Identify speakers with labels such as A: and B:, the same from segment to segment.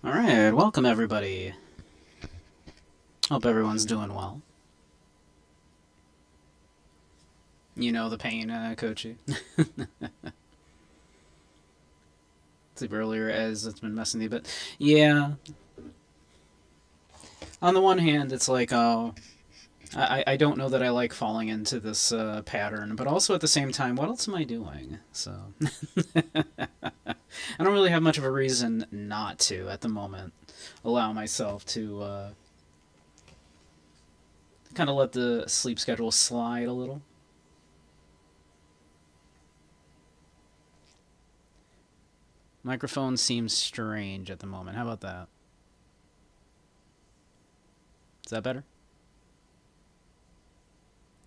A: Alright, welcome everybody. Hope everyone's doing well. You know the pain, Kochi. Sleep earlier as it's been messing me, but yeah. On the one hand, it's like, oh, I don't know that I like falling into this pattern, but also at the same time, what else am I doing? So, I don't really have much of a reason not to, at the moment, allow myself to kind of let the sleep schedule slide a little. Microphone seems strange at the moment. How about that? Is that better?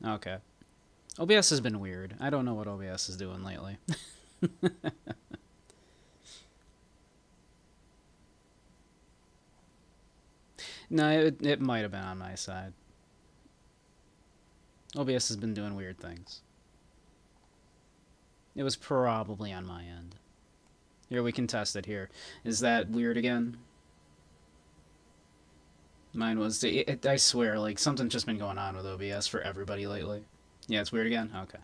A: Okay. OBS has been weird. I don't know what OBS is doing lately. No, it might have been on my side. OBS has been doing weird things. It was probably on my end. Here, we can test it here. Is that weird again? Mine was... I swear, like, something's just been going on with OBS for everybody lately. Yeah, it's weird again? Okay.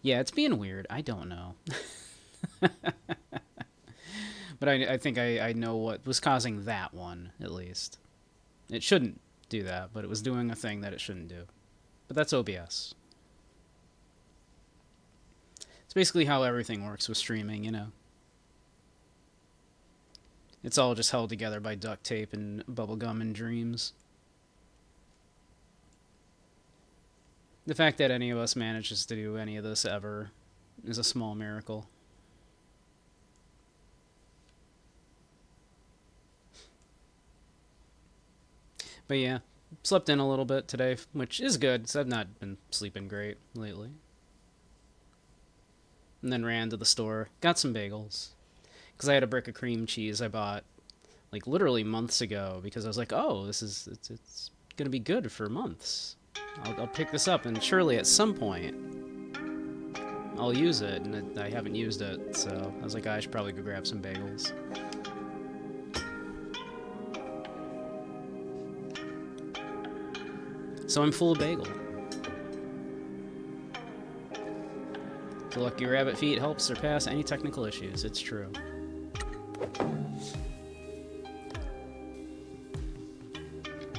A: Yeah, it's being weird. I don't know. But I think I know what was causing that one, at least. It shouldn't do that, but it was doing a thing that it shouldn't do. But that's OBS. It's basically how everything works with streaming, you know. It's all just held together by duct tape and bubblegum and dreams. The fact that any of us manages to do any of this ever is a small miracle. But yeah, slept in a little bit today, which is good, because I've not been sleeping great lately. And then ran to the store, got some bagels. Because I had a brick of cream cheese I bought, like, literally months ago, because I was like, oh, it's going to be good for months. I'll pick this up, and surely at some point I'll use it, and I haven't used it, so I was like, I should probably go grab some bagels. So I'm full of bagel. The lucky rabbit feet helps surpass any technical issues, it's true.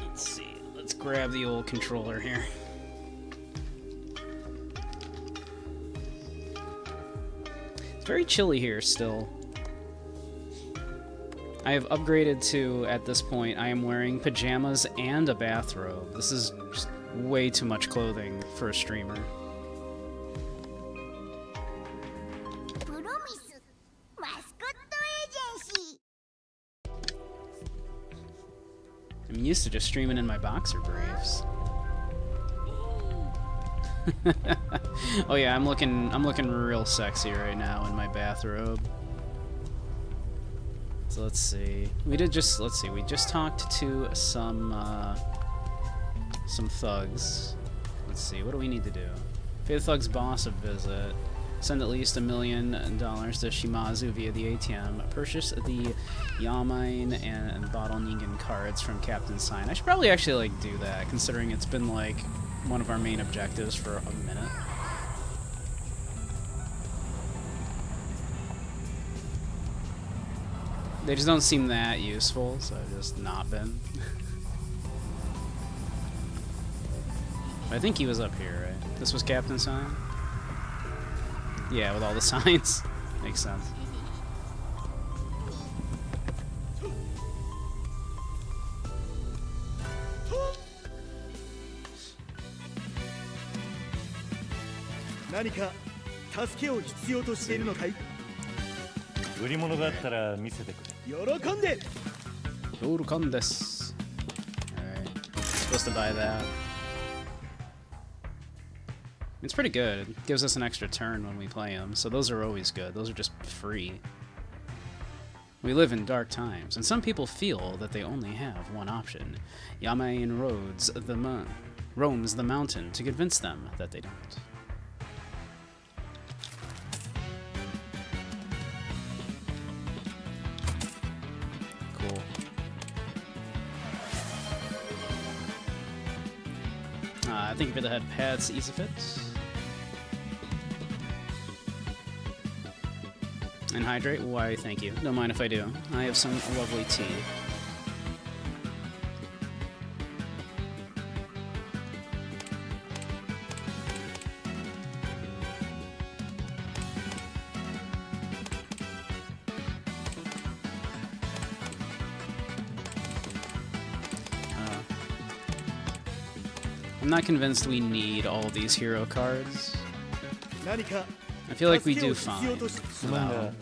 A: Let's see, let's grab the old controller here. It's very chilly here still. I have upgraded to, at this point, I am wearing pajamas and a bathrobe. This is just way too much clothing for a streamer. I'm used to just streaming in my boxer briefs. Oh yeah, I'm looking real sexy right now in my bathrobe. So let's see. We just talked to some thugs. Let's see, what do we need to do? Pay the thugs boss a visit. Send at least $1 million to Shimazu via the ATM. Purchase the Yamain and Bottle Negan cards from Captain Sign. I should probably actually like do that, considering it's been like one of our main objectives for a minute. They just don't seem that useful, so I've just not been. I think he was up here, right? This was Captain Sign? Yeah, with all the signs. Makes sense. Alright. Supposed to buy that. It's pretty good. It gives us an extra turn when we play them, so those are always good. Those are just free. We live in dark times, and some people feel that they only have one option. Yamain roams the mountain to convince them that they don't. Thank you for the head pads, Easifit. And hydrate? Why, thank you. Don't mind if I do. I have some lovely tea. I'm not convinced we need all these hero cards. I feel like we do fine. Wow.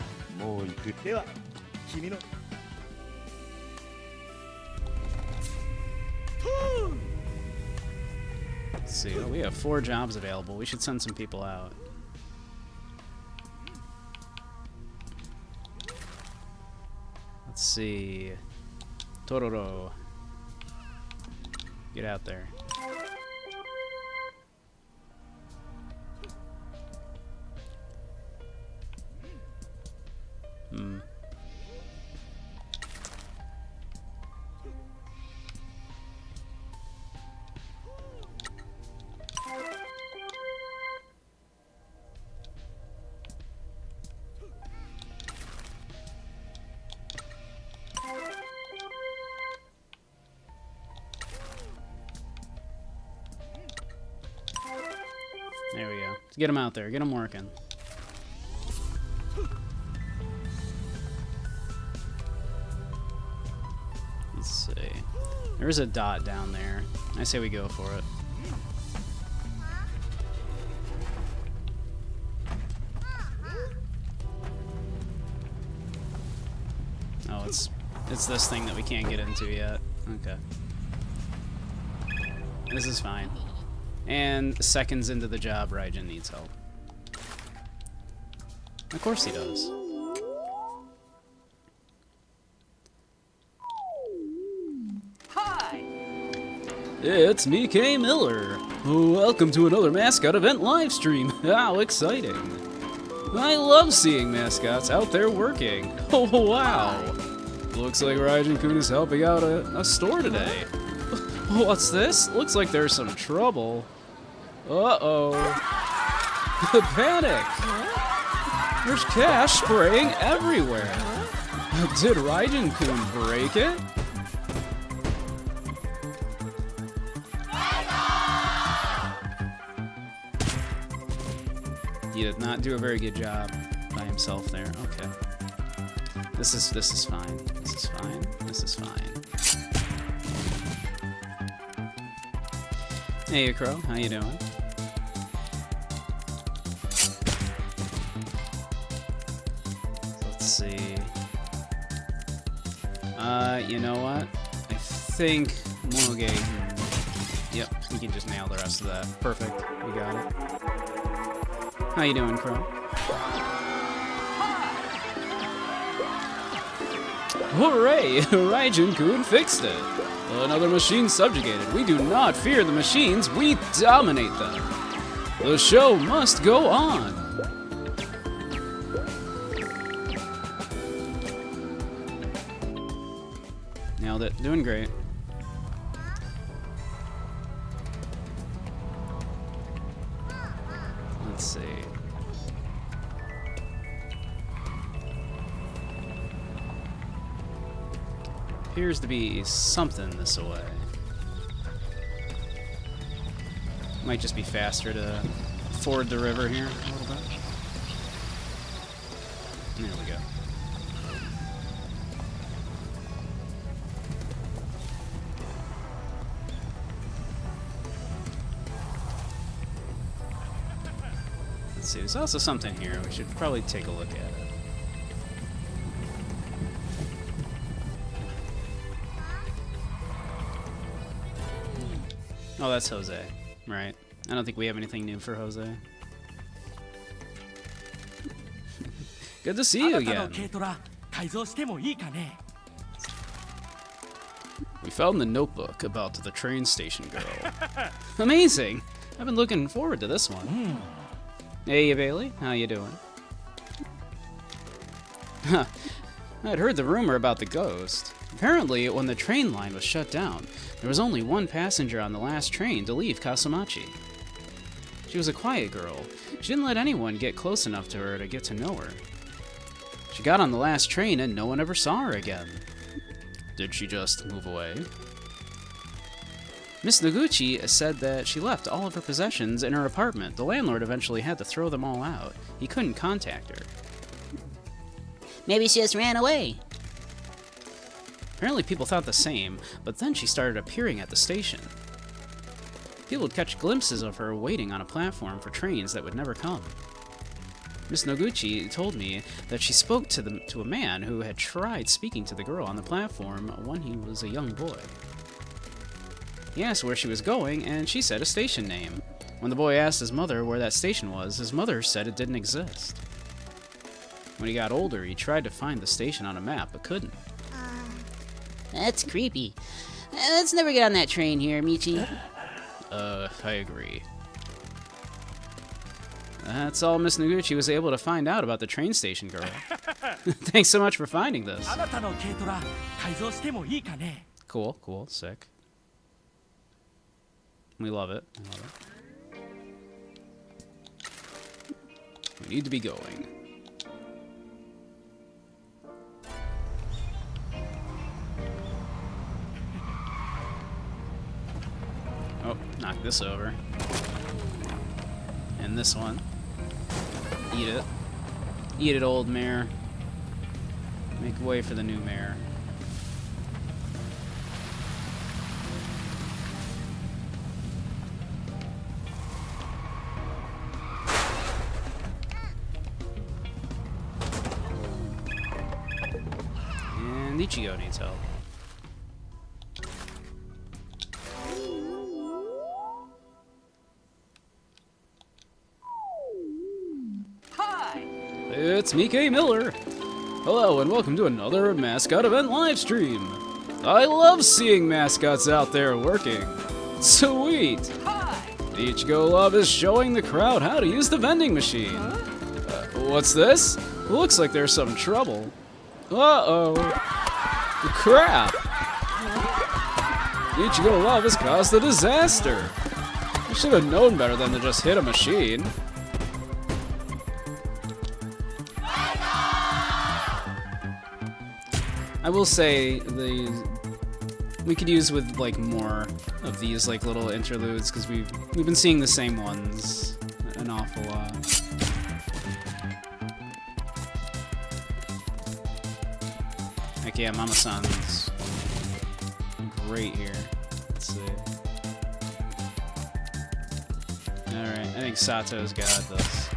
A: Let's see. Oh, we have 4 jobs available. We should send some people out. Let's see. Tororo. Get out there. There we go. Let's get him out there. Get him working. Let's see. There's a dot down there. I say we go for it. Oh, it's this thing that we can't get into yet. Okay. This is fine. And seconds into the job, Raijin needs help. Of course he does.
B: Hi!
A: It's me, K. Miller. Welcome to another Mascot event live stream. How exciting. I love seeing mascots out there working. Oh, wow. Looks like Raijin-kun is helping out a store today. What's this? Looks like there's some trouble. Uh-oh. Panic! There's cash spraying everywhere. Did Raijin-kun break it? He did not do a very good job by himself there. Okay. This is fine. This is fine. This is fine. Hey, Crow. How you doing? Let's see. You know what? I think Monoge. Yep, we can just nail the rest of that. Perfect. We got it. How you doing, Crow? Hooray! Raijin-kun fixed it! Another machine subjugated. We do not fear the machines, we dominate them. The show must go on. Nailed it. Doing great. Let's see. Appears to be something this way. Might just be faster to ford the river here a little bit. There we go. Let's see, there's also something here. We should probably take a look at it. Oh, that's Jose, right? I don't think we have anything new for Jose. Good to see you again. We found the notebook about the train station girl. Amazing! I've been looking forward to this one. Hey, Bailey, how you doing? I had heard the rumor about the ghost. Apparently, when the train line was shut down, there was only one passenger on the last train to leave Kasumachi. She was a quiet girl. She didn't let anyone get close enough to her to get to know her. She got on the last train and no one ever saw her again. Did she just move away? Miss Noguchi said that she left all of her possessions in her apartment. The landlord eventually had to throw them all out. He couldn't contact her.
B: Maybe she just ran away.
A: Apparently people thought the same, but then she started appearing at the station. People would catch glimpses of her waiting on a platform for trains that would never come. Miss Noguchi told me that she spoke to a man who had tried speaking to the girl on the platform when he was a young boy. He asked where she was going, and she said a station name. When the boy asked his mother where that station was, his mother said it didn't exist. When he got older, he tried to find the station on a map, but couldn't.
B: That's creepy. Let's never get on that train here, Michi.
A: I agree. That's all Miss Noguchi was able to find out about the train station girl. Thanks so much for finding this. Cool, cool, sick. We love it. We love it. We need to be going. Oh, knock this over. And this one. Eat it. Eat it, old mare. Make way for the new mare. And Ichigo needs help. It's Mike Miller. Hello and welcome to another Mascot event live stream. I love seeing mascots out there working. Sweet. Ichigo Love is showing the crowd how to use the vending machine. What's this? Looks like there's some trouble. Uh-oh. Crap. Ichigo Love has caused a disaster. You should have known better than to just hit a machine. I will say we could use with like more of these like little interludes because we've been seeing the same ones an awful lot. Heck yeah, Mama-san's great here. Let's see. Alright, I think Sato's got this.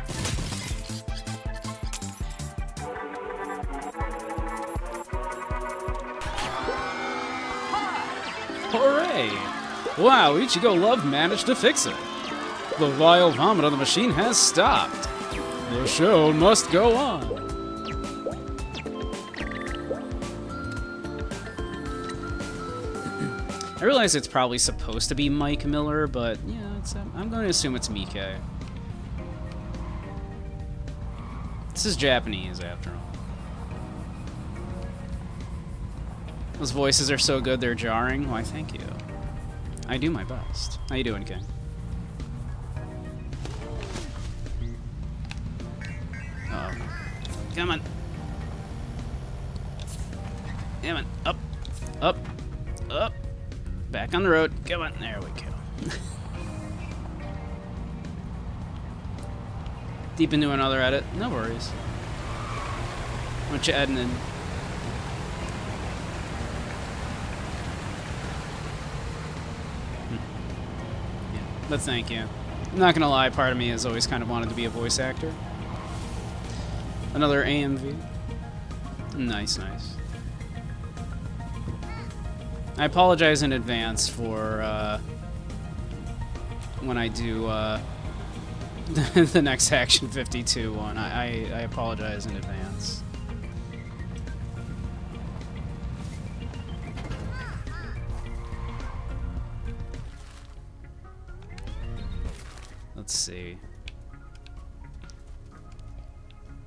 A: Hooray! Wow, Ichigo Love managed to fix it. The vile vomit on the machine has stopped. The show must go on. I realize it's probably supposed to be Mike Miller, but yeah, I'm going to assume it's Mike. This is Japanese, after all. Those voices are so good, they're jarring. Why, thank you. I do my best. How you doing, King? Oh. Come on. Come on. Up. Up. Up. Back on the road. Come on. There we go. Deep into another edit. No worries. Why don't you add in? But thank you. I'm not gonna lie, part of me has always kind of wanted to be a voice actor. Another AMV. Nice, nice. I apologize in advance for when I do the next Action 52 one. I apologize in advance. Let's see.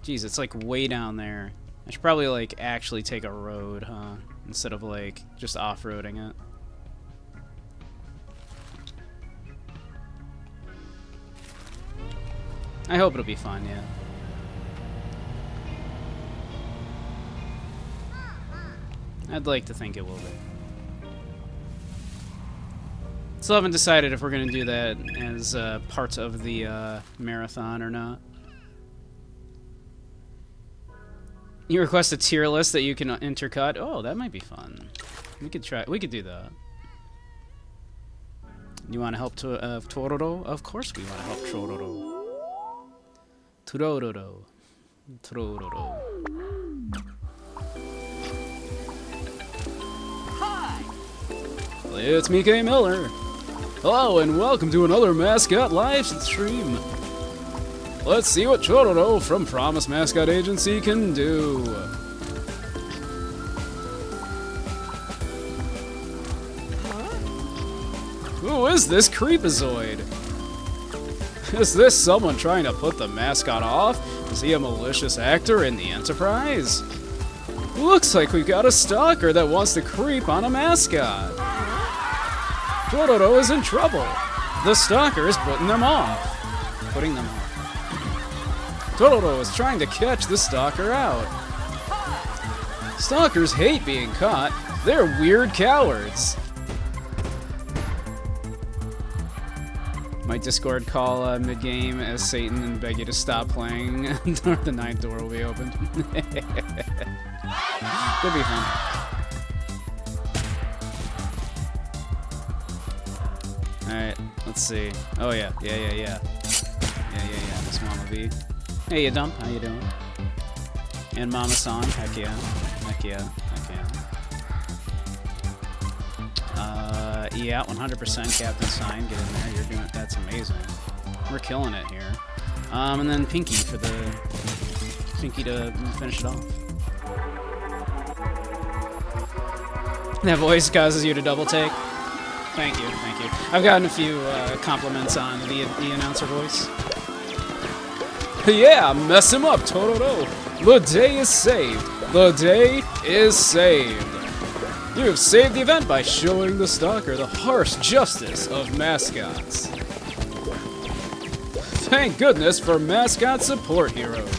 A: Jeez, it's like way down there. I should probably, like, actually take a road, huh? Instead of, like, just off-roading it. I hope it'll be fun, yeah. I'd like to think it will be. Still haven't decided if we're going to do that as part of the marathon or not. You request a tier list that you can intercut. Oh, that might be fun. We could try. We could do that. You want to help Tororo? Of course we want to help Tororo. Tororo. Tororo.
C: Hi!
A: It's me, K. Miller. Hello, and welcome to another Mascot live stream. Let's see what Tororo from Promise Mascot Agency can do. Who is this creepazoid? Is this someone trying to put the mascot off? Is he a malicious actor in the Enterprise? Looks like we've got a stalker that wants to creep on a mascot. Tororo is in trouble. The stalker is putting them off. Tororo is trying to catch the stalker out. Stalkers hate being caught. They're weird cowards. My Discord call mid-game as Satan and beg you to stop playing. The ninth door will be opened. Could be fun. Alright, let's see. Oh yeah. Yeah. This Mama V. Hey, you dump. How you doing? And Mama-san. Heck yeah. Yeah, 100% Captain Sign. Get in there. You're doing it. That's amazing. We're killing it here. And then Pinky to finish it off. That voice causes you to double take. Thank you. I've gotten a few compliments on the announcer voice. Yeah, mess him up, Tororo. The day is saved. The day is saved. You have saved the event by showing the stalker the harsh justice of mascots. Thank goodness for mascot support heroes.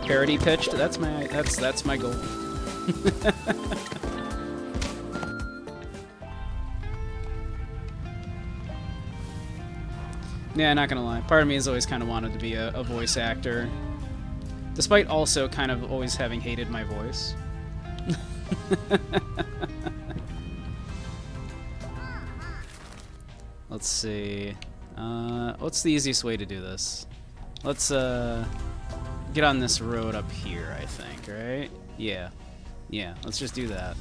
A: Parody pitched. That's my goal. Yeah, not gonna lie. Part of me has always kind of wanted to be a voice actor, despite also kind of always having hated my voice. Let's see. What's the easiest way to do this? Let's get on this road up here, I think, right? Yeah, let's just do that.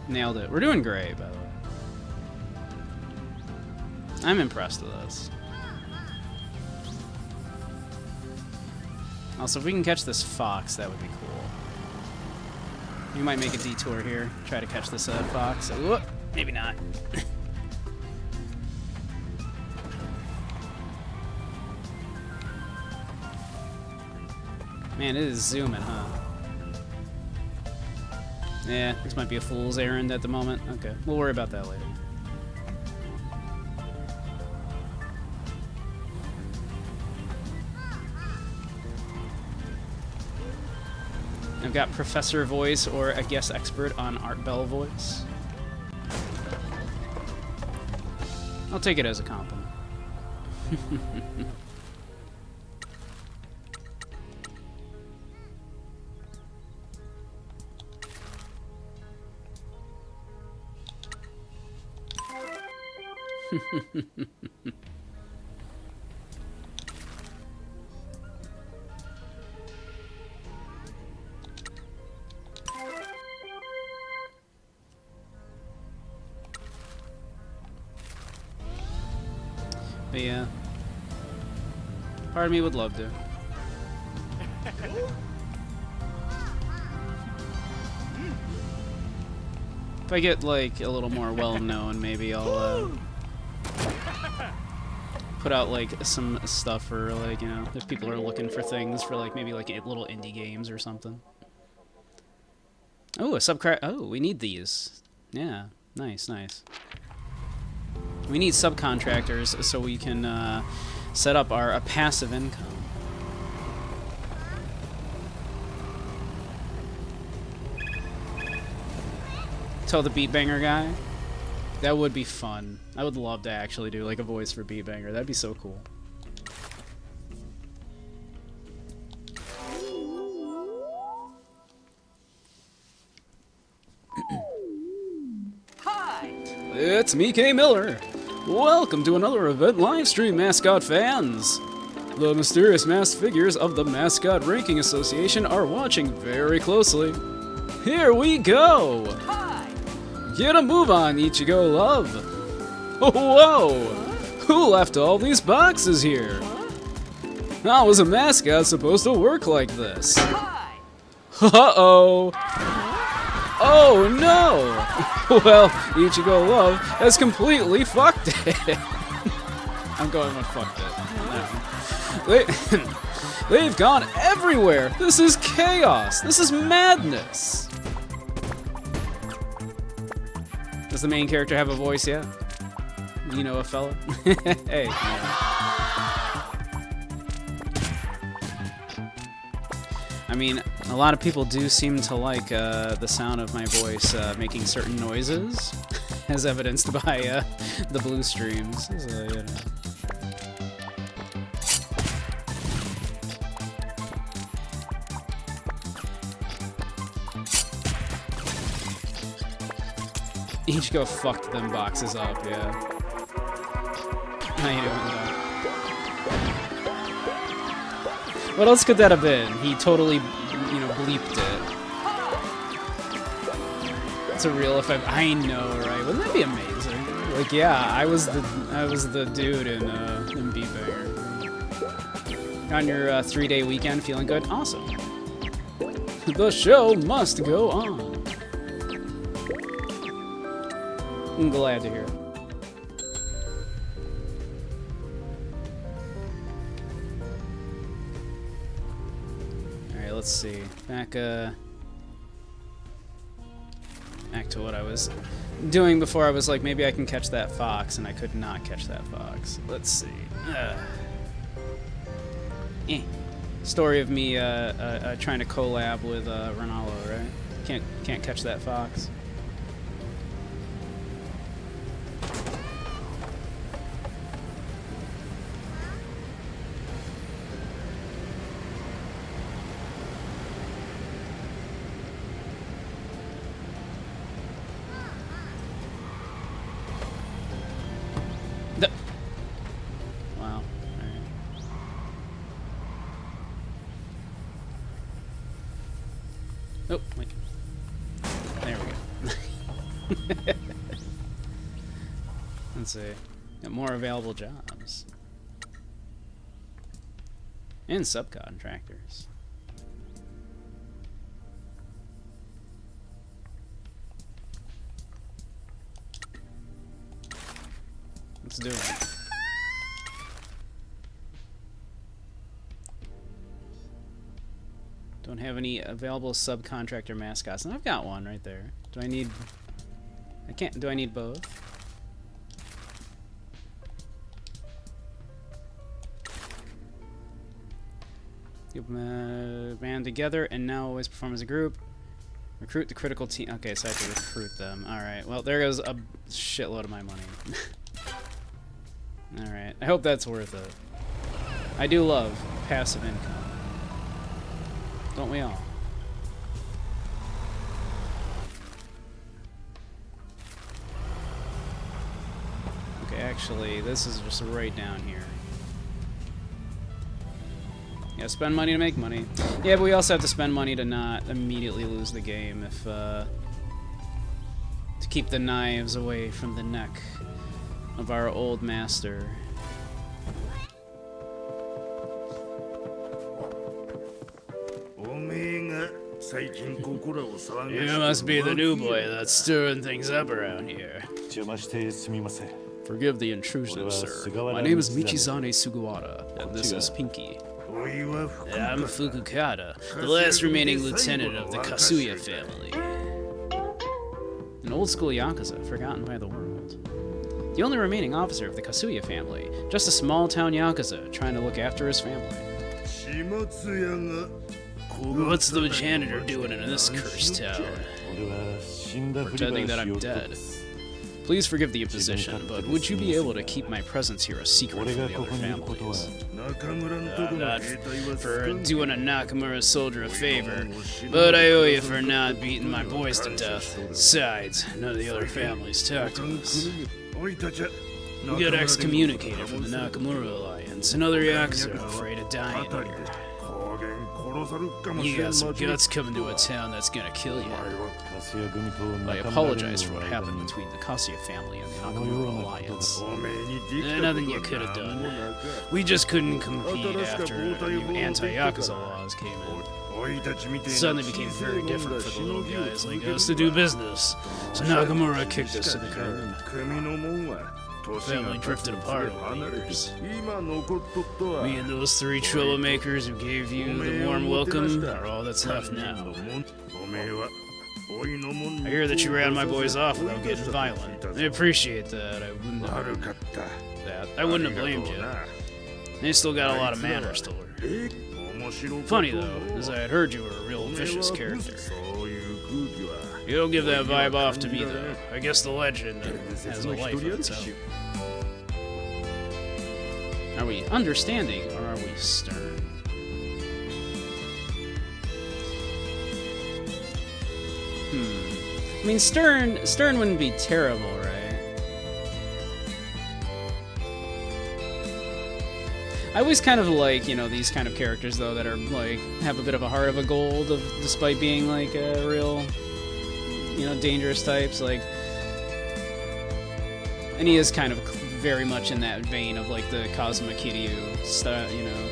A: Nailed it. We're doing great, by the way. I'm impressed with this. Also, if we can catch this fox, that would be cool. We might make a detour here, try to catch this fox. Whoop, maybe not. Man, it is zooming, huh? Yeah, this might be a fool's errand at the moment. Okay, we'll worry about that later. I've got Professor Voice or a guest expert on Art Bell Voice. I'll take it as a compliment. But yeah, part of me would love to. If I get like a little more well known, maybe I'll put out like some stuff for like, you know, if people are looking for things for like maybe like little indie games or something. Oh, a subcraft. Oh, we need these. Yeah, nice, nice. We need subcontractors so we can set up our passive income. Tell the beat banger guy. That would be fun. I would love to actually do like a voice for beat banger. That'd be so cool.
C: Hi!
A: It's me, K. Miller. Welcome to another event live stream, Mascot fans. The mysterious masked figures of the Mascot Ranking Association are watching very closely. Here we go!
C: Hi!
A: Get a move on, Ichigo Love. Whoa! Who left all these boxes here? How is a mascot supposed to work like this?
C: Hi!
A: Uh-oh! Oh no! Well, Ichigo Love has completely fucked it. I'm going with fucked it. They've gone everywhere! This is chaos! This is madness! Does the main character have a voice yet? You know a fella? Hey. I mean, a lot of people do seem to like the sound of my voice making certain noises, as evidenced by the blue streams. So, you know. Ichigo fucked them boxes up, yeah. How you doing, though? What else could that have been? He totally, you know, bleeped it. It's a real effect. I know, right? Wouldn't that be amazing? Like, yeah, I was the dude in Beat Banger. On your 3-day weekend, feeling good? Awesome. The show must go on. I'm glad to hear it. Alright, let's see. Back to what I was doing before. I was like, maybe I can catch that fox, and I could not catch that fox. Let's see. Story of me trying to collab with Ronaldo, right? Can't catch that fox. Wow. Alright. Oh, wait. There we go. Let's see. Got more available jobs. And subcontractors. Let's do it. Don't have any available subcontractor mascots. And I've got one right there. Do I need... Do I need both? You band together and now always perform as a group. Recruit the critical team. Okay, so I have to recruit them. Alright, well, there goes a shitload of my money. Alright, I hope that's worth it. I do love passive income. Don't we all? Okay, actually, this is just right down here. Yeah, spend money to make money. Yeah, but we also have to spend money to not immediately lose the game if, to keep the knives away from the neck of our old master. You must be the new boy that's stirring things up around here. Forgive the intrusion, sir. My name is Michizane Sugawara, and this is Pinky. I'm Fukukata, the last remaining lieutenant of the Kasuya family. An old-school Yakuza, forgotten by the world. The only remaining officer of the Kasuya family, just a small-town Yakuza trying to look after his family. What's the janitor doing in this cursed town? Pretending that I'm dead. Please forgive the imposition, but would you be able to keep my presence here a secret from the other families? I'm not for doing a Nakamura soldier a favor, but I owe you for not beating my boys to death. Besides, none of the other families talk to us. We got excommunicated from the Nakamura Alliance, and other Yakuza are afraid of dying here. You got some guts coming to a town that's gonna kill you. I apologize for what happened between the Kasuya family and the Nakamura Alliance. Nothing you could have done. We just couldn't compete after new anti-Yakuza laws came in. It suddenly became very different for the little guys like us to do business, so Nakamura kicked us to the curb. The family drifted apart over the years. Me and those three troublemakers who gave you the warm welcome are all that's left now. I hear that you ran my boys off without getting violent. I appreciate that. I wouldn't have blamed you. They still got a lot of manners to learn. Funny though, as I had heard you were a real vicious character. You don't give that vibe off to me though. I guess the legend has a life of its own. Are we understanding or are we stern? I mean, stern wouldn't be terrible, right? I always kind of like, you know, these kind of characters though that are like have a bit of a heart of a gold, despite being like a real, you know, dangerous types. Like, and he is kind of very much in that vein of like the Kazuma Kiryu style, you know,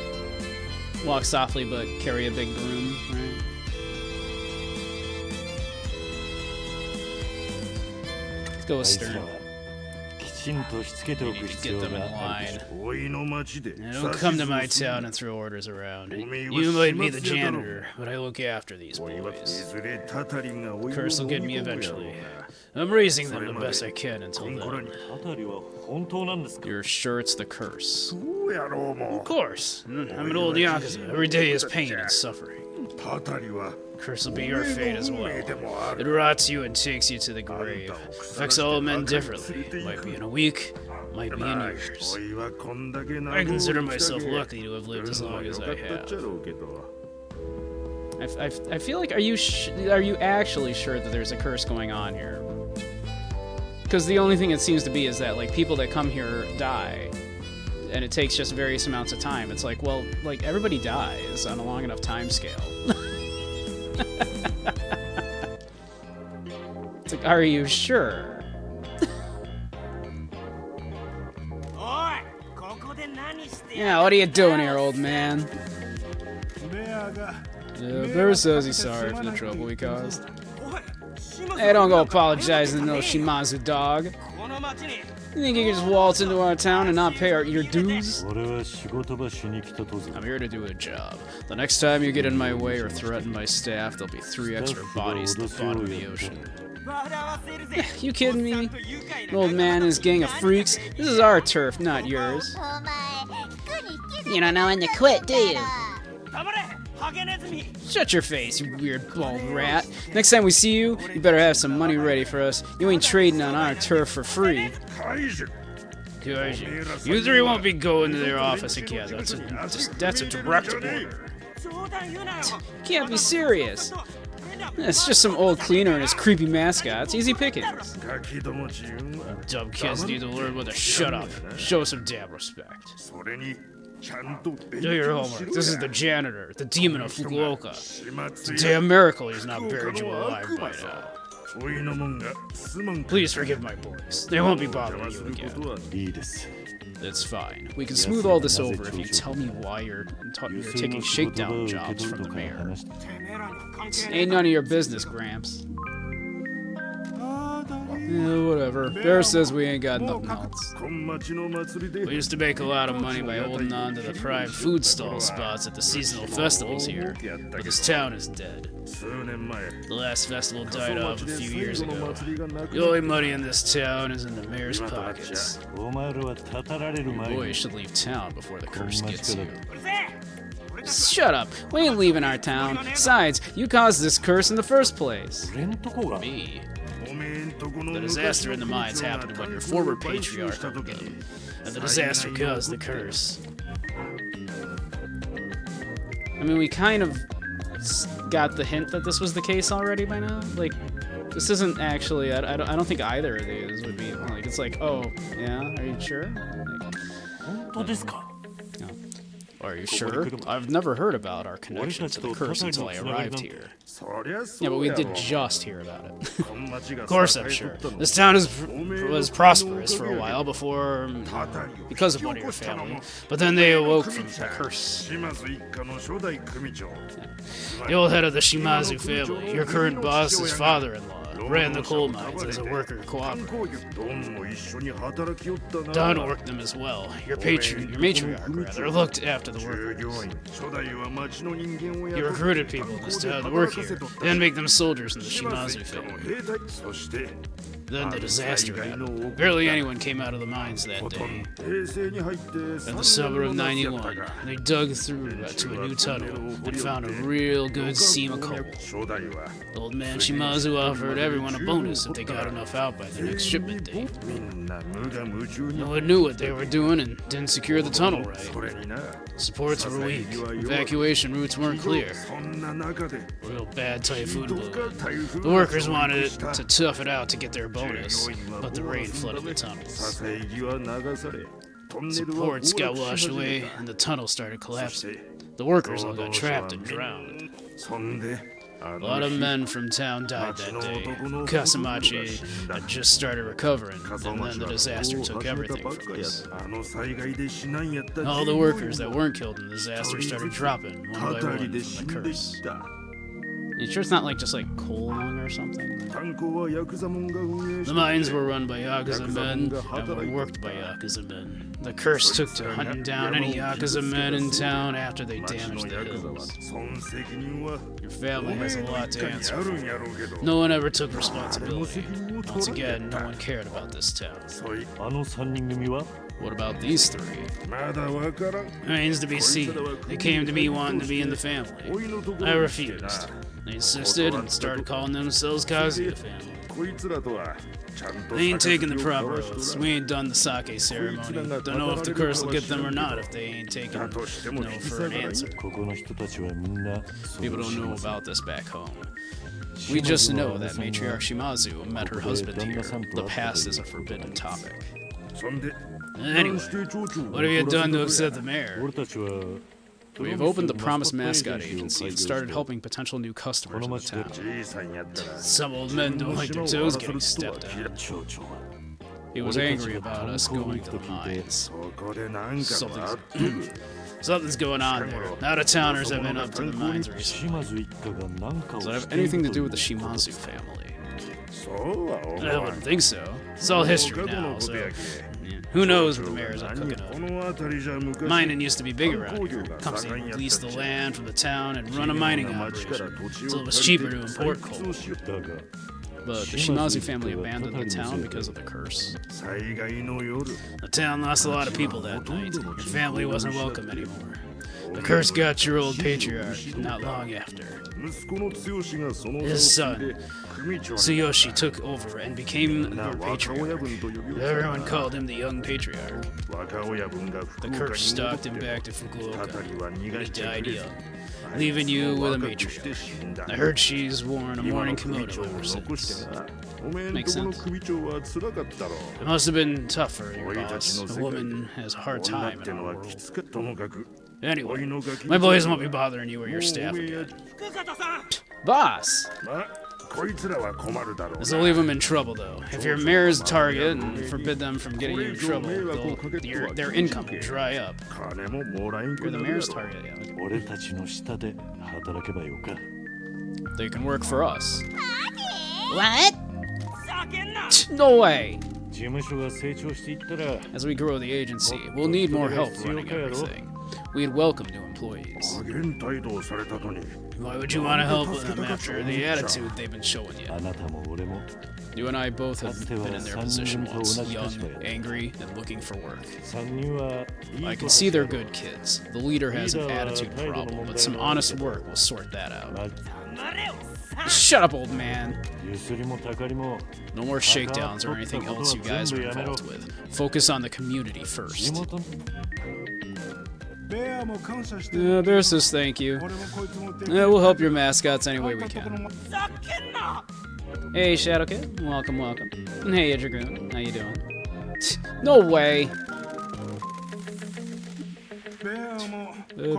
A: walk softly but carry a big broom, right? Let's go with Stern. You need to get them in line. Now, don't come to my town and throw orders around. You might be the janitor, but I look after these boys. Curse will get me eventually. I'm raising them the best I can until then. You're sure it's the curse? Of course. I'm an old Yakuza. Every day is pain and suffering. Curse will be your fate as well. It rots you and takes you to the grave. Affects all men differently. Might be in a week, might be in years. I consider myself lucky to have lived as long as I have. I feel like, are you actually sure that there's a curse going on here? Because the only thing it seems to be is that like people that come here die, and it takes just various amounts of time. It's like, well, like everybody dies on a long enough time scale. It's like, are you sure? Yeah, what are you doing here, old man? Bear says he's sorry for the trouble he caused. Hey, don't go apologizing to no Shimazu dog. You think you can just waltz into our town and not pay your dues? I'm here to do a job. The next time you get in my way or threaten my staff, there'll be 3 extra bodies at the bottom of the ocean. You kidding me? An old man and his gang of freaks? This is our turf, not yours.
B: You don't know when to quit, do you?
A: Shut your face, you weird bald rat. Next time we see you, you better have some money ready for us. You ain't trading on our turf for free. Kaiju. You 3 won't be going to their office again. That's a direct order. Can't be serious. It's just some old cleaner and his creepy mascots. Easy pickings. Dumb kids need to learn when to shut up. Show some damn respect. Do your homework. This is the janitor, the demon of Fukuoka. It's a damn miracle he's not buried you alive by now. Please forgive my boys. They won't be bothering you again. It's fine. We can smooth all this over if you tell me why you're taking shakedown jobs from the mayor. Ain't none of your business, Gramps. Whatever. Bear says we ain't got nothing else. We used to make a lot of money by holding on to the prime food stall spots at the seasonal festivals here, but this town is dead. The last festival died off a few years ago. The only money in this town is in the mayor's pockets. Boy, you should leave town before the curse gets you. Shut up. We ain't leaving our town. Besides, you caused this curse in the first place. Me? The disaster in the mines happened when your former patriarch owned them, and the disaster caused the curse. I mean, we kind of got the hint that this was the case already by now. Like, this isn't actually. I don't think either of these would be like. It's like, oh, yeah, are you sure? Like, are you sure? I've never heard about our connection to the curse until I arrived here. Yeah, but we did just hear about it. Of course I'm sure. This town was prosperous for a while before, because of one of your family, but then they awoke from the curse. The old head of the Shimazu family, your current boss's father-in-law, ran the coal mines as a worker cooperative. Don worked them as well. Your matriarch, rather, looked after the workers. He recruited people in this town to work here, then make them soldiers in the Shimazu family. Then the disaster happened. Barely anyone came out of the mines that day. In the summer of '91, they dug through to a new tunnel and found a real good seam of coal. Old man Shimazu offered everyone a bonus if they got enough out by the next shipment date. No one knew what they were doing and didn't secure the tunnel right. Supports were weak. Evacuation routes weren't clear. Real bad typhoon blew. The workers wanted to tough it out to get their bonus, but the rain flooded the tunnels. Supports got washed away, and the tunnel started collapsing. The workers all got trapped and drowned. A lot of men from town died that day. Kasamachi had just started recovering, and then the disaster took everything from us. All the workers that weren't killed in the disaster started dropping, one by one, from the curse. You sure it's not like just like coal lung or something? The mines were run by Yakuza men and were worked by Yakuza men. The curse took to hunting down any Yakuza men in town after they damaged the hills. Your family has a lot to answer for. No one ever took responsibility. Once again, no one cared about this town. What about these three? Remains to be seen. They came to me wanting to be in the family. I refused. They insisted and started calling themselves Kazuya family. They ain't taking the proper oaths. We ain't done the sake ceremony. Don't know if the curse will get them or not if they ain't taking no for an answer. People don't know about this back home. We just know that Matriarch Shimazu met her husband here. The past is a forbidden topic. Anyway, what have you done to upset the mayor? We have opened the Promised Mascot agency and started helping potential new customers in the town. Some old men don't like their toes getting stepped on. He was angry about us going to the mines. Something's going on there. Out-of-towners have been up to the mines recently. Does that have anything to do with the Shimazu family? I wouldn't think so. It's all history now, so yeah. Who knows what the mayor's are cooking up. Mining used to be big around here. Companies leased the land from the town and run a mining operation, so it was cheaper to import coal. But the Shimazu family abandoned the town because of the curse. The town lost a lot of people that night. Your family wasn't welcome anymore. The curse got your old patriarch not long after. His son, Tsuyoshi, took over and became your patriarch. Everyone called him the young patriarch. The curse stalked him back to Fukuoka. He died young, leaving you with a matriarch. I heard she's worn a mourning kimono ever since. Makes sense. It must have been tough for your boss. A woman has a hard time in our world. Anyway, my boys won't be bothering you or your staff again. Boss! This will leave them in trouble, though. If your mayor's target and forbid them from getting you in trouble, their income will dry up. You're the mayor's target, yeah. They can work for us.
B: What?
A: No way! As we grow the agency, we'll need more help running everything. We'd welcome new employees. Why would you want to help them after the attitude they've been showing you? You and I both have been in their position once, young, angry, and looking for work. I can see they're good kids. The leader has an attitude problem, but some honest work will sort that out. Shut up, old man. No more shakedowns or anything else you guys are involved with. Focus on the community first. Bear says thank you. We'll help your mascots any way we can. Hey, Shadow Kid. Welcome, welcome. And hey, Dragoon. How you doing? No way!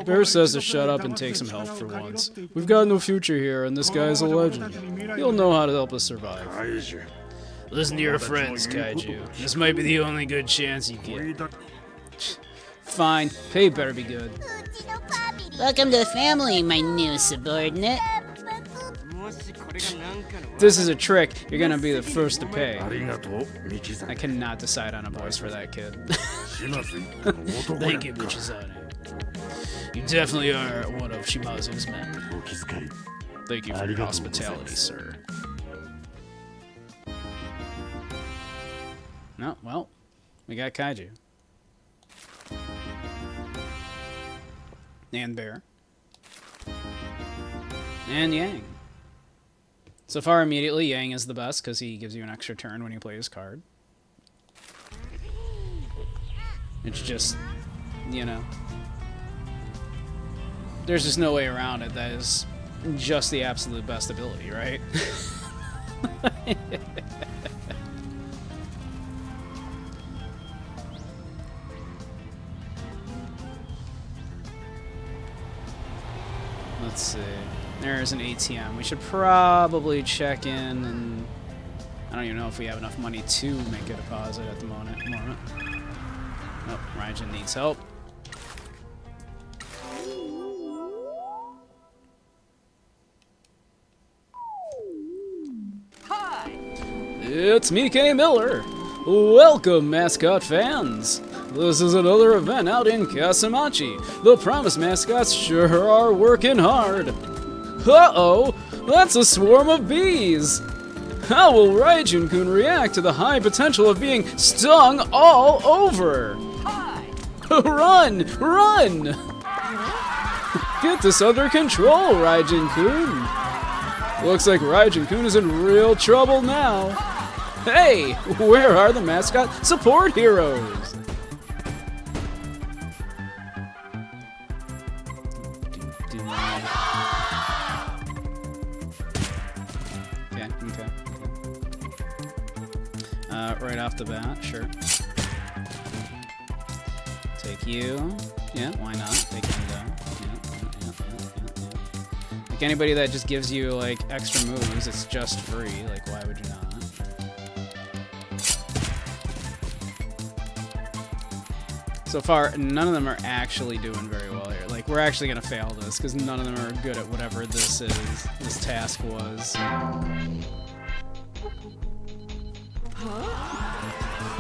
A: Bear says to shut up and take some help for once. We've got no future here, and this guy's a legend. He'll know how to help us survive. Listen to your friends, Kaiju. This might be the only good chance you get. Fine. Pay better be good.
B: Welcome to the family, my new subordinate.
A: This is a trick. You're gonna be the first to pay. I cannot decide on a voice for that kid. Thank you, Michizane. You definitely are one of Shimazu's men. Thank you for your hospitality, sir. No, well, we got Kaiju. And Bear. And Yang. So far, immediately, Yang is the best because he gives you an extra turn when you play his card. It's just, you know, there's just no way around it. That is just the absolute best ability, right? Let's see. There's an ATM. We should probably check in, and I don't even know if we have enough money to make a deposit at the moment. Nope, Raijin needs help.
C: Hi!
A: It's me, K. Miller. Welcome, Mascot fans. This is another event out in Kasamachi. The Promise Mascots sure are working hard. Uh-oh, that's a swarm of bees. How will Raijin-kun react to the high potential of being stung all over?
C: Hi!
A: Run! Run! Get this under control, Raijin-kun. Looks like Raijin-kun is in real trouble now. Hey, where are the mascot support heroes? Okay. Right off the bat, sure. Take you. Yeah, why not? Take him down. Yeah. Like anybody that just gives you like extra moves, it's just free. Like, why would you not? So far, none of them are actually doing very well here. Like, we're actually gonna fail this because none of them are good at whatever this is. This task was.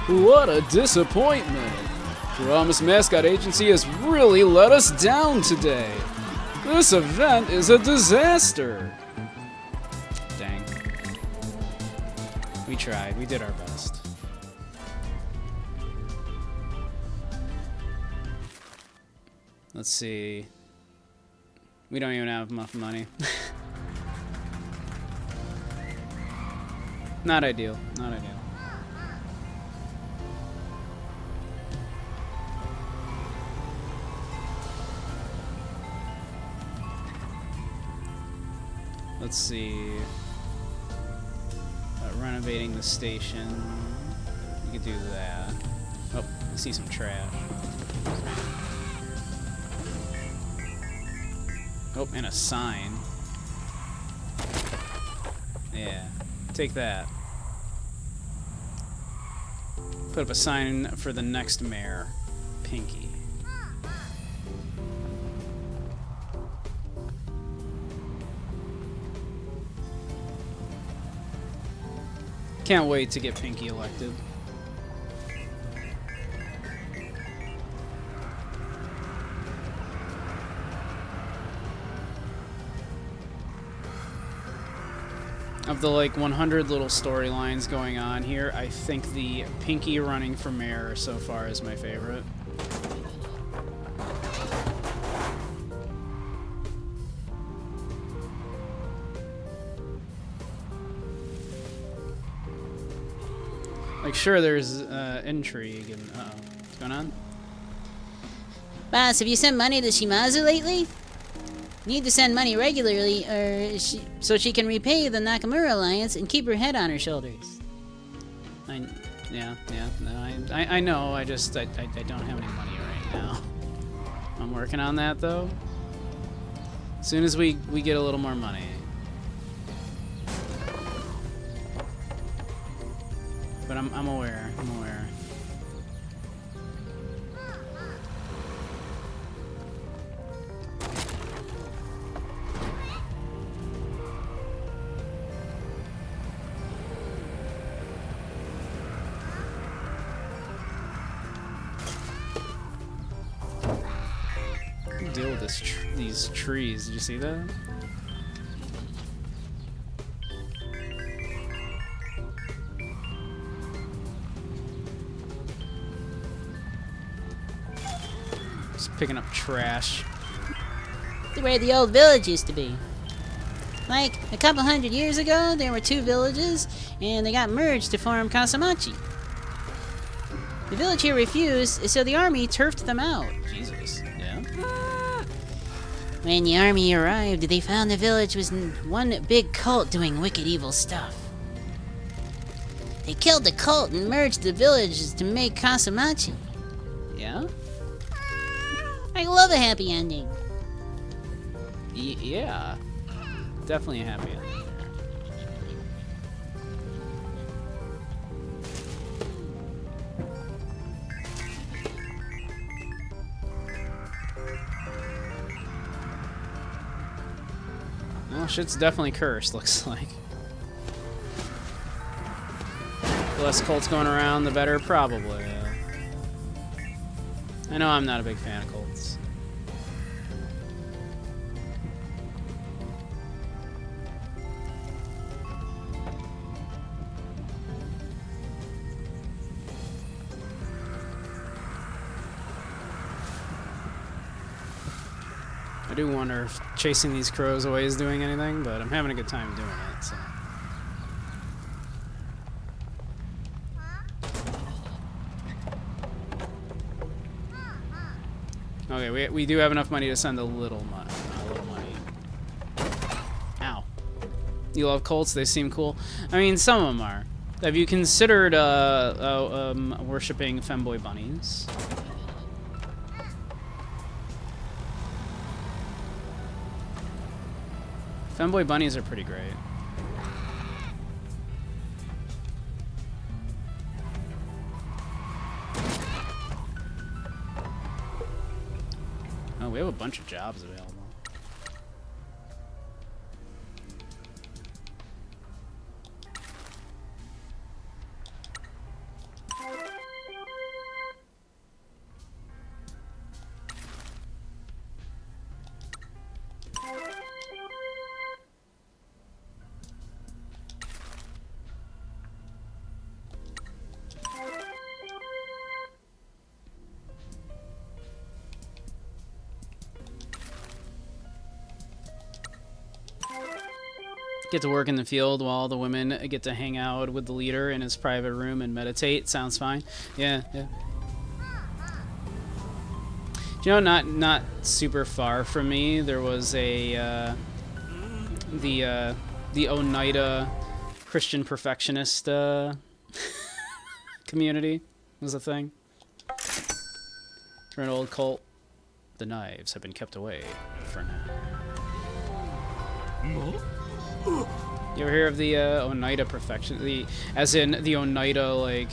A: What a disappointment! Promise Mascot Agency has really let us down today. This event is a disaster. Dang. We tried. We did our best. Let's see. We don't even have enough money. Not ideal. Not ideal. Let's see. Renovating the station. We could do that. Oh, I see some trash. Oh, and a sign. Yeah. Take that. Put up a sign for the next mayor. Pinky. Can't wait to get Pinky elected. Of the like 100 little storylines going on here, I think the Pinky running for mayor so far is my favorite. Like, sure, there's intrigue and what's going on?
B: Boss, have you sent money to Shimazu lately? Need to send money regularly, so she can repay the Nakamura Alliance and keep her head on her shoulders.
A: Yeah, no, I know, I don't have any money right now. I'm working on that, though. As soon as we get a little more money. But I'm aware, Deal with these trees. Did you see that? Just picking up trash.
B: Where the old village used to be. Like, a couple hundred years ago, there were two villages, and they got merged to form Kasamachi. The village here refused, so the army turfed them out.
A: Jesus. Yeah.
B: When the army arrived, they found the village was one big cult doing wicked evil stuff. They killed the cult and merged the villages to make Kasamachi.
A: Yeah?
B: I love a happy ending.
A: Yeah. Definitely a happy ending. Well, shit's definitely cursed, looks like. The less cults going around, the better, probably. I know I'm not a big fan of cults. I do wonder if chasing these crows away is doing anything, but I'm having a good time doing it, so. Okay, we do have enough money to send a little money. Ow. You love cults? They seem cool. I mean, some of them are. Have you considered worshipping femboy bunnies? Femboy bunnies are pretty great. Oh, we have a bunch of jobs available. Get to work in the field while the women get to hang out with the leader in his private room and meditate. Sounds fine. Yeah. You know, not super far from me, there was a the Oneida Christian perfectionist community was a thing. For an old cult, the knives have been kept away for now. You ever hear of the Oneida Perfection? As in the Oneida like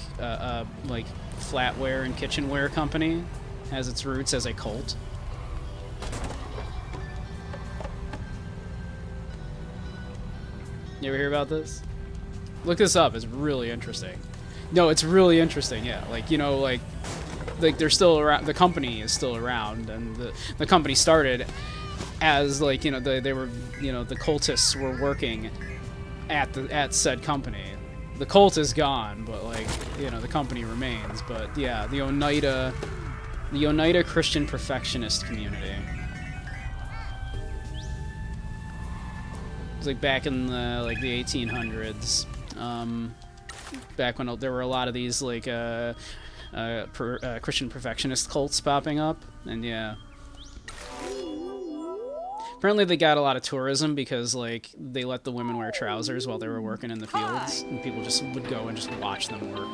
A: flatware and kitchenware company has its roots as a cult. You ever hear about this? Look this up. It's really interesting. No, it's really interesting. Yeah, like, you know, like they're still around. The company is still around, and the company started as, like, you know, they were, you know, the cultists were working at said company. The cult is gone, but, like, you know, the company remains. But yeah, the Oneida Christian Perfectionist community. It was like back in the 1800s. Back when there were a lot of these like Christian perfectionist cults popping up, and yeah. Apparently they got a lot of tourism because, like, they let the women wear trousers while they were working in the fields, and people just would go and just watch them work.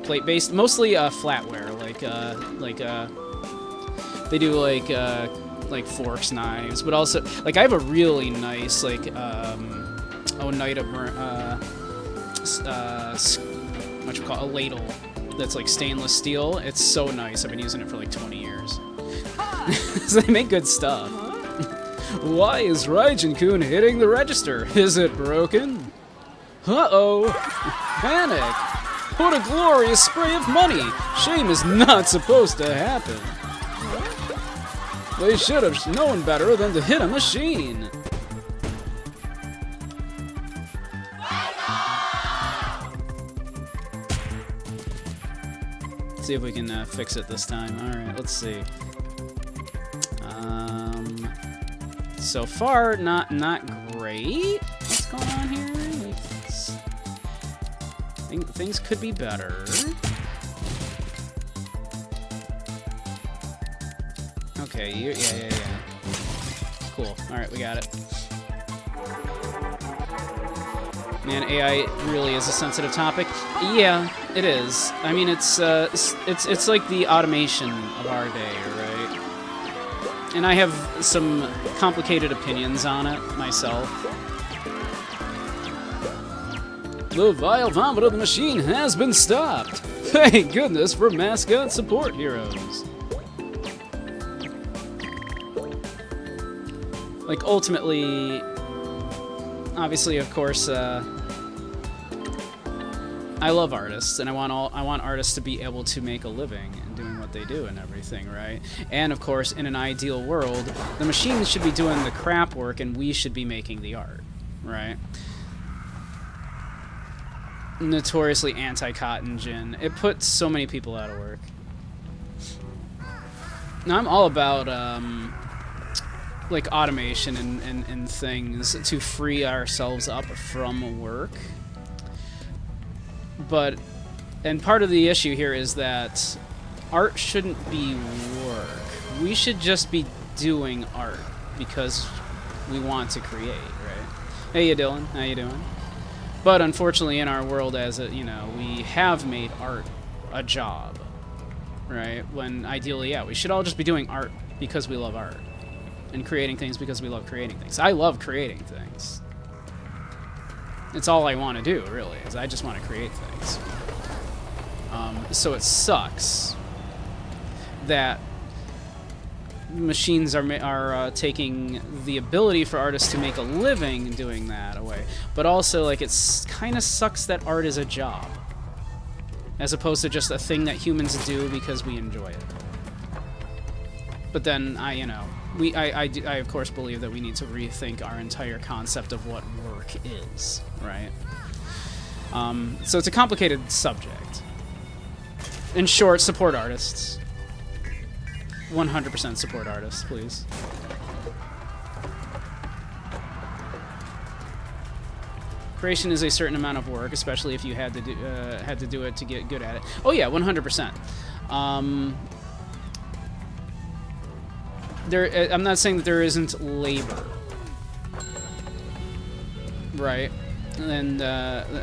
A: Plate-based, mostly flatware, they do like forks, knives, but also, like, I have a really nice, like, Oneida, what you call a ladle that's like stainless steel. It's so nice. I've been using it for like 20 years. So they make good stuff. Why is Raijin-kun hitting the register? Is it broken? Uh-oh. Panic. What a glorious spray of money. Shame is not supposed to happen. They should have known better than to hit a machine. See if we can fix it this time. Alright, let's see. So far, not great. What's going on here? Like, things could be better. Okay, yeah. Cool. Alright, we got it. Man, AI really is a sensitive topic. Yeah, it is. I mean, it's like the automation of our day, right? And I have some complicated opinions on it myself. The vile vomit of the machine has been stopped. Thank goodness for Mascot support heroes. Like, ultimately, obviously, of course, I love artists, and I want artists to be able to make a living and doing what they do and everything, right? And of course, in an ideal world, the machines should be doing the crap work, and we should be making the art, right? Notoriously anti-cotton gin. It puts so many people out of work. Now, I'm all about like automation and things to free ourselves up from work. And part of the issue here is that art shouldn't be work. We should just be doing art because we want to create, right? Hey, Dylan, how you doing? But unfortunately, in our world, we have made art a job, right? When ideally, yeah, we should all just be doing art because we love art, and creating things because we love creating things. I love creating things. It's all I want to do, really, is I just want to create things. So it sucks that machines are taking the ability for artists to make a living doing that away. But also, like, it's kind of sucks that art is a job, as opposed to just a thing that humans do because we enjoy it. But then I of course believe that we need to rethink our entire concept of what work is, right? So it's a complicated subject. In short, support artists. 100% support artists, please. Creation is a certain amount of work, especially if you had to do it to get good at it. Oh yeah, 100%. I'm not saying that there isn't labor, right? And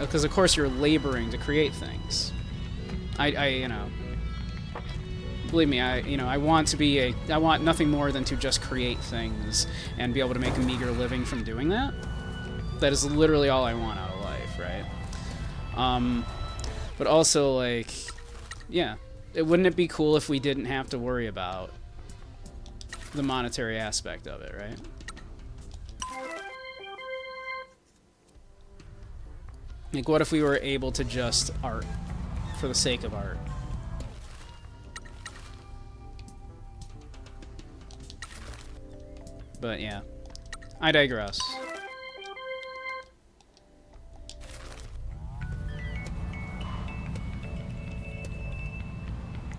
A: because of course you're laboring to create things. Believe me, I want nothing more than to just create things and be able to make a meager living from doing that. That is literally all I want out of life, right? But also, like, yeah, wouldn't it be cool if we didn't have to worry about the monetary aspect of it, right? Like, what if we were able to just art for the sake of art? But yeah, I digress.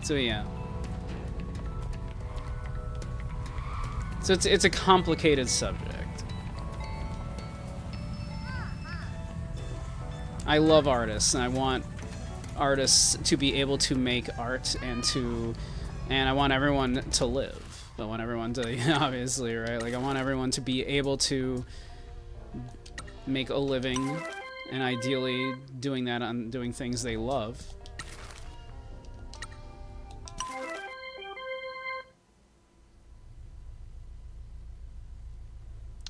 A: So yeah. So it's a complicated subject. I love artists, and I want artists to be able to make art and I want everyone to live. I want everyone to, obviously, right? Like, I want everyone to be able to make a living, and ideally doing that on doing things they love.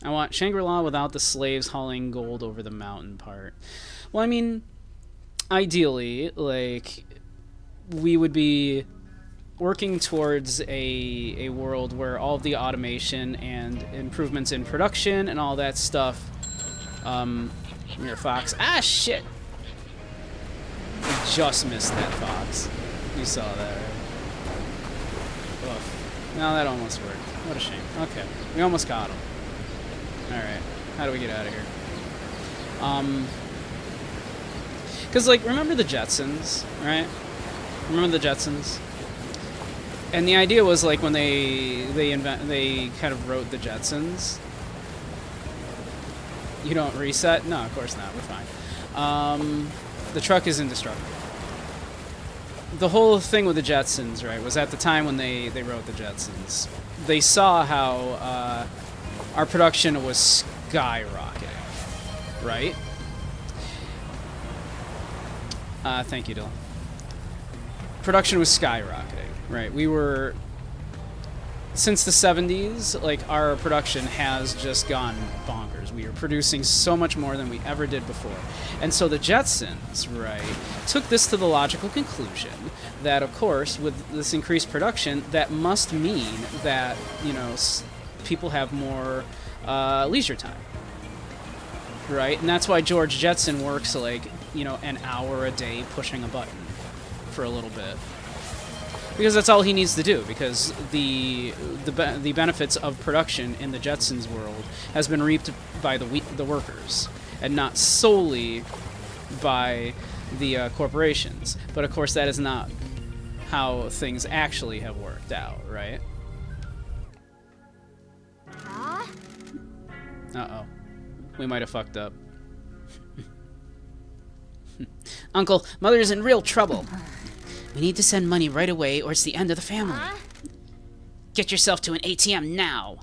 A: I want Shangri-La without the slaves hauling gold over the mountain part. Well, I mean, ideally, like, we would be working towards a world where all of the automation and improvements in production and all that stuff. You're a fox. Ah, shit! We just missed that fox. You saw that, right? Oof. No, that almost worked. What a shame. Okay, we almost got him. Alright, how do we get out of here? Because, like, remember the Jetsons, right? Remember the Jetsons? And the idea was, like, when they kind of wrote the Jetsons. You don't reset? No, of course not. We're fine. The truck is indestructible. The whole thing with the Jetsons, right, was at the time when they wrote the Jetsons. They saw how our production was skyrocketing, right? Thank you, Dylan. Production was skyrocketing, right? We were, since the 70s, like, our production has just gone bonkers. We are producing so much more than we ever did before. And so the Jetsons, right, took this to the logical conclusion that, of course, with this increased production, that must mean that, you know, people have more leisure time, right? And that's why George Jetson works, like, you know, an hour a day pushing a button for a little bit, because that's all he needs to do, because the benefits of production in the Jetsons world has been reaped by the workers and not solely by the corporations. But of course that is not how things actually have worked out, right? Uh-oh. We might have fucked up.
B: Uncle, Mother is in real trouble. We need to send money right away or it's the end of the family. Get yourself to an ATM now.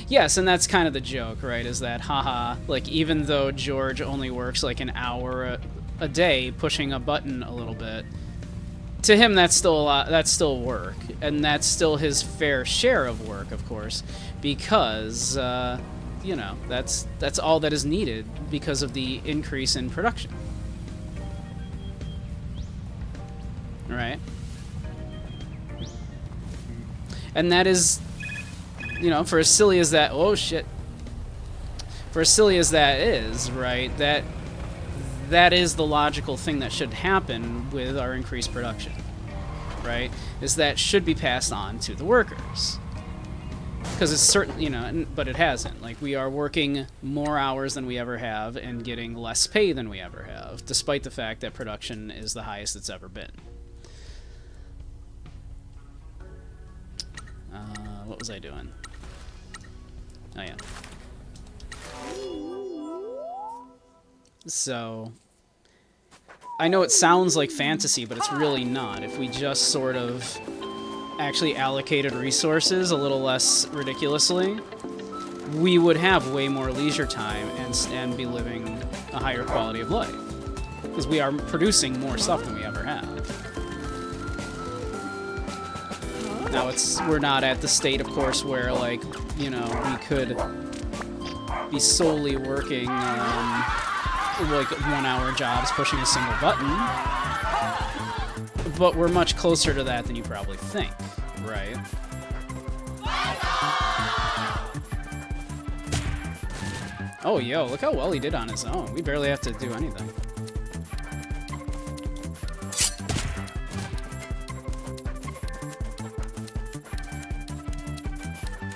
A: Yes, and that's kind of the joke, right? Is that, haha, like, even though George only works like an hour a day pushing a button a little bit, to him that's still a lot, that's still work, and that's still his fair share of work, of course, because you know, that's all that is needed because of the increase in production. Right? And that is, you know, for as silly as that, oh shit, for as silly as that is, right, that is the logical thing that should happen with our increased production, right, is that should be passed on to the workers. Because it's certain, you know, but it hasn't. Like, we are working more hours than we ever have and getting less pay than we ever have, despite the fact that production is the highest it's ever been. What was I doing? Oh, yeah. So, I know it sounds like fantasy, but it's really not. If we just sort of actually allocated resources a little less ridiculously, we would have way more leisure time and be living a higher quality of life. Because we are producing more stuff than we ever have. Now we're not at the state, of course, where like, you know, we could be solely working like 1-hour jobs pushing a single button, but we're much closer to that than you probably think, right? Oh, yo, look how well he did on his own. We barely have to do anything.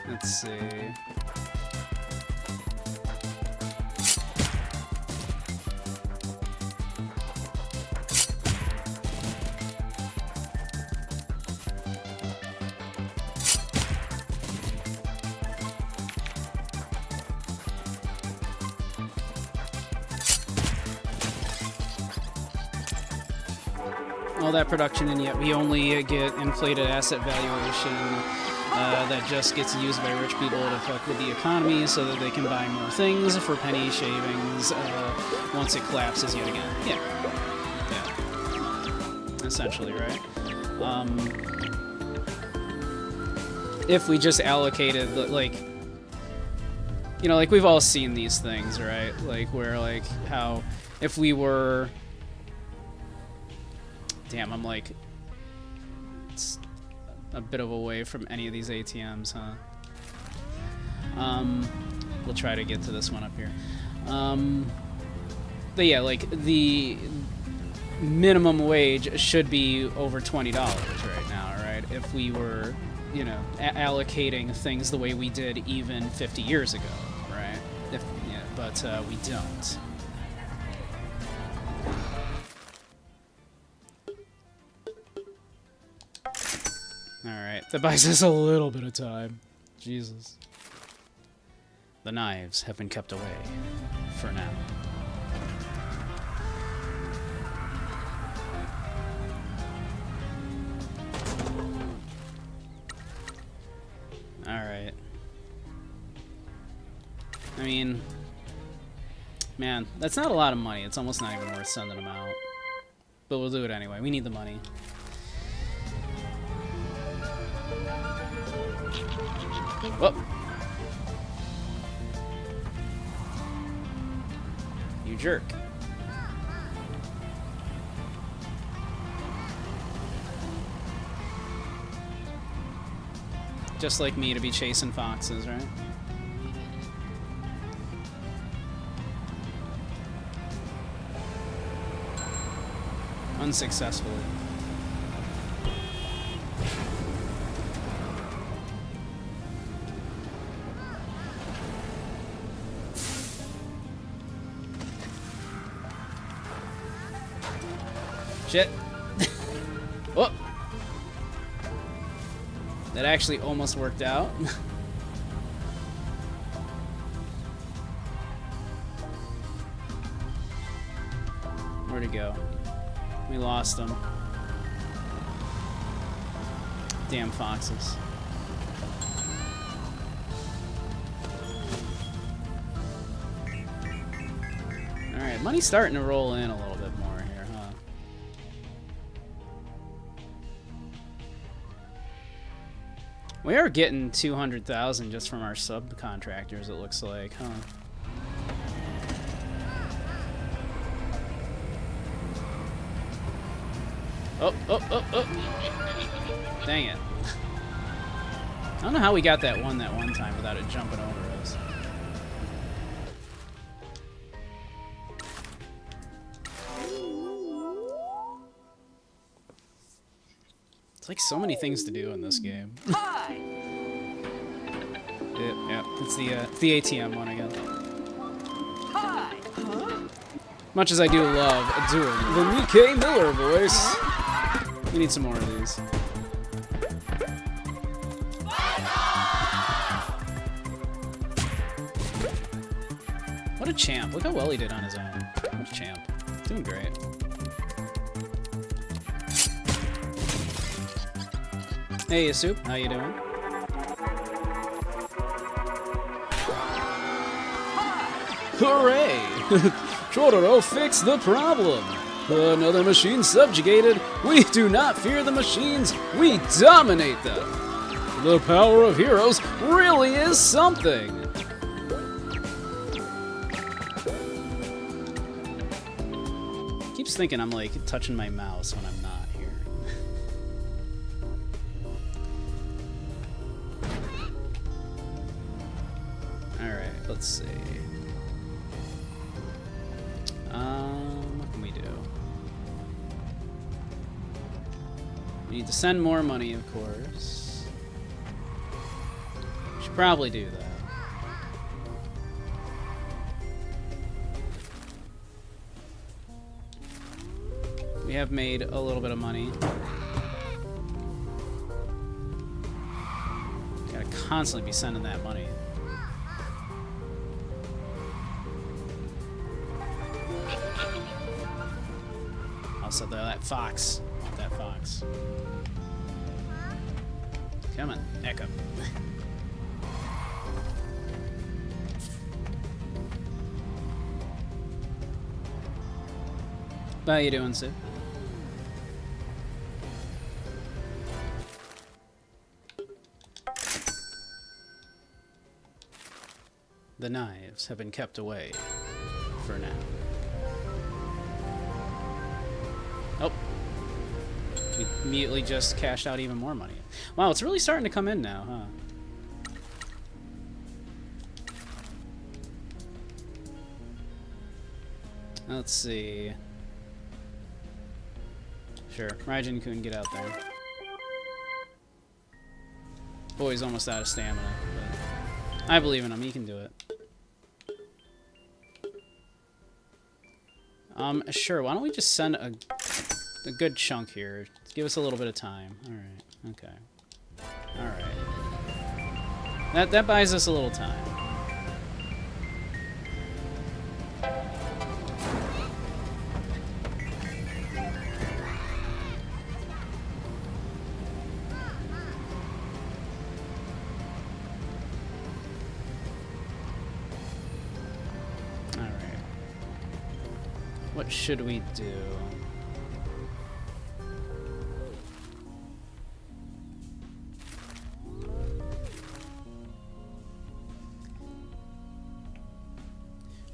A: Let's see. All that production, and yet we only get inflated asset valuation that just gets used by rich people to fuck with the economy so that they can buy more things for penny shavings once it collapses yet again. Yeah. Essentially, right? If we just allocated, like, you know, like we've all seen these things, right? Like where, like, how if we were... Damn, I'm like it's a bit of a way from any of these ATMs, huh? We'll try to get to this one up here. But yeah, like the minimum wage should be over $20 right now, right? If we were, you know, allocating things the way we did even 50 years ago, right? But we don't. Alright, that buys us a little bit of time. Jesus. The knives have been kept away. For now. Alright. I mean... Man, that's not a lot of money. It's almost not even worth sending them out. But we'll do it anyway. We need the money. Whoop. You jerk. Just like me to be chasing foxes, right? Unsuccessfully. Shit. Whoop. That actually almost worked out. Where'd he go? We lost him. Damn foxes. Alright, money's starting to roll in a little bit more here, huh? We are getting 200,000 just from our subcontractors, it looks like, huh? Oh, oh, oh, oh. Dang it. I don't know how we got that one time without it jumping over us. It's like so many things to do in this game. Yeah, it's the ATM one again. Much as I do love doing the Nikkei Miller voice, we need some more of these. What a champ. Look how well he did on his own. What a champ. Doing great. Hey, Soup. How you doing? Hooray! Chororo fixed the problem! Another machine subjugated. We do not fear the machines, we dominate them! The power of heroes really is something! Keeps thinking I'm like touching my mouse when I'm not here. Alright, let's see. What can we do? We need to send more money, of course. Should probably do that. We have made a little bit of money. Gotta constantly be sending that money. Also, that fox. That fox. Come on, Echo. How you doing, Sid? The knives have been kept away for now. Oh. We immediately just cashed out even more money. Wow, it's really starting to come in now, huh? Let's see. Sure, Raijin couldn't get out there. Boy's almost out of stamina, but I believe in him, he can do it. Sure, why don't we just send a good chunk here. Give us a little bit of time. Alright, okay. Alright. That buys us a little time. Alright. What should we do?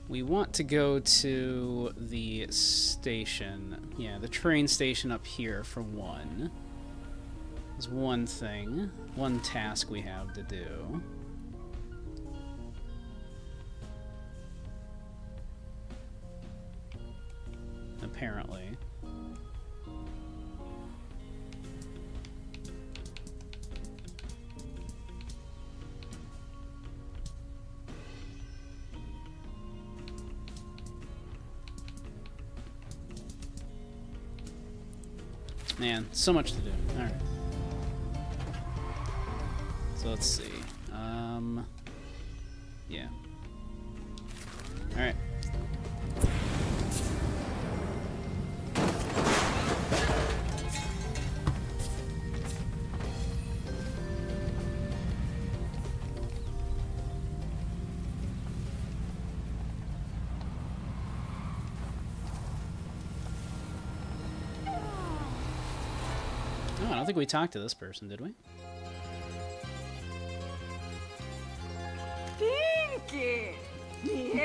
A: We want to go to the station. Yeah, the train station up here for one. There's one thing. One task we have to do. Apparently. Man, so much to do. Alright. So let's see. Yeah. Alright. Oh, I don't think we talked to this person, did we?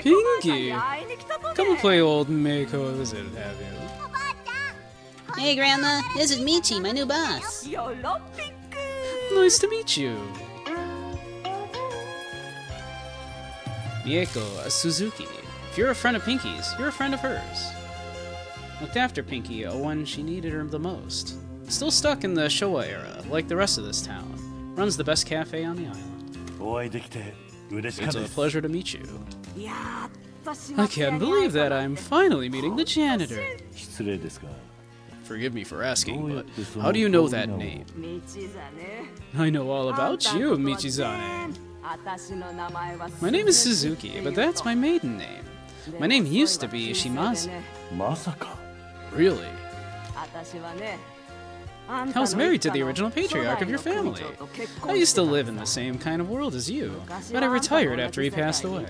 A: Pinky! Come and play old Mako visit, have you?
B: Hey, Grandma. This is Michi, my new boss.
A: Nice to meet you. Mieko Suzuki. If you're a friend of Pinky's, you're a friend of hers. Looked after Pinky when she needed her the most. Still stuck in the Showa era, like the rest of this town. Runs the best cafe on the island. It's a pleasure to meet you. I can't believe that I'm finally meeting the janitor. Forgive me for asking, but how do you know that name? I know all about you, Michizane. My name is Suzuki, but that's my maiden name. My name used to be Shimazu. Really? I was married to the original patriarch of your family. I used to live in the same kind of world as you, but I retired after he passed away.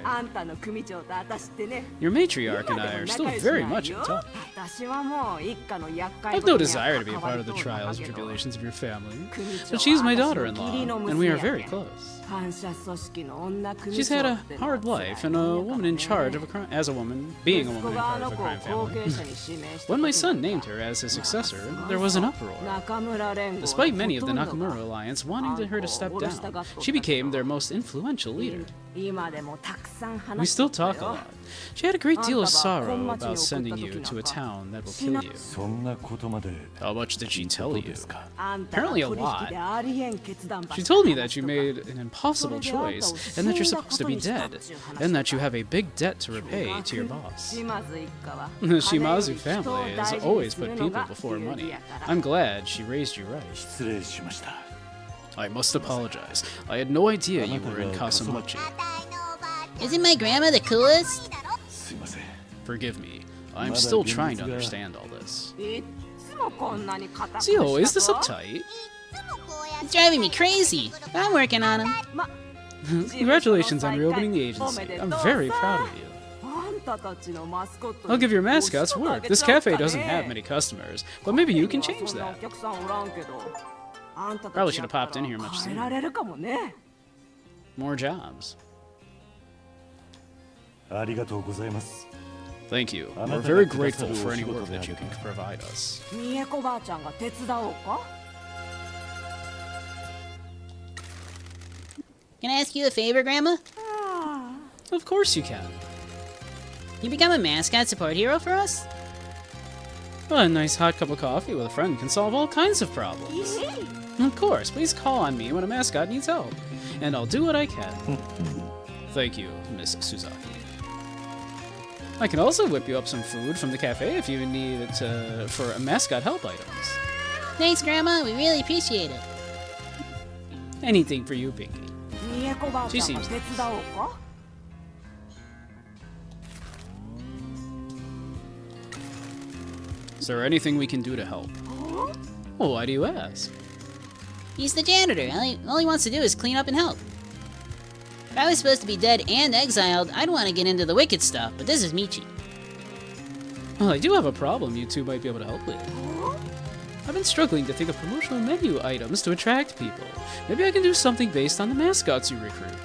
A: Your matriarch and I are still very much in touch. I have no desire to be a part of the trials and tribulations of your family, but she's my daughter-in-law, and we are very close. She's had a hard life, and a woman in charge of a crime, as a woman, being a woman in charge of a crime family. When my son named her as his successor, there was an uproar. Despite many of the Nakamura alliance wanting her to step down, she became their most influential leader. We still talk a lot. She had a great deal of sorrow about sending you to a town that will kill you. How much did she tell you? Apparently a lot. She told me that you made an impossible choice, and that you're supposed to be dead, and that you have a big debt to repay to your boss. The Shimazu family has always put people before money. I'm glad she raised you right. I must apologize. I had no idea you were in Kasumochi.
B: Isn't my grandma the coolest?
A: Forgive me. I'm still trying to understand all this. Zio, is this uptight?
B: It's driving me crazy, but I'm working on him.
A: Congratulations on reopening the agency. I'm very proud of you. I'll give your mascots work. This cafe doesn't have many customers, but maybe you can change that. Probably should have popped in here much sooner. More jobs. Thank you. We're very grateful for any work that you can provide us.
B: Can I ask you a favor, Grandma?
A: Of course you can.
B: You become a mascot support hero for us?
A: Well, a nice hot cup of coffee with a friend can solve all kinds of problems. Of course, please call on me when a mascot needs help, and I'll do what I can. Thank you, Miss Suzaki. I can also whip you up some food from the cafe if you need it for mascot help items.
B: Thanks, Grandma. We really appreciate it.
A: Anything for you, Pinky. She seems nice. Is there anything we can do to help? Well, why do you ask?
B: He's the janitor. All he wants to do is clean up and help. If I was supposed to be dead and exiled, I'd want to get into the wicked stuff, but this is Michi.
A: Well, I do have a problem you two might be able to help with. I've been struggling to think of promotional menu items to attract people. Maybe I can do something based on the mascots you recruit.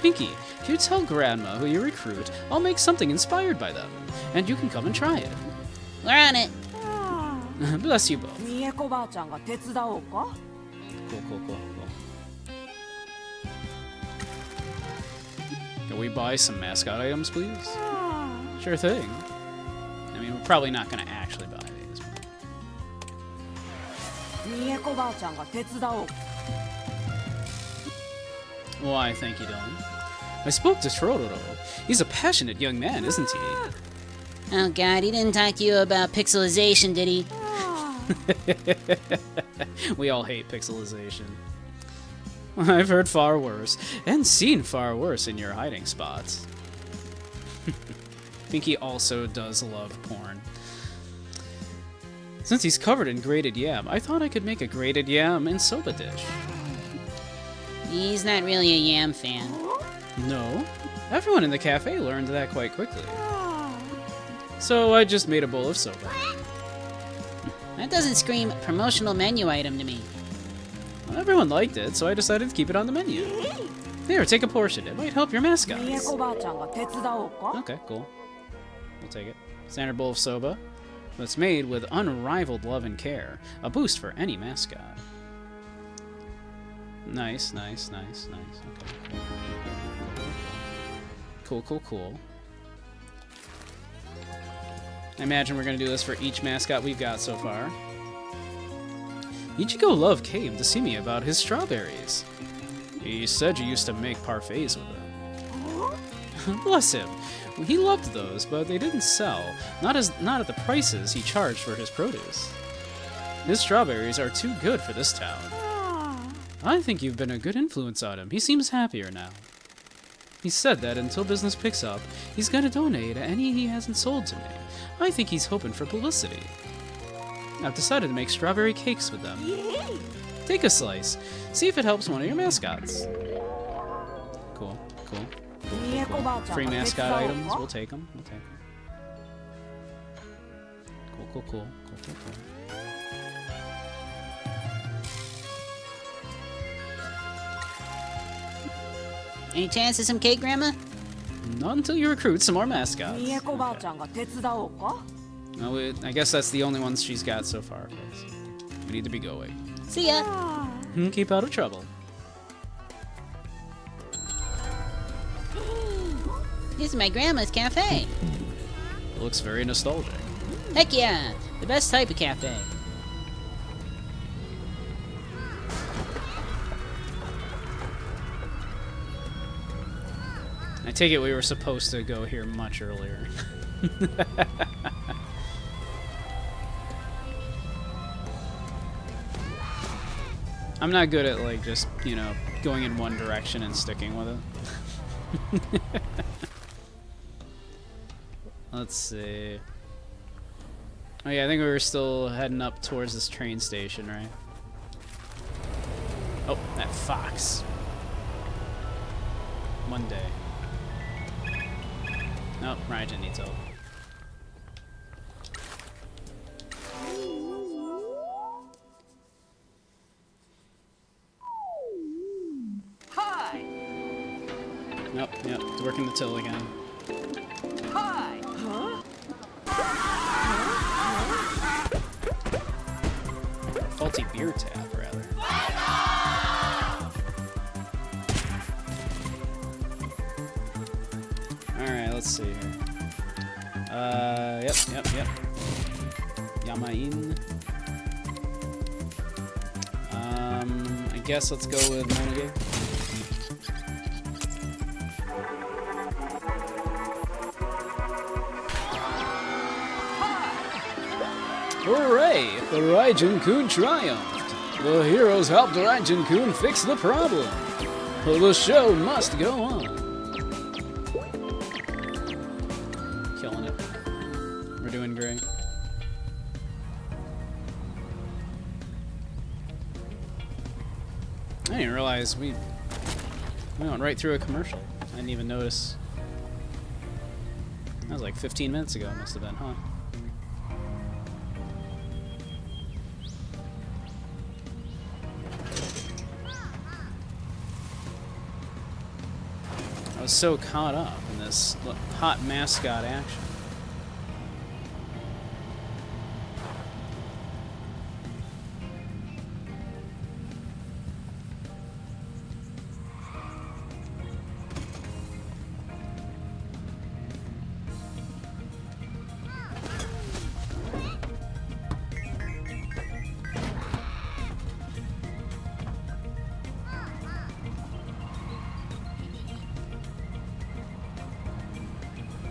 A: Pinky, if you tell Grandma who you recruit, I'll make something inspired by them, and you can come and try it.
B: We're on it.
A: Bless you both. Cool. Can we buy some mascot items, please? Sure thing. I mean, we're probably not going to actually buy these. Why, thank you, Dylan. I spoke to Totoro. He's a passionate young man, isn't he?
B: Oh god, he didn't talk to you about pixelization, did he?
A: We all hate pixelization. I've heard far worse, and seen far worse in your hiding spots. Pinky also does love porn. Since he's covered in grated yam, I thought I could make a grated yam and soba dish.
B: He's not really a yam fan.
A: No? Everyone in the cafe learned that quite quickly. So I just made a bowl of soba.
B: That doesn't scream promotional menu item to me.
A: Well, everyone liked it, so I decided to keep it on the menu. Here, take a portion. It might help your mascots. Okay, cool. We'll take it. Standard bowl of soba. That's made with unrivaled love and care. A boost for any mascot. Nice. Okay. Cool. I imagine we're going to do this for each mascot we've got so far. Ichigo Love came to see me about his strawberries. He said you used to make parfaits with them. Bless him. He loved those, but they didn't sell. Not at the prices he charged for his produce. His strawberries are too good for this town. I think you've been a good influence on him. He seems happier now. He said that until business picks up, he's going to donate any he hasn't sold to me. I think he's hoping for publicity. I've decided to make strawberry cakes with them. Take a slice. See if it helps one of your mascots. Cool, cool. Free mascot items, we'll take them. We'll take them. Cool, cool, cool, cool, cool, cool.
B: Any chance of some cake, Grandma?
A: Not until you recruit some more mascots. Okay.
C: お
A: Well, I guess that's the only ones she's got so far, folks. We need to be going.
B: See ya.
A: Keep out of trouble.
B: This is my grandma's cafe.
A: It looks very nostalgic.
B: Heck yeah, the best type of cafe.
A: I take it we were supposed to go here much earlier. I'm not good at, like, just, you know, going in one direction and sticking with it. Let's see. Oh yeah, I think we were still heading up towards this train station, right? Oh, that fox. One day. Nope, Raijin needs help.
C: Hi.
A: Nope, yep, it's working the till again.
C: Hi. Huh?
A: Faulty beer tap, rather. Alright, let's see here. Yep. Yamain. I guess let's go with Monogig. Hooray! The Raijin-kun triumphed! The heroes helped Raijin-kun fix the problem! The show must go on! Killing it. We're doing great. I didn't realize we went right through a commercial. I didn't even notice. That was like 15 minutes ago, must have been, huh? I was so caught up in this hot mascot action.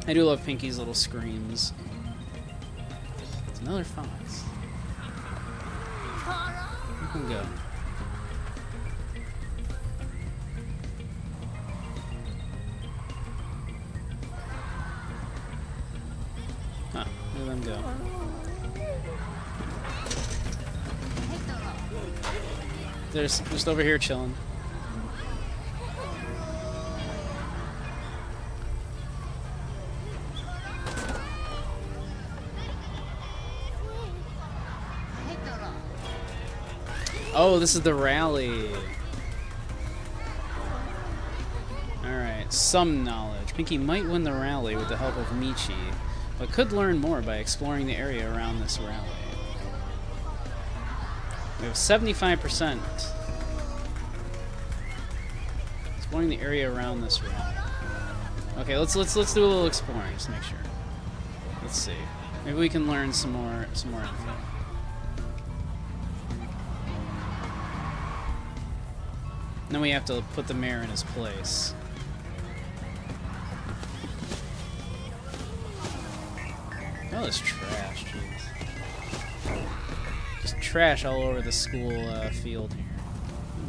A: I do love Pinky's little screams. It's another fox. You can go. Huh, look at them go. They're just over here chilling. Oh, this is the rally. Alright, some knowledge. Pinky might win the rally with the help of Michi, but could learn more by exploring the area around this rally. We have 75%. Exploring the area around this rally. Okay, let's do a little exploring just to make sure. Let's see. Maybe we can learn some more info. Then we have to put the mayor in his place. Oh, this trash, jeez. Just trash all over the school field here.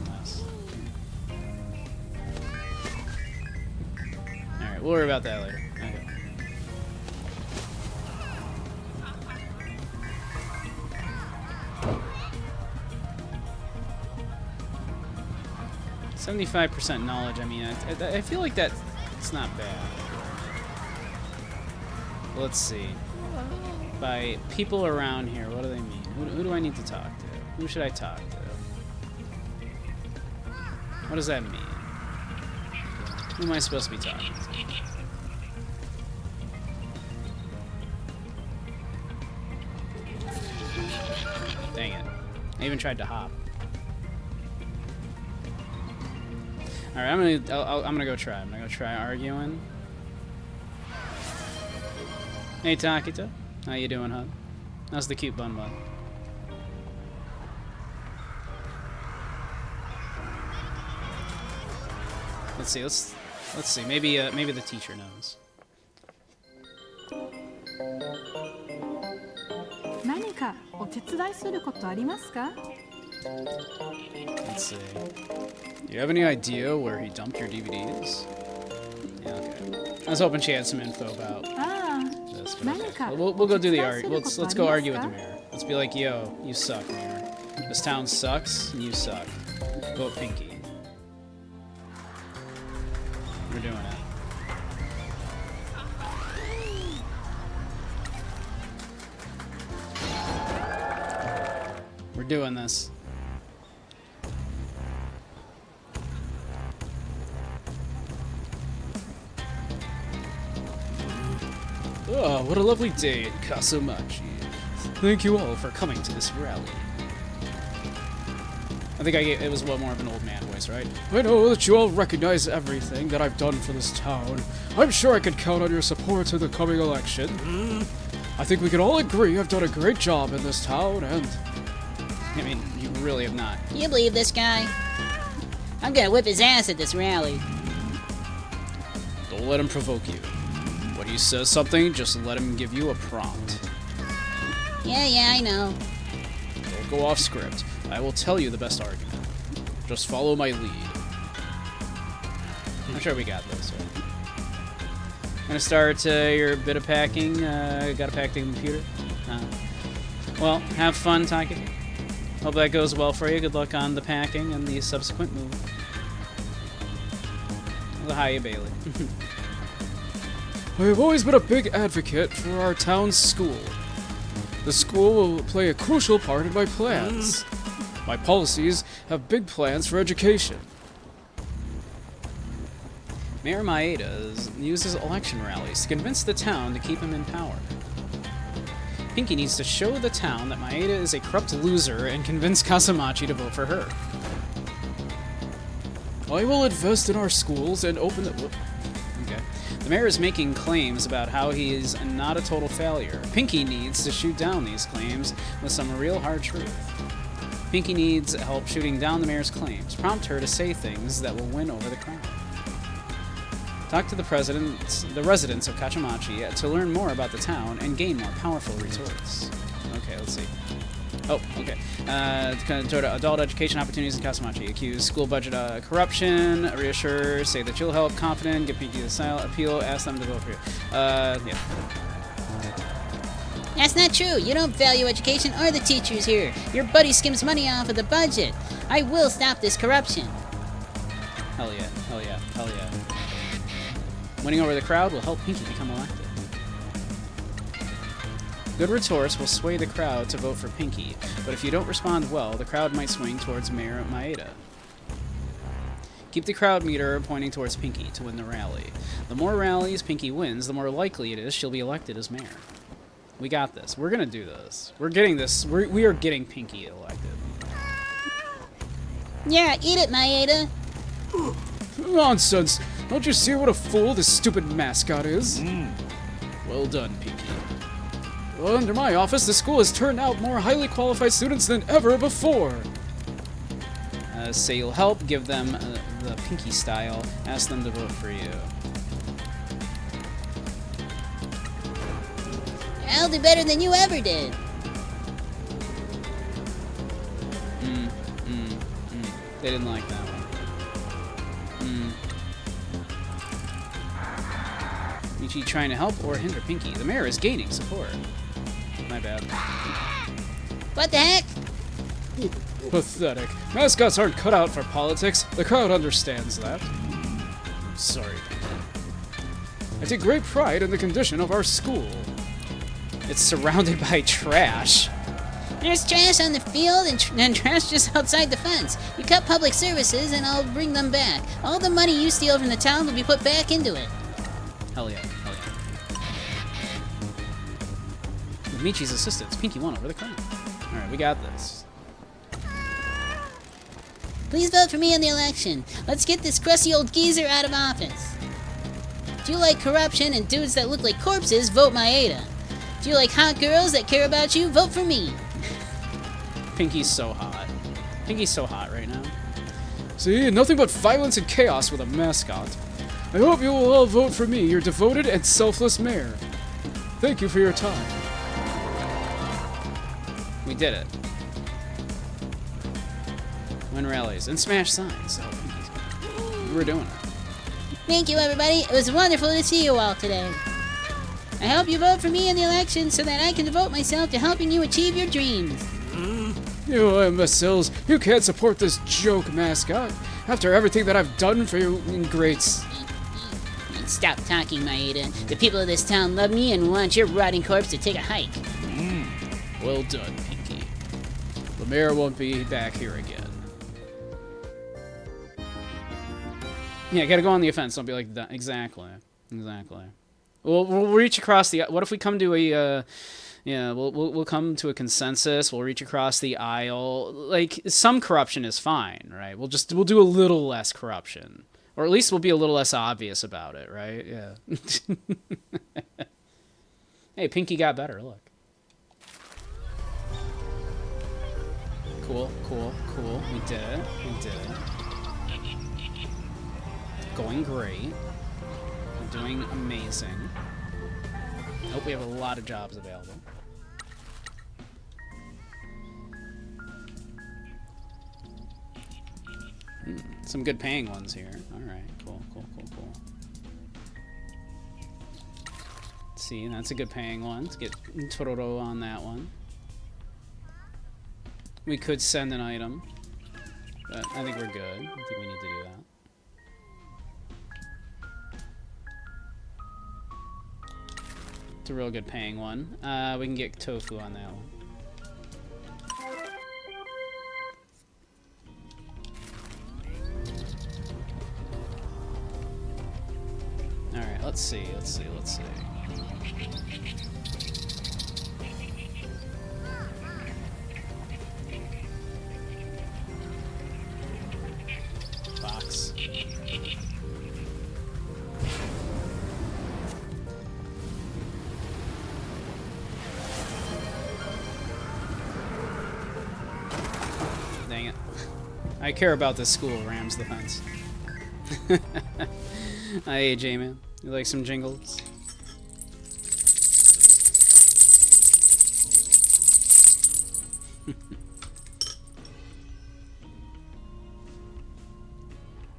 A: Nice. Alright, we'll worry about that later. Okay. 75% knowledge. I mean, I feel like that it's not bad. Let's see. By people around here, what do they mean? Who do I need to talk to? Who should I talk to? What does that mean? Who am I supposed to be talking to? Dang it. I even tried to hop. Alright, I'm gonna go try. I'm gonna go try arguing. Hey Takito. How you doing, hon? How's the cute bun bun? Let's see, let's see. Maybe the teacher knows.
C: 何かお手伝いすることありますか?
A: Let's see. Do you have any idea where he dumped your DVDs? Yeah, okay. I was hoping she had some info about this, but okay. We'll go do the argument. Let's go argue with the mayor. Let's be like, yo, you suck, mayor. This town sucks, and you suck. Vote Pinky. We're doing it. We're doing this. Oh, what a lovely day in Kasamachi. Thank you all for coming to this rally. I think it was more of an old man voice, right? I know that you all recognize everything that I've done for this town. I'm sure I could count on your support in the coming election. I think we can all agree I've done a great job in this town, and... I mean, you really have not.
B: You believe this guy? I'm gonna whip his ass at this rally.
A: Don't let him provoke you. When he says something, just let him give you a prompt.
B: Yeah, I know.
A: Don't go off script. I will tell you the best argument. Just follow my lead. I'm sure we got this, right? Gonna start your bit of packing. Gotta pack the computer. Well, have fun, Taki. Hope that goes well for you. Good luck on the packing and the subsequent move. Hiya, Bailey. I have always been a big advocate for our town's school. The school will play a crucial part in my plans. My policies have big plans for education. Mayor Maeda uses election rallies to convince the town to keep him in power. Pinky needs to show the town that Maeda is a corrupt loser and convince Kasamachi to vote for her. I will invest in our schools and open the... Okay. The mayor is making claims about how he is not a total failure. Pinky needs to shoot down these claims with some real hard truth. Pinky needs help shooting down the mayor's claims. Prompt her to say things that will win over the crowd. Talk to the residents of Kachamachi to learn more about the town and gain more powerful retorts. Okay, let's see. Oh, okay. Toward adult education opportunities in Kasamachi. Accuse school budget corruption. Reassure. Say that you'll help. Confident. Give Pinky the silent appeal. Ask them to vote for you. Yeah.
B: That's not true. You don't value education or the teachers here. Your buddy skims money off of the budget. I will stop this corruption.
A: Hell yeah. Hell yeah. Hell yeah. Winning over the crowd will help Pinky become elected. Good retorts will sway the crowd to vote for Pinky, but if you don't respond well, the crowd might swing towards Mayor Maeda. Keep the crowd meter pointing towards Pinky to win the rally. The more rallies Pinky wins, the more likely it is she'll be elected as mayor. We got this. We're gonna do this. We're getting this. We are getting Pinky elected.
B: Yeah, eat it, Maeda.
A: Nonsense! Don't you see what a fool this stupid mascot is? Well done, Pinky. Well, under my office, the school has turned out more highly qualified students than ever before. Say you'll help, give them the Pinky style, ask them to vote for you.
B: I'll do better than you ever did.
A: They didn't like that one. Michi trying to help or hinder Pinky. The mayor is gaining support. My bad.
B: What the heck?
A: Pathetic. Mascots aren't cut out for politics. The crowd understands that. I'm sorry, Pinky. I take great pride in the condition of our school. It's surrounded by trash.
B: There's trash on the field and trash just outside the fence. You cut public services and I'll bring them back. All the money you steal from the town will be put back into it.
A: Hell yeah, hell yeah. With Michi's assistance, Pinky won over the crowd. Alright, we got this.
B: Please vote for me in the election. Let's get this crusty old geezer out of office. If you like corruption and dudes that look like corpses, vote Maeda. If you like hot girls that care about you, vote for me.
A: Pinky's so hot. Pinky's so hot right now. See, nothing but violence and chaos with a mascot. I hope you will all vote for me, your devoted and selfless mayor. Thank you for your time. We did it. Win rallies and smash signs. So we're doing it.
B: Thank you, everybody. It was wonderful to see you all today. I hope you vote for me in the election so that I can devote myself to helping you achieve your dreams.
A: You imbeciles, you can't support this joke, mascot. After everything that I've done for you in greats.
B: Stop talking, Maeda. The people of this town love me and want your rotting corpse to take a hike.
A: Well done, Pinky. The mayor won't be back here again. Yeah, gotta go on the offense. Don't be like that. Exactly. Exactly. We'll reach across the... What if we come to a... yeah, we'll come to a consensus. We'll reach across the aisle. Like, some corruption is fine, right? We'll do a little less corruption. Or at least we'll be a little less obvious about it, right? Yeah. Hey, Pinky got better, look. Cool, cool, cool. We did it. We did it. Going great. We're doing amazing. I hope we have a lot of jobs available. Some good paying ones here. Alright, cool, cool, cool, cool. Let's see, that's a good paying one. Let's get Tororo on that one. We could send an item, but I think we're good. I don't think we need to do that. It's a real good paying one. We can get tofu on that one. Alright, let's see, let's see, let's see. Box. Dang it. I care about this school, Rams the fence. Hey, J-Man. You like some jingles?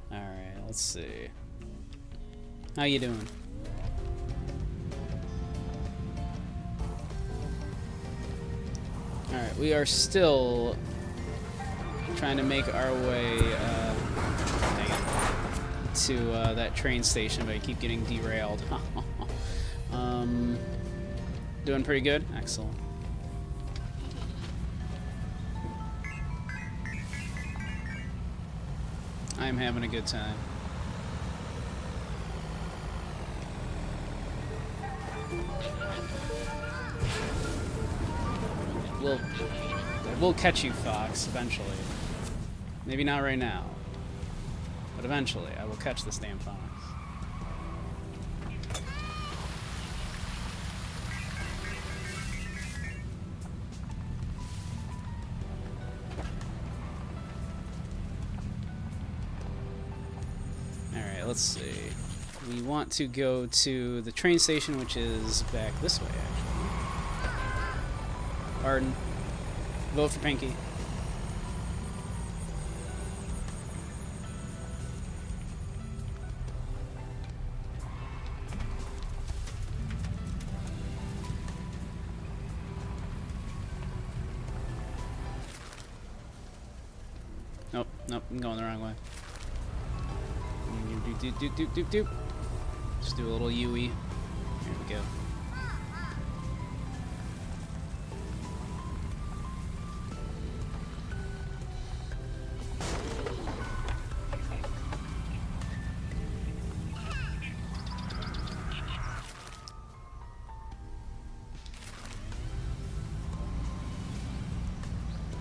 A: Alright, let's see. How you doing? Alright, we are still trying to make our way dang it, to that train station, but I keep getting derailed. Doing pretty good? Excellent. I'm having a good time. We'll catch you, Fox, eventually. Maybe not right now, but eventually I will catch this damn Fox. Alright, let's see. We want to go to the train station, which is back this way, actually. Arden. Vote for Pinky. Nope, nope, I'm going the wrong way. Doop, doop, doop, doop, doop, doop. Just do a little Yui. Here we go.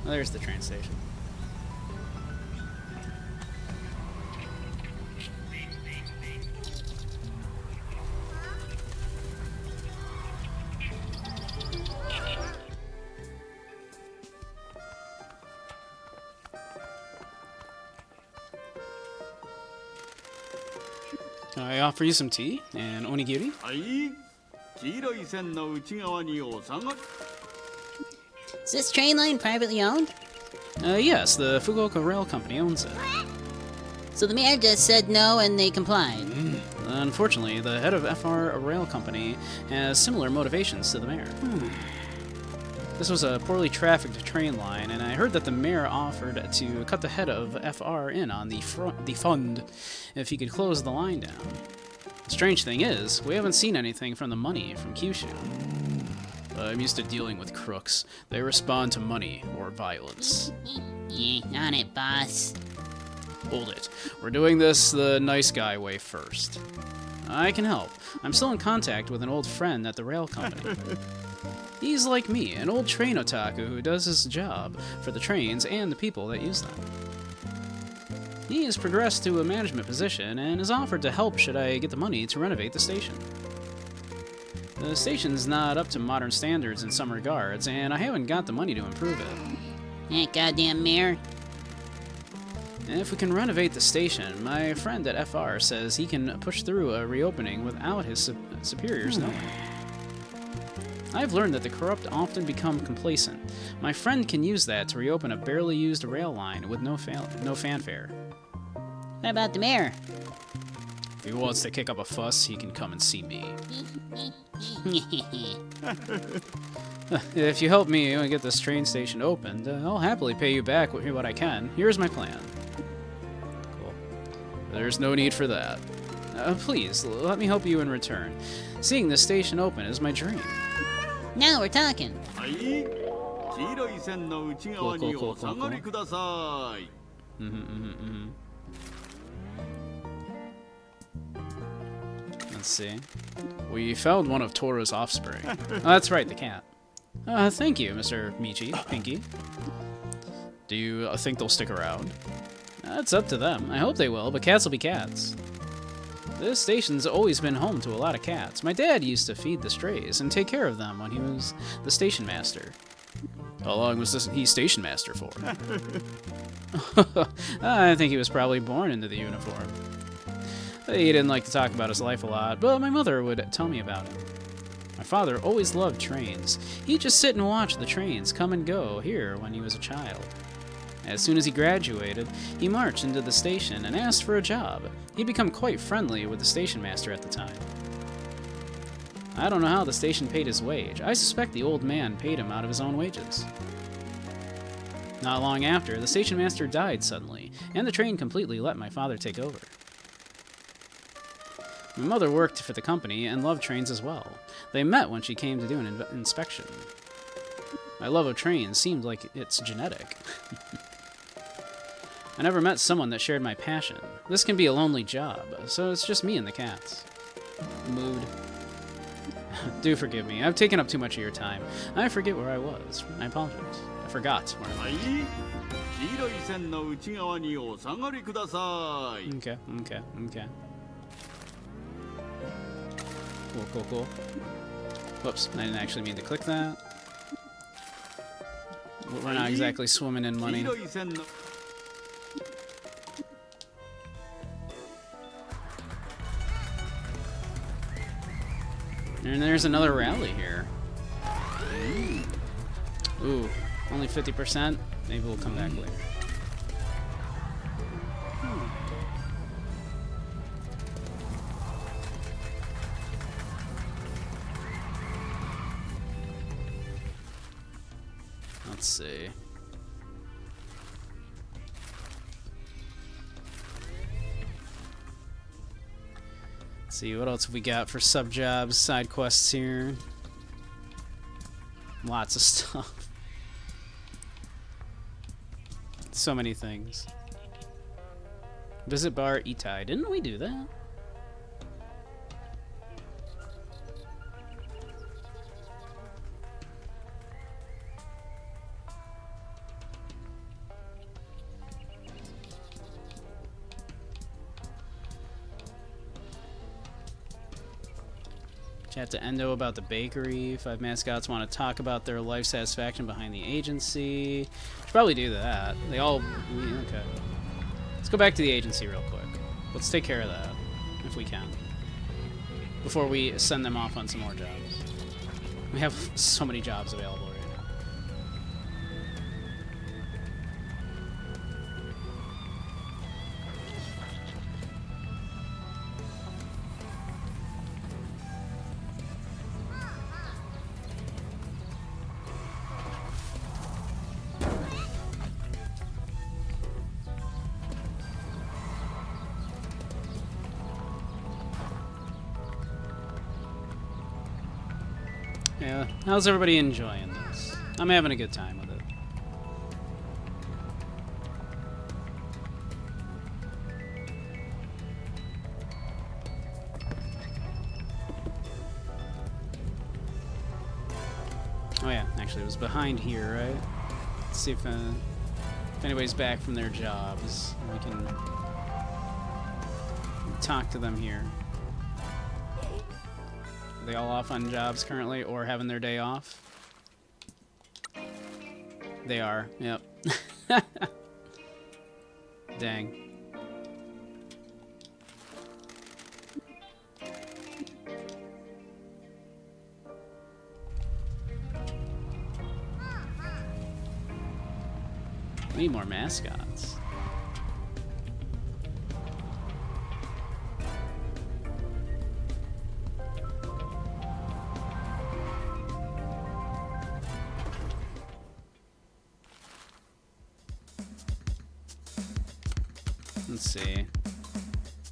A: Oh, there's the train station. Can I offer you some tea and onigiri?
D: はい、黄色い線の内側にお下がり。
B: Is this train line privately owned?
A: Yes, the Fukuoka Rail Company owns it.
B: So the mayor just said no and they complied.
A: Unfortunately, the head of FR Rail Company has similar motivations to the mayor. This was a poorly trafficked train line, and I heard that the mayor offered to cut the head of FR in on the fund if he could close the line down. The strange thing is, we haven't seen anything from the money from Kyushu. I'm used to dealing with crooks. They respond to money or violence.
B: Yeah, on it, boss.
A: Hold it. We're doing this the nice guy way first. I can help. I'm still in contact with an old friend at the rail company. He's like me, an old train otaku who does his job for the trains and the people that use them. He has progressed to a management position and has offered to help should I get the money to renovate the station. The station's not up to modern standards in some regards, and I haven't got the money to improve it.
B: That goddamn mayor.
A: If we can renovate the station, my friend at FR says he can push through a reopening without his superiors knowing. I've learned that the corrupt often become complacent. My friend can use that to reopen a barely used rail line with no fanfare.
B: What about the mayor?
A: If he wants to kick up a fuss, he can come and see me. If you help me get this train station opened, I'll happily pay you back what I can. Here's my plan. Cool. There's no need for that. Please, let me help you in return. Seeing this station open is my dream.
B: Now we're talking.
D: はい、黄色い線の内側にお下がりください。
A: Let's see. We found one of Tora's offspring. Oh, that's right, the cat. Thank you, Mr. Michi, Pinky. Do you think they'll stick around? It's up to them. I hope they will, but cats will be cats. This station's always been home to a lot of cats. My dad used to feed the strays and take care of them when he was the station master. How long was he station master for? I think he was probably born into the uniform. He didn't like to talk about his life a lot, but my mother would tell me about it. My father always loved trains. He'd just sit and watch the trains come and go here when he was a child. As soon as he graduated, he marched into the station and asked for a job. He'd become quite friendly with the station master at the time. I don't know how the station paid his wage. I suspect the old man paid him out of his own wages. Not long after, the station master died suddenly, and the train completely let my father take over. My mother worked for the company and loved trains as well. They met when she came to do an inspection. My love of trains seemed like it's genetic. I never met someone that shared my passion. This can be a lonely job, so it's just me and the cats. Mood. Do forgive me. I've taken up too much of your time. I forget where I was. I apologize. I forgot where I
D: はい、黄色い線の内側にお下がりください。
A: Okay. Cool. Whoops, I didn't actually mean to click that. We're not exactly swimming in
D: 黄
A: money.
D: 色い線の
A: And there's another rally here. Ooh, only 50%? Maybe we'll come back later. Let's see. Let's see, what else have we got for sub jobs, side quests here? Lots of stuff. So many things. Visit Bar Itai. Didn't we do that? Chat to Endo about the bakery. 5 mascots want to talk about their life satisfaction behind the agency. Should probably do that. They all... Okay. Let's go back to the agency real quick. Let's take care of that, if we can. Before we send them off on some more jobs. We have so many jobs available right now. Yeah, how's everybody enjoying this? I'm having a good time with it. Oh yeah, actually it was behind here, right? Let's see if anybody's back from their jobs. We can talk to them here. Are they all off on jobs currently or having their day off? They are, yep. Dang. We need more mascots. Let's see.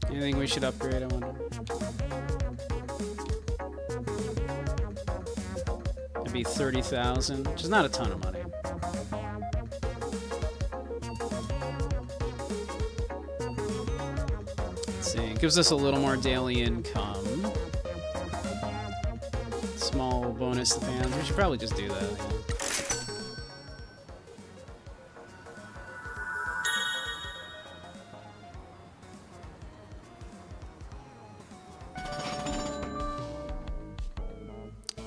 A: Anything we should upgrade, I wonder? That'd be 30,000, which is not a ton of money. Let's see. It gives us a little more daily income. Small bonus to fans. We should probably just do that. Yeah.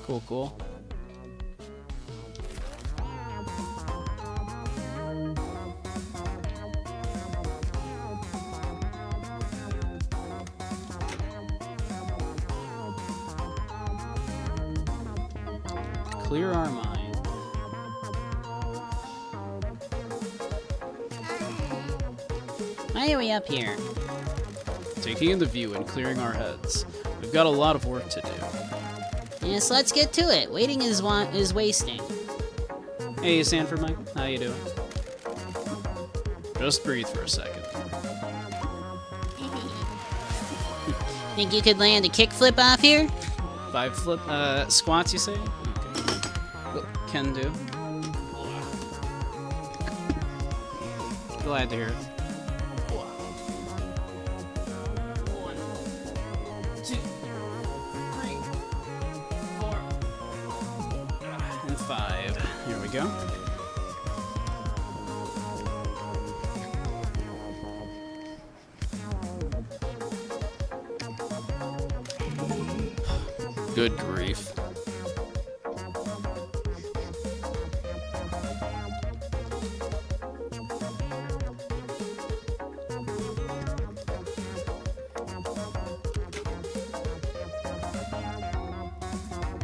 A: Cool, cool. Clear our mind.
B: Why are we up here?
A: Taking in the view and clearing our heads. We've got a lot of work to do.
B: Yes, let's get to it. Waiting is wasting.
A: Hey, Sanford Mike. How you doing? Just breathe for a second.
B: Think you could land a kickflip off here?
A: 5 flip, squats, you say? Okay. Can do. Glad to hear it. 1, 2, 3, 4, and 5. Here we go. Good grief.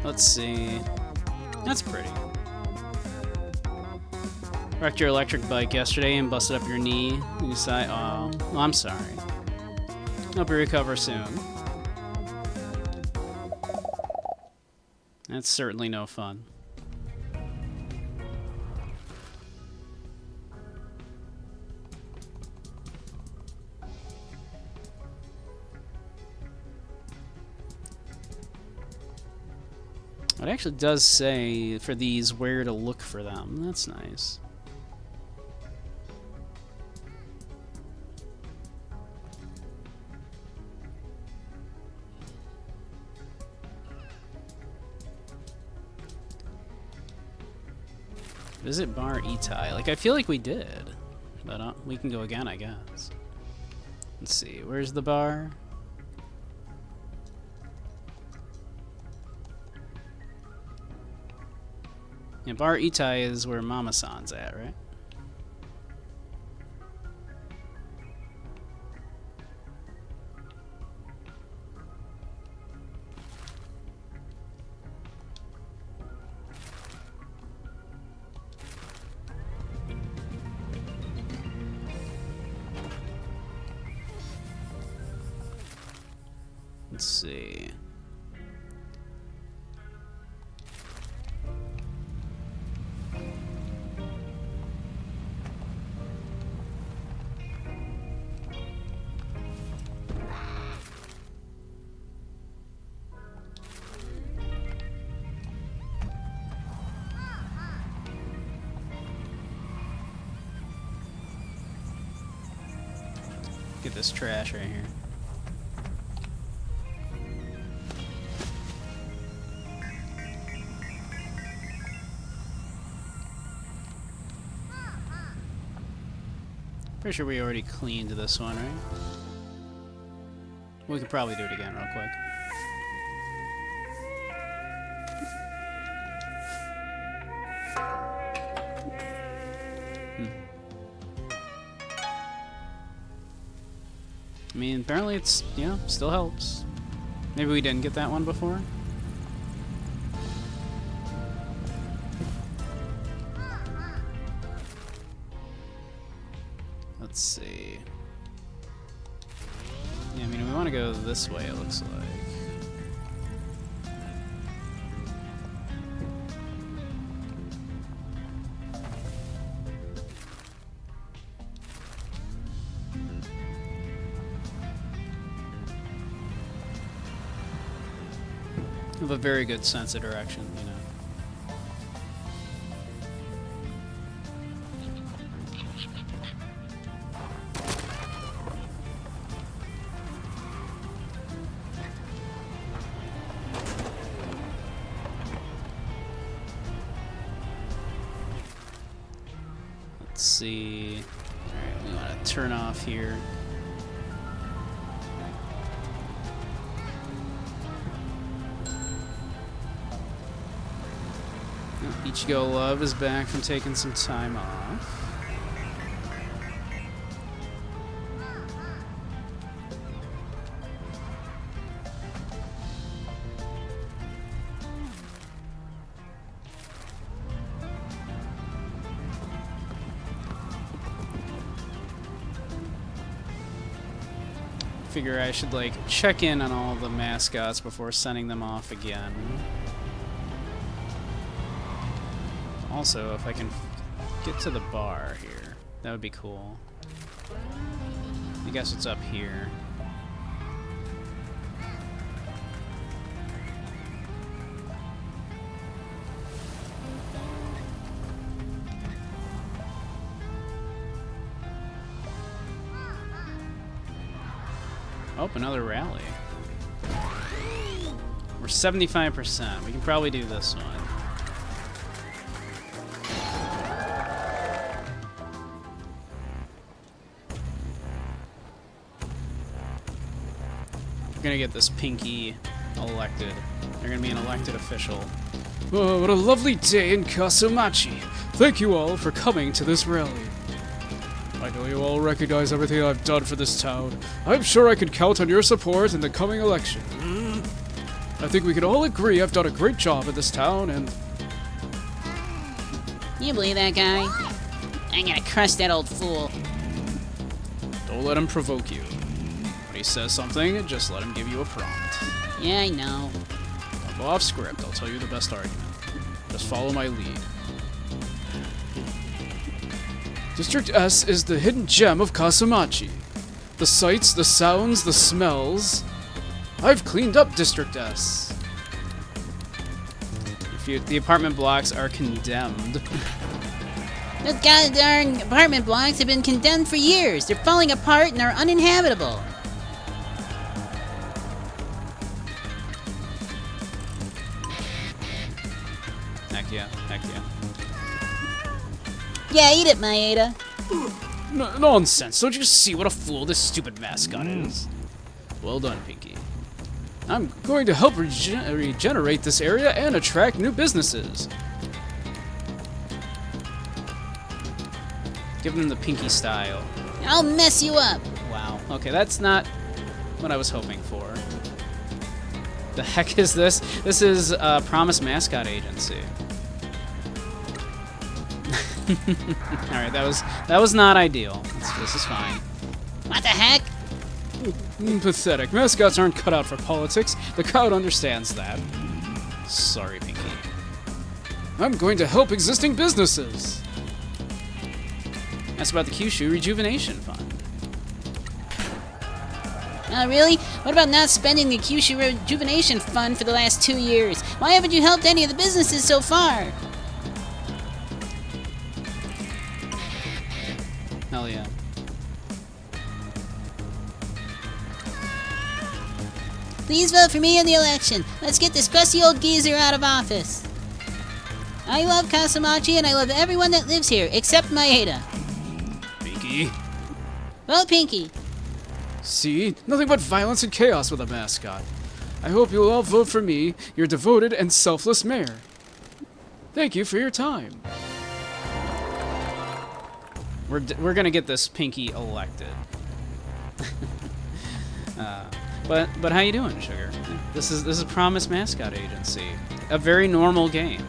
A: Let's see. That's pretty. Wrecked your electric bike yesterday and busted up your knee. You sigh. Oh, well, I'm sorry. Hope you recover soon. That's certainly no fun. It actually does say for these where to look for them. That's nice. Visit Bar Itai. Like, I feel like we did. But we can go again, I guess. Let's see. Where's the bar? Yeah, Bar Itai is where Mama-san's at, right? Let's see. Get this trash right here. Pretty sure we already cleaned this one, right? We could probably do it again real quick. I mean, apparently it's, you know, still helps. Maybe we didn't get that one before? Let's see. Yeah, I mean, we want to go this way, it looks like. We have a very good sense of direction, you know. Let's see. Alright, we want to turn off here. Ichigo Love is back from taking some time off. Figure I should like check in on all the mascots before sending them off again. Also, if I can get to the bar here, that would be cool. I guess it's up here. Oh, another rally. We're 75%. We can probably do this one. We're gonna get this Pinky elected. They're gonna be an elected official.
E: Oh, what a lovely day in Kasumachi. Thank you all for coming to this rally. I know you all recognize everything I've done for this town. I'm sure I can count on your support in the coming election. I think we can all agree I've done a great job in this town, and...
B: You believe that guy? I'm gonna crush that old fool.
E: Don't let him provoke you. When he says something, just let him give you a prompt.
B: Yeah, I know.
E: I'll go off script, I'll tell you the best argument. Just follow my lead. District S is the hidden gem of Kasumachi. The sights, the sounds, the smells. I've cleaned up District S.
A: refute. The apartment blocks are condemned.
B: Those goddamn apartment blocks have been condemned for years. They're falling apart and are uninhabitable.
A: Heck yeah, heck yeah.
B: Yeah, eat it, Maeda.
A: Nonsense! Don't you see what a fool this stupid mascot is? Well done, Pinky. I'm going to help regenerate this area and attract new businesses. Give them the Pinky style.
B: I'll mess you up.
A: Wow. Okay, that's not what I was hoping for. The heck is this? This is Promise Mascot Agency. All right, that was not ideal. This is fine.
B: What the heck?
A: Pathetic. Mascots aren't cut out for politics. The crowd understands that. Sorry, Pinky. I'm going to help existing businesses. That's about the Kyushu Rejuvenation Fund.
B: Oh, really? What about not spending the Kyushu Rejuvenation Fund for the last 2 years? Why haven't you helped any of the businesses so far?
A: Hell yeah.
B: Please vote for me in the election. Let's get this crusty old geezer out of office. I love Kasumachi and I love everyone that lives here, except Maeda.
A: Pinky.
B: Vote Pinky.
E: See? Nothing but violence and chaos with a mascot. I hope you'll all vote for me, your devoted and selfless mayor. Thank you for your time.
A: We're gonna get this Pinky elected. But how you doing, Sugar? This is Promise Mascot Agency, a very normal game.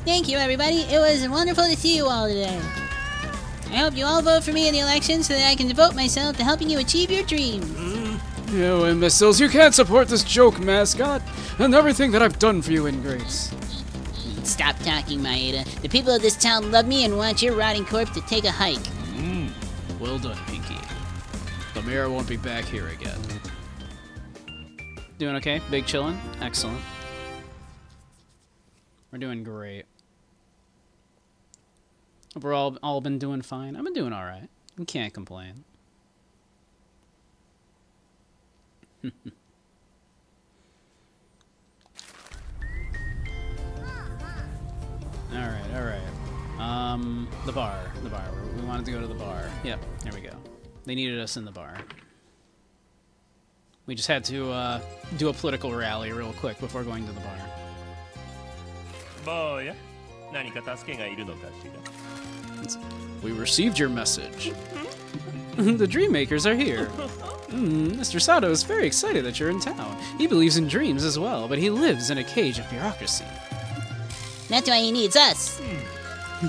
B: Thank you, everybody. It was wonderful to see you all today. I hope you all vote for me in the election so that I can devote myself to helping you achieve your dreams.
E: You imbeciles, you can't support this joke, mascot, and everything that I've done for you, ingrates.
B: Stop talking, Maeda. The people of this town love me and want your rotting corpse to take a hike.
A: Well done, Pinky. The mayor won't be back here again. Doing okay? Big chillin'? Excellent. We're doing great. Hope we're all been doing fine. I've been doing alright. I can't complain. Alright. The bar. We wanted to go to the bar. Yep, there we go. They needed us in the bar. We just had to do a political rally real quick before going to the bar. We received your message. The Dreammakers are here. Mr. Sato is very excited that you're in town. He believes in dreams as well, but he lives in a cage of bureaucracy.
B: That's why he needs us.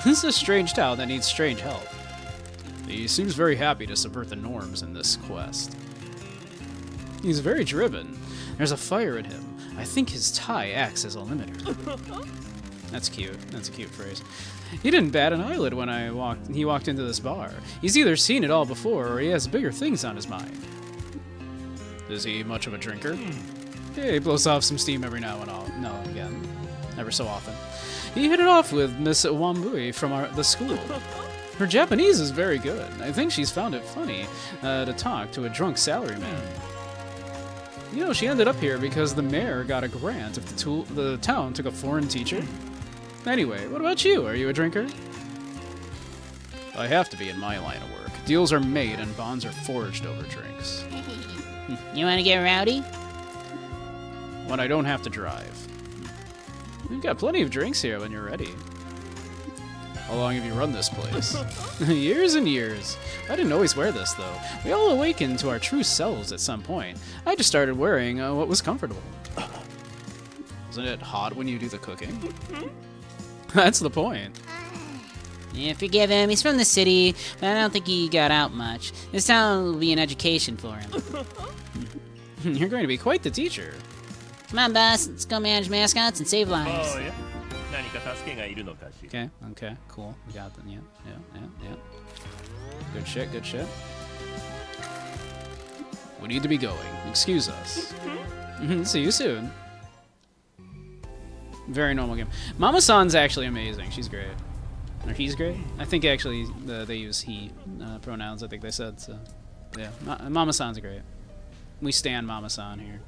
A: This is a strange town that needs strange help. He seems very happy to subvert the norms in this quest. He's very driven. There's a fire in him. I think his tie acts as a limiter. That's cute. That's a cute phrase. He didn't bat an eyelid when he walked into this bar. He's either seen it all before or he has bigger things on his mind. Is he much of a drinker? Yeah, he blows off some steam every now and again. Ever so often. He hit it off with Miss Wambui from the school. Her Japanese is very good. I think she's found it funny to talk to a drunk salaryman. You know, she ended up here because the mayor got a grant if the town took a foreign teacher. Anyway, what about you? Are you a drinker? I have to be in my line of work. Deals are made and bonds are forged over drinks.
B: You want to get rowdy?
A: When I don't have to drive. We've got plenty of drinks here when you're ready. How long have you run this place? Years and years. I didn't always wear this, though. We all awaken to our true selves at some point. I just started wearing what was comfortable. Isn't it hot when you do the cooking? That's the point.
B: Yeah, forgive him. He's from the city, but I don't think he got out much. This town will be an education for him.
A: You're going to be quite the teacher.
B: Come on, boss. Let's go manage mascots and save lives.
A: Okay, cool. We got them. Yeah. Good shit. We need to be going. Excuse us. See you soon. Very normal game. Mama-san's actually amazing. She's great. Or he's great? I think actually they use he pronouns, I think they said. So, yeah. Mama-san's great. We stand Mama-san here.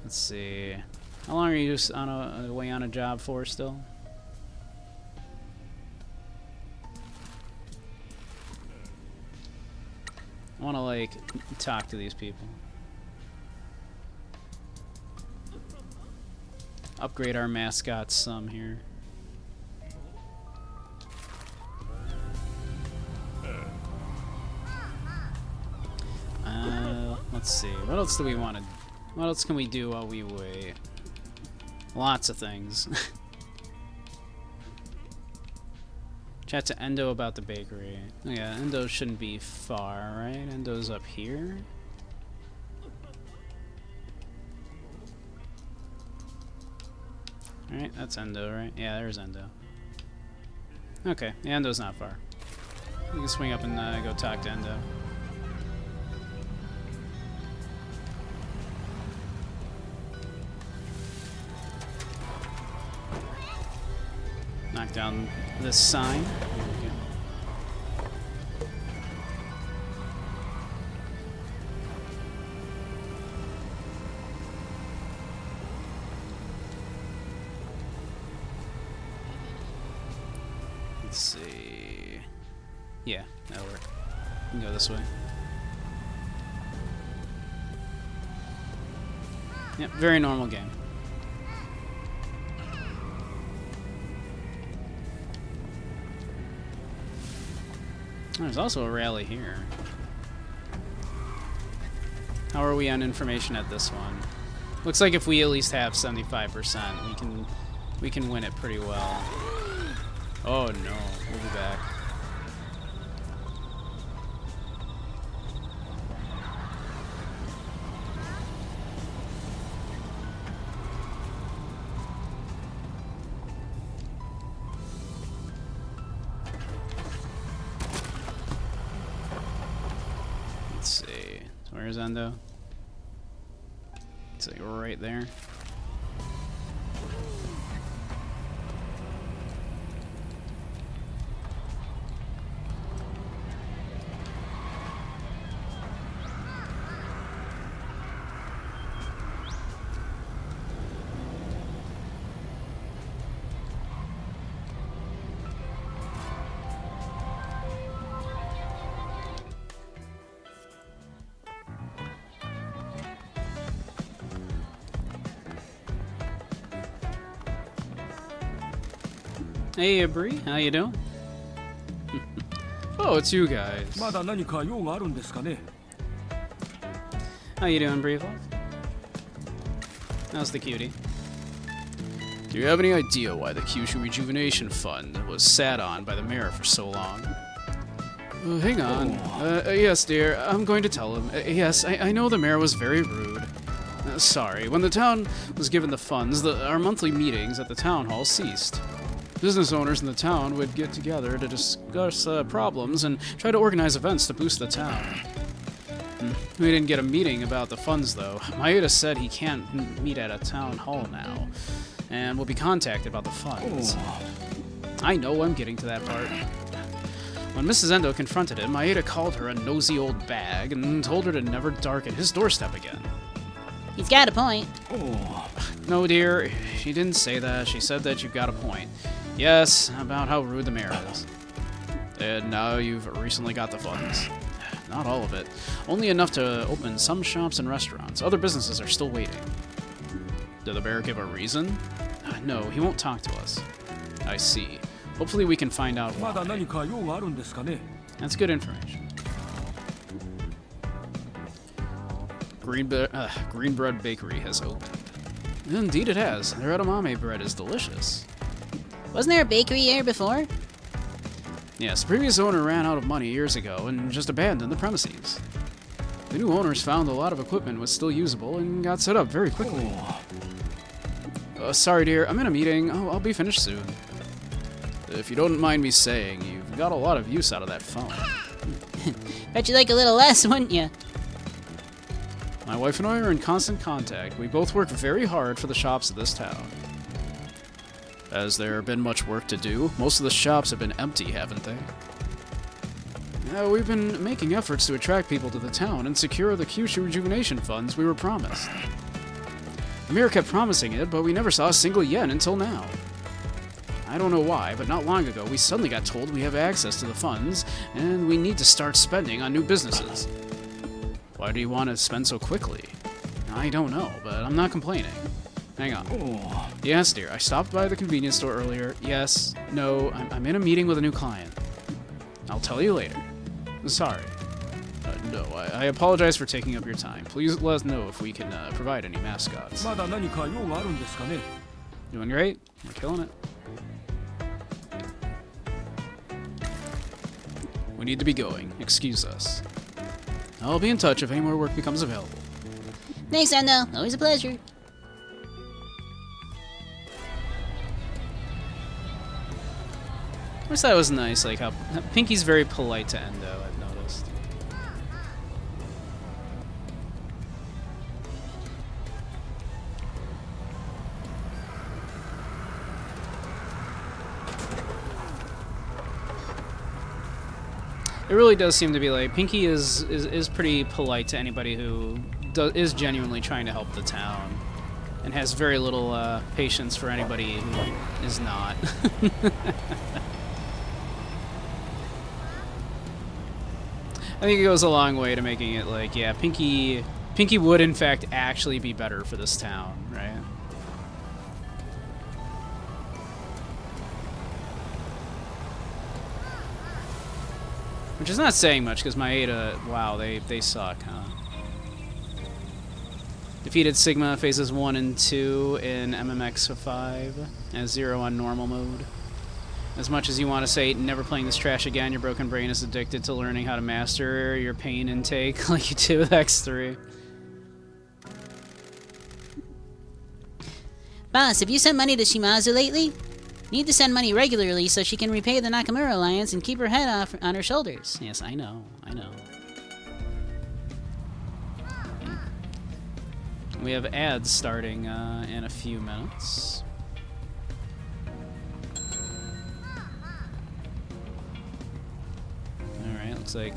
A: Let's see. How long are you away on a job for still? I want to, like, talk to these people. Upgrade our mascot some here. Let's see. What else do we want to... What else can we do while we wait? Lots of things. Chat to Endo about the bakery. Oh yeah, Endo shouldn't be far, right? Endo's up here. Alright, that's Endo, right? Yeah, there's Endo. Okay, yeah, Endo's not far. We can swing up and go talk to Endo. Knock down this sign. There we go. Let's see. Yeah, that'll work. We can go this way. Yep, very normal game. There's also a rally here. How are we on information at this one? Looks like if we at least have 75%, we can win it pretty well. Oh no, we'll be back. Let's see. Where's Endo? It's like right there. Hey, Bree, how you doing? Oh, it's you guys.
F: まだ何か用があるんですかね。
A: How you doing, Bree? How's the cutie? Do you have any idea why the Kyushu Rejuvenation Fund was sat on by the mayor for so long? Hang on. Yes, dear, I'm going to tell him. Yes, I know the mayor was very rude. Sorry, when the town was given the funds, our monthly meetings at the town hall ceased. Business owners in the town would get together to discuss problems and try to organize events to boost the town. We didn't get a meeting about the funds, though. Maeda said he can't meet at a town hall now, and will be contacted about the funds. I know I'm getting to that part. When Mrs. Endo confronted him, Maeda called her a nosy old bag and told her to never darken his doorstep again.
B: He's got a point.
A: No, dear, she didn't say that. She said that you've got a point. Yes, about how rude the mayor is. And now you've recently got the funds. Not all of it. Only enough to open some shops and restaurants. Other businesses are still waiting. Did the mayor give a reason? No, he won't talk to us. I see. Hopefully we can find out
F: まだ
A: why.
F: 何か用があるんですかね。
A: That's good information. Greenbread Bakery has opened. Indeed it has. Their edamame bread is delicious.
B: Wasn't there a bakery here before?
A: Yes, the previous owner ran out of money years ago and just abandoned the premises. The new owners found a lot of equipment was still usable and got set up very quickly. Sorry, dear, I'm in a meeting. I'll be finished soon. If you don't mind me saying, you've got a lot of use out of that phone.
B: Bet you like a little less, wouldn't you?
E: My wife and I are in constant contact. We both work very hard for the shops of this town. Has there been much work to do? Most of the shops have been empty, haven't they? We've been making efforts to attract people to the town and secure the Kyushu rejuvenation funds we were promised. Amir kept promising it, but we never saw a single yen until now. I don't know why, but not long ago we suddenly got told we have access to the funds, and we need to start spending on new businesses. Why do you want to spend so quickly? I don't know, but I'm not complaining. Hang on.
F: Oh,
E: Yes, dear, I stopped by the convenience store earlier. Yes, no, I'm in a meeting with a new client. I'll tell you later. Sorry. No, I apologize for taking up your time. Please let us know if we can provide any mascots.
F: まだ何か用があるんですかね。
E: Doing great. We're killing it. We need to be going. Excuse us. I'll be in touch if any more work becomes available.
B: Thanks, Endo. Always a pleasure.
A: I wish that was nice, like how Pinky's very polite to Endo, I've noticed. It really does seem to be like Pinky is pretty polite to anybody who is genuinely trying to help the town, and has very little patience for anybody who is not. I think it goes a long way to making it like, yeah, Pinky would in fact actually be better for this town, right? Which is not saying much, because Maeda, wow, they suck, huh? Defeated Sigma phases 1 and 2 in MMX5, and 0 on normal mode. As much as you want to say, never playing this trash again, your broken brain is addicted to learning how to master your pain intake like you do with X3.
B: Boss, have you sent money to Shimazu lately? Need to send money regularly so she can repay the Nakamura Alliance and keep her head off on her shoulders.
A: Yes, I know. We have ads starting in a few minutes. Alright, looks like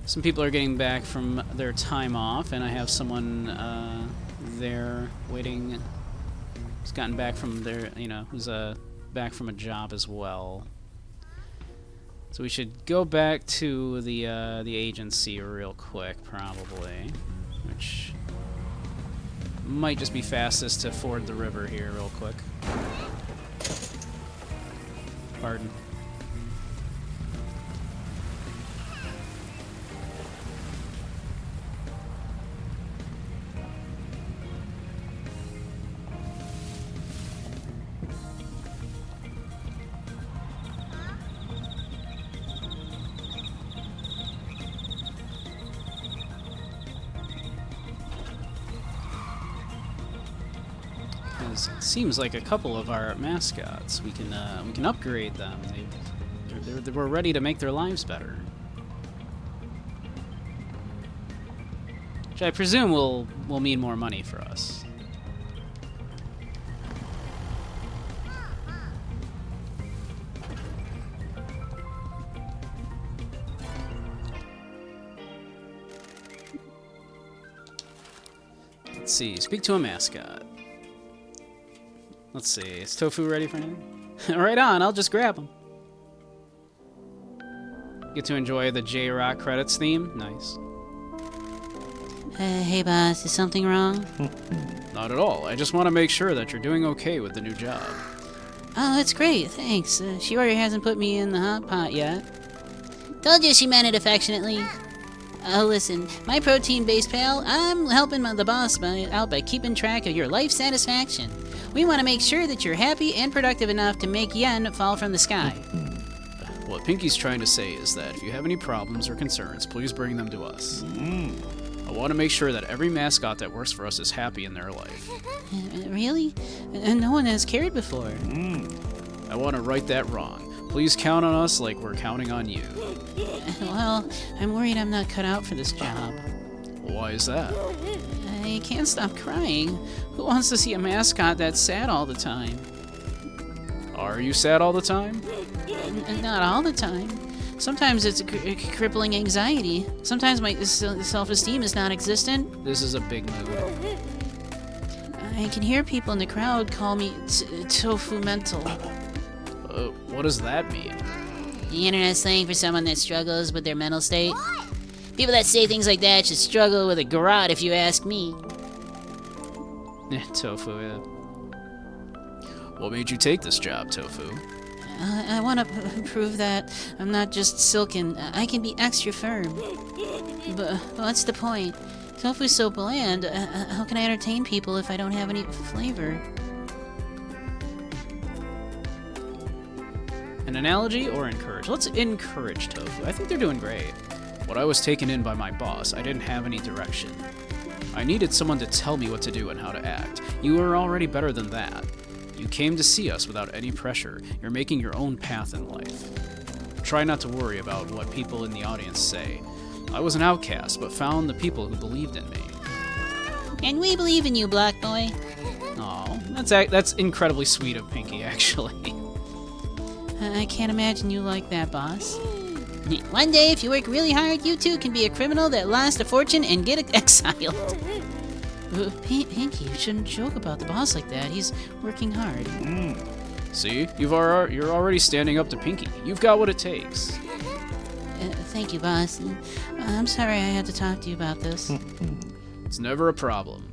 A: some people are getting back from their time off, and I have someone there waiting who's gotten back from their, who's back from a job as well. So we should go back to the agency real quick, probably, which might just be fastest to ford the river here real quick. Pardon. It seems like a couple of our mascots, we can upgrade them. We're ready to make their lives better, which I presume will mean more money for us. Let's see. Speak to a mascot. Let's see, is Tofu ready for anything? Right on, I'll just grab him. Get to enjoy the J-Rock credits theme? Nice.
B: Hey boss, is something wrong?
E: Not at all. I just want to make sure that you're doing okay with the new job.
B: Oh, that's great, thanks. Shiori hasn't put me in the hot pot yet. Told you she meant it affectionately. Oh, listen, my protein-based pal, I'm helping the boss out by keeping track of your life satisfaction. We want to make sure that you're happy and productive enough to make yen fall from the sky.
E: What Pinky's trying to say is that if you have any problems or concerns, please bring them to us. I want to make sure that every mascot that works for us is happy in their life.
B: Really? No one has cared before.
E: I want to right that wrong. Please count on us like we're counting on you.
B: Well, I'm worried I'm not cut out for this job.
E: Why is that?
B: I can't stop crying. Who wants to see a mascot that's sad all the time?
E: Are you sad all the time?
B: Not all the time. Sometimes it's a crippling anxiety. Sometimes my self-esteem is non-existent.
E: This is a big mood.
B: I can hear people in the crowd call me tofu mental.
E: What does that mean?
B: The internet slang for someone that struggles with their mental state. People that say things like that should struggle with a garrote, if you ask me.
E: Tofu, yeah. What made you take this job, Tofu?
B: I want to prove that I'm not just silken. I can be extra firm. But what's the point? Tofu's so bland. How can I entertain people if I don't have any flavor?
A: An analogy or encourage? Let's encourage Tofu. I think they're doing great.
E: When I was taken in by my boss, I didn't have any direction. I needed someone to tell me what to do and how to act. You were already better than that. You came to see us without any pressure. You're making your own path in life. Try not to worry about what people in the audience say. I was an outcast, but found the people who believed in me.
B: And we believe in you, Black Boy.
A: Oh, that's incredibly sweet of Pinky, actually.
B: I can't imagine you like that, boss. One day, if you work really hard, you too can be a criminal that lost a fortune and get exiled. Pinky, you shouldn't joke about the boss like that. He's working hard.
E: See? You're already standing up to Pinky. You've got what it takes.
B: Thank you, boss. I'm sorry I had to talk to you about this.
E: It's never a problem.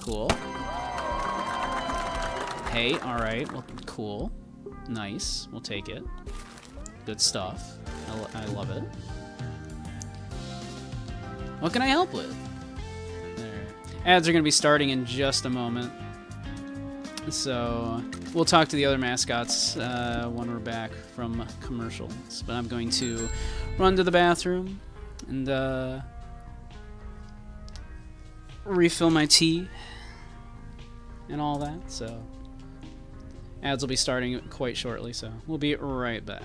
A: Cool. Hey, alright, well, cool. Nice, we'll take it. Good stuff. I love it. What can I help with? There. Ads are going to be starting in just a moment. So, we'll talk to the other mascots when we're back from commercials. But I'm going to run to the bathroom and refill my tea and all that. So, ads will be starting quite shortly, so we'll be right back.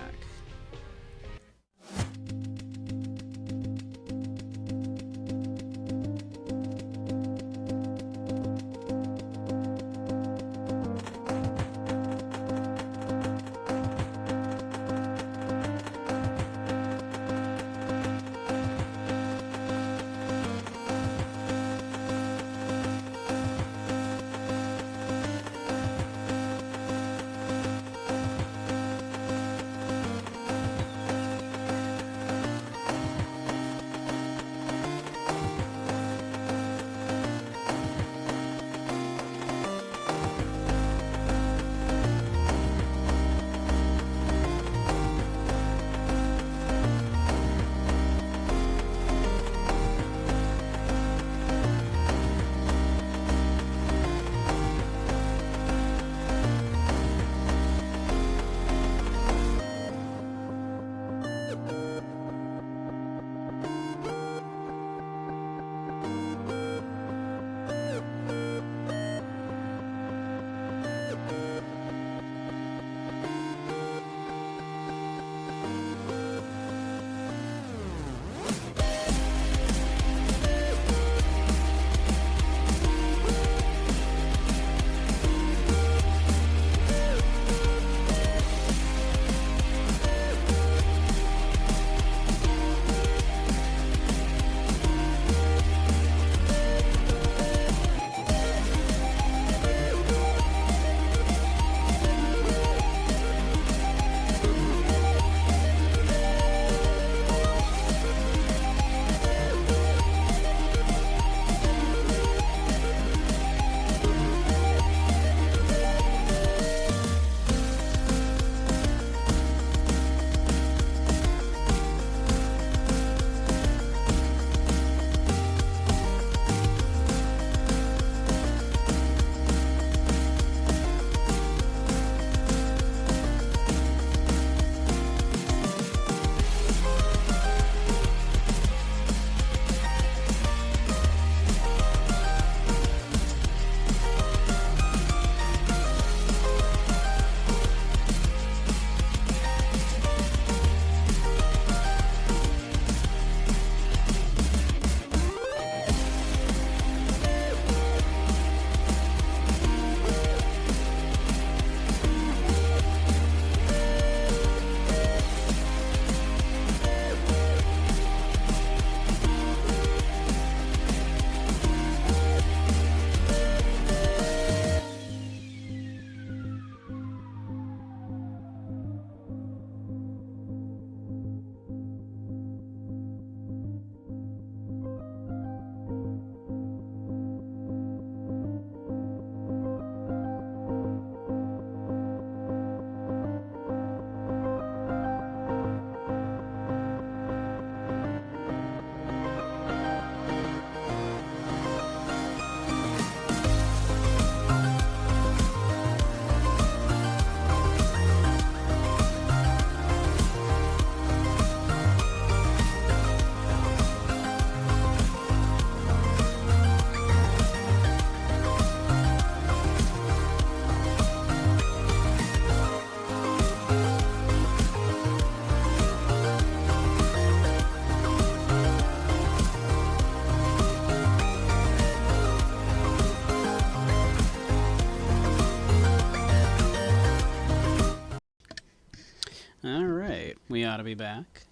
A: you ought to be back.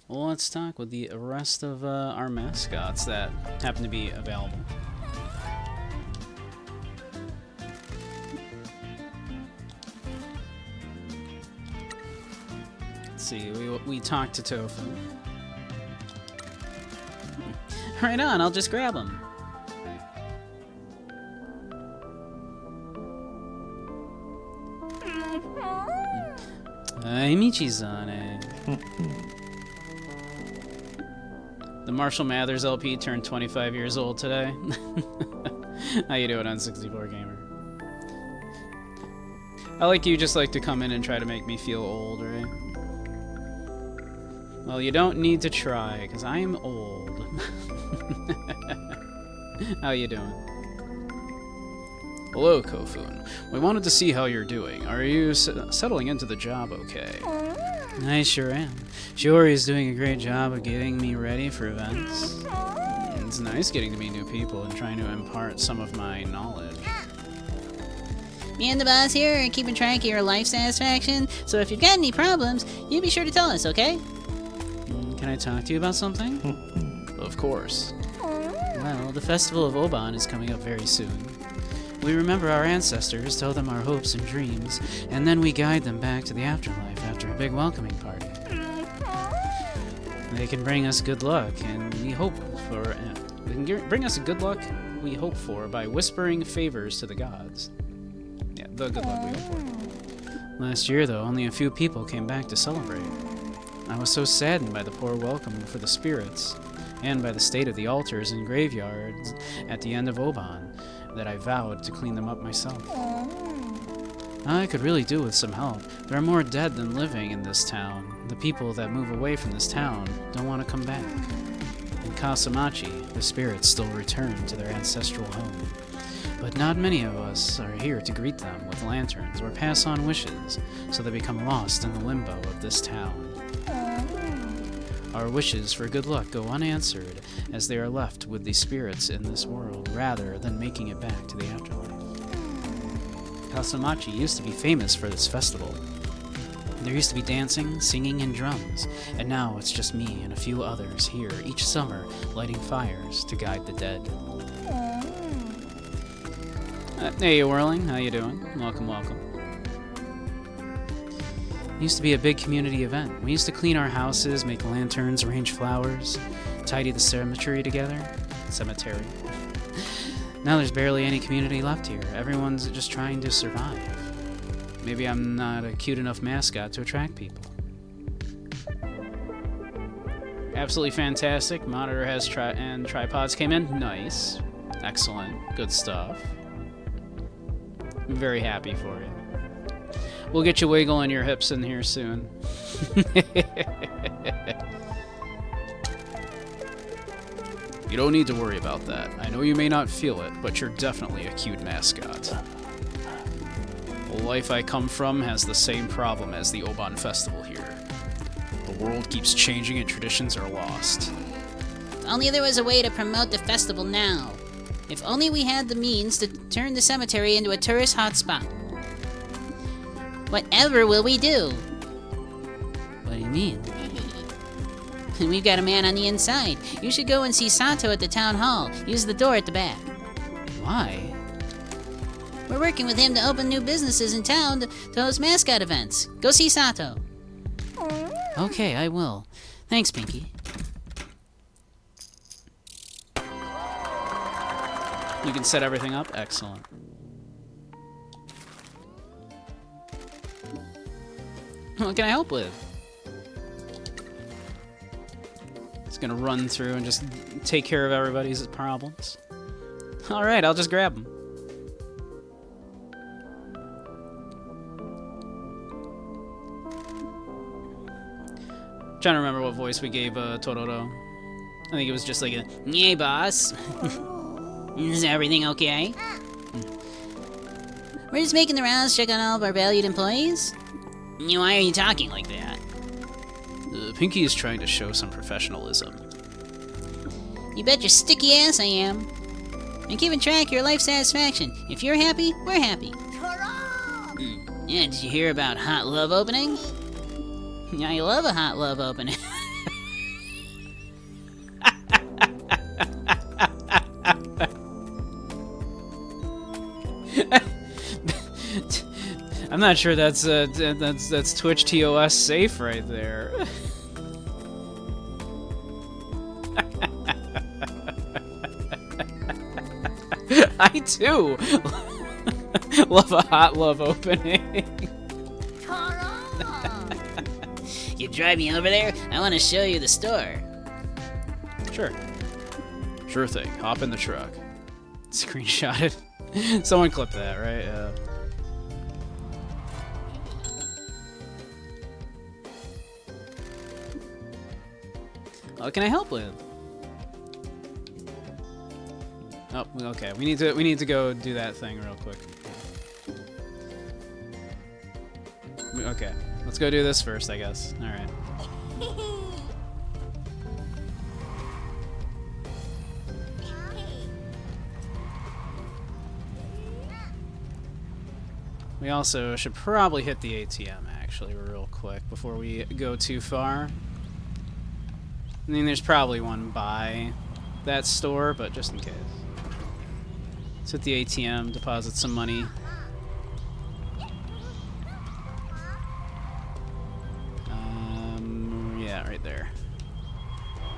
A: Well, let's talk with the rest of our mascots that happen to be available. Let's see, we talked to Tofu. Right on, I'll just grab him. Michi-san. The Marshall Mathers LP turned 25 years old today. How you doing on 64 Gamer? I like you just like to come in and try to make me feel old, right? Well, you don't need to try, because I'm old. How you doing? Hello, Kofun. We wanted to see how you're doing. Are you settling into the job okay? I sure am. Shiori's doing a great job of getting me ready for events. It's nice getting to meet new people and trying to impart some of my knowledge.
B: Me and the boss here are keeping track of your life satisfaction, so if you've got any problems, you be sure to tell us, okay?
A: Can I talk to you about something? Of course. Well, the Festival of Oban is coming up very soon. We remember our ancestors, tell them our hopes and dreams, and then we guide them back to the afterlife after a big welcoming party. They can bring us good luck, and we hope for... they can bring us good luck we hope for by whispering favors to the gods. Yeah, the good luck we hope for. Last year, though, only a few people came back to celebrate. I was so saddened by the poor welcome for the spirits, and by the state of the altars and graveyards at the end of Oban, that I vowed to clean them up myself. I could really do with some help. There are more dead than living in this town. The people that move away from this town don't want to come back. In Kasamachi, the spirits still return to their ancestral home. But not many of us are here to greet them with lanterns or pass on wishes, so they become lost in the limbo of this town. Our wishes for good luck go unanswered, as they are left with the spirits in this world, rather than making it back to the afterlife. Kasamachi used to be famous for this festival. There used to be dancing, singing, and drums, and now it's just me and a few others here each summer lighting fires to guide the dead. Hey, Whirling, how you doing? Welcome, welcome. It used to be a big community event. We used to clean our houses, make lanterns, arrange flowers, tidy the cemetery together. Cemetery. Now there's barely any community left here. Everyone's just trying to survive. Maybe I'm not a cute enough mascot to attract people. Absolutely fantastic. Monitor has and tripods came in. Nice. Excellent. Good stuff. I'm very happy for you. We'll get you wiggling your hips in here soon. You don't need to worry about that. I know you may not feel it, but you're definitely a cute mascot. The life I come from has the same problem as the Oban Festival here. The world keeps changing and traditions are lost.
B: If only there was a way to promote the festival now. If only we had the means to turn the cemetery into a tourist hotspot. Whatever will we do? What do you mean? We've got a man on the inside. You should go and see Sato at the town hall. Use the door at the back.
A: Why?
B: We're working with him to open new businesses in town to host mascot events. Go see Sato.
A: Okay, I will. Thanks, Pinky. You can set everything up? Excellent. What can I help with? It's gonna run through and just take care of everybody's problems. Alright, I'll just grab them. Trying to remember what voice we gave Tororo. I think it was just like a, "Yay, boss." Is everything okay?
B: We're just making the rounds, check on all of our valued employees.
A: Why are you talking like that? Pinky is trying to show some professionalism.
B: You bet your sticky ass I am. I'm keeping track of your life satisfaction. If you're happy, we're happy. Yeah, did you hear about hot love opening? Yeah, I love a hot love opening.
A: I'm not sure that's Twitch TOS safe right there. I too love a hot love opening.
B: You drive me over there? I want to show you the store.
A: Sure thing. Hop in the truck. Screenshot it. Someone clip that, right? What can I help with? Oh, okay. We need to go do that thing real quick. Okay, let's go do this first, I guess. All right. We also should probably hit the ATM actually real quick before we go too far. I mean, there's probably one by that store, but just in case. Let's hit the ATM, deposit some money. Yeah, right there.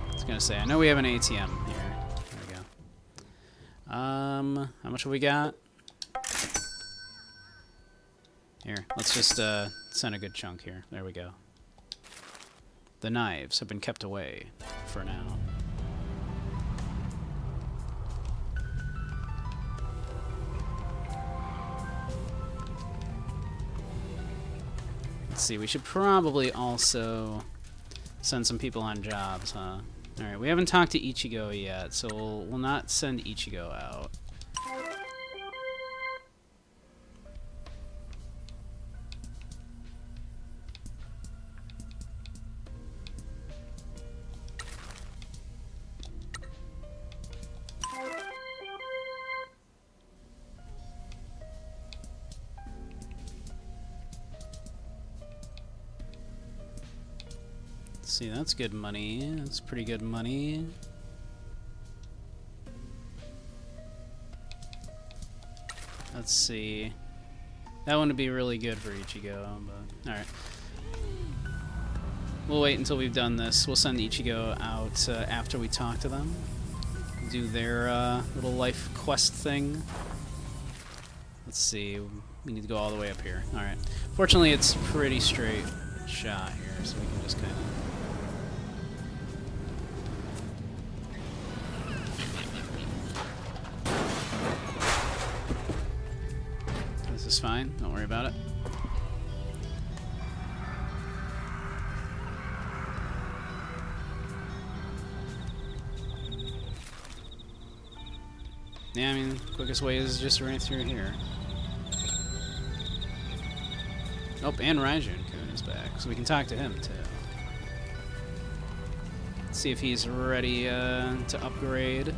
A: I was gonna say, I know we have an ATM here. There we go. How much have we got? Here, let's just send a good chunk here. There we go. The knives have been kept away for now. Let's see, we should probably also send some people on jobs, huh? Alright, we haven't talked to Ichigo yet, so we'll not send Ichigo out. See, that's good money. That's pretty good money. Let's see. That one would be really good for Ichigo, but alright. We'll wait until we've done this. We'll send Ichigo out after we talk to them. Do their little life quest thing. Let's see. We need to go all the way up here. Alright. Fortunately, it's pretty straight shot here, so we can just kind of... This is fine. Don't worry about it. Yeah, I mean, quickest way is just right through here. Oh, and Raijun-kun is back, so we can talk to him, too. Let's see if he's ready to upgrade.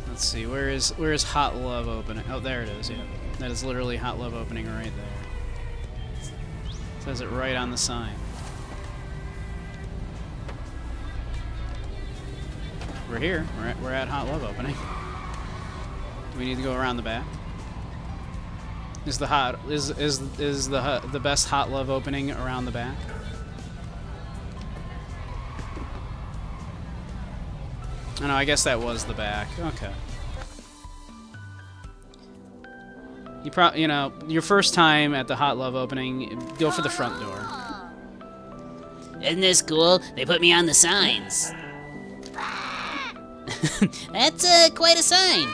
A: Let's see, where is Hot Love opening? Oh, there it is, yeah. That is literally Hot Love opening right there. Says it right on the sign. We're here. We're at Hot Love opening. Do we need to go around the back? Is the the best Hot Love opening around the back? Oh, no, I guess that was the back. Okay. You know, your first time at the Hot Love opening, go for the front door.
B: Isn't this cool? They put me on the signs. That's quite a sign.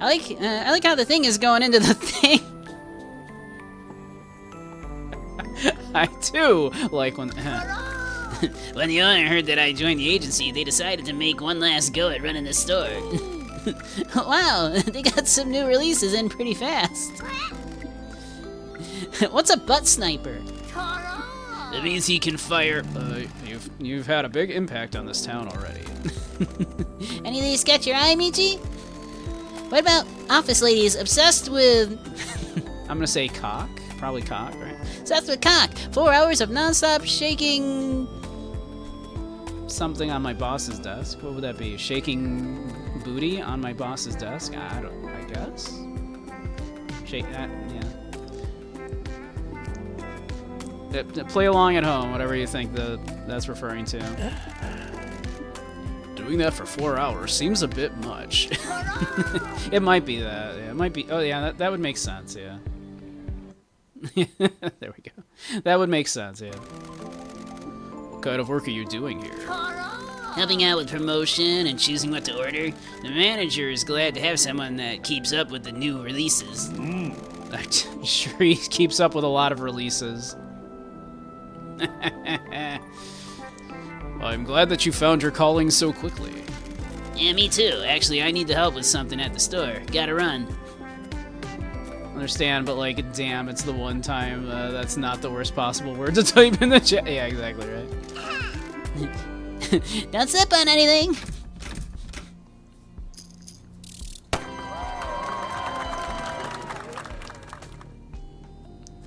B: I like how the thing is going into the thing.
A: I too like when.
B: When the owner heard that I joined the agency, they decided to make one last go at running the store. Wow, they got some new releases in pretty fast. What's a butt sniper?
A: That means he can fire. You've had a big impact on this town already.
B: Any of these catch your eye, Michi? What about office ladies obsessed with...
A: I'm gonna say cock. Probably cock, right?
B: obsessed with cock. 4 hours of non-stop shaking...
A: Something on my boss's desk. What would that be? Shaking booty on my boss's desk? I guess. Shake that, yeah. Play along at home, whatever you think that's referring to. Doing that for 4 hours seems a bit much. It might be that. Yeah, it might be. Oh yeah, that would make sense. Yeah. There we go. That would make sense. Yeah. What kind of work are you doing here?
B: Helping out with promotion and choosing what to order. The manager is glad to have someone that keeps up with the new releases.
A: I'm sure he keeps up with a lot of releases. I'm glad that you found your calling so quickly.
B: Yeah, me too. Actually, I need the help with something at the store. Gotta run.
A: Understand, but like, damn, it's the one time that's not the worst possible word to type in the chat. Yeah, exactly, right.
B: Don't slip on anything.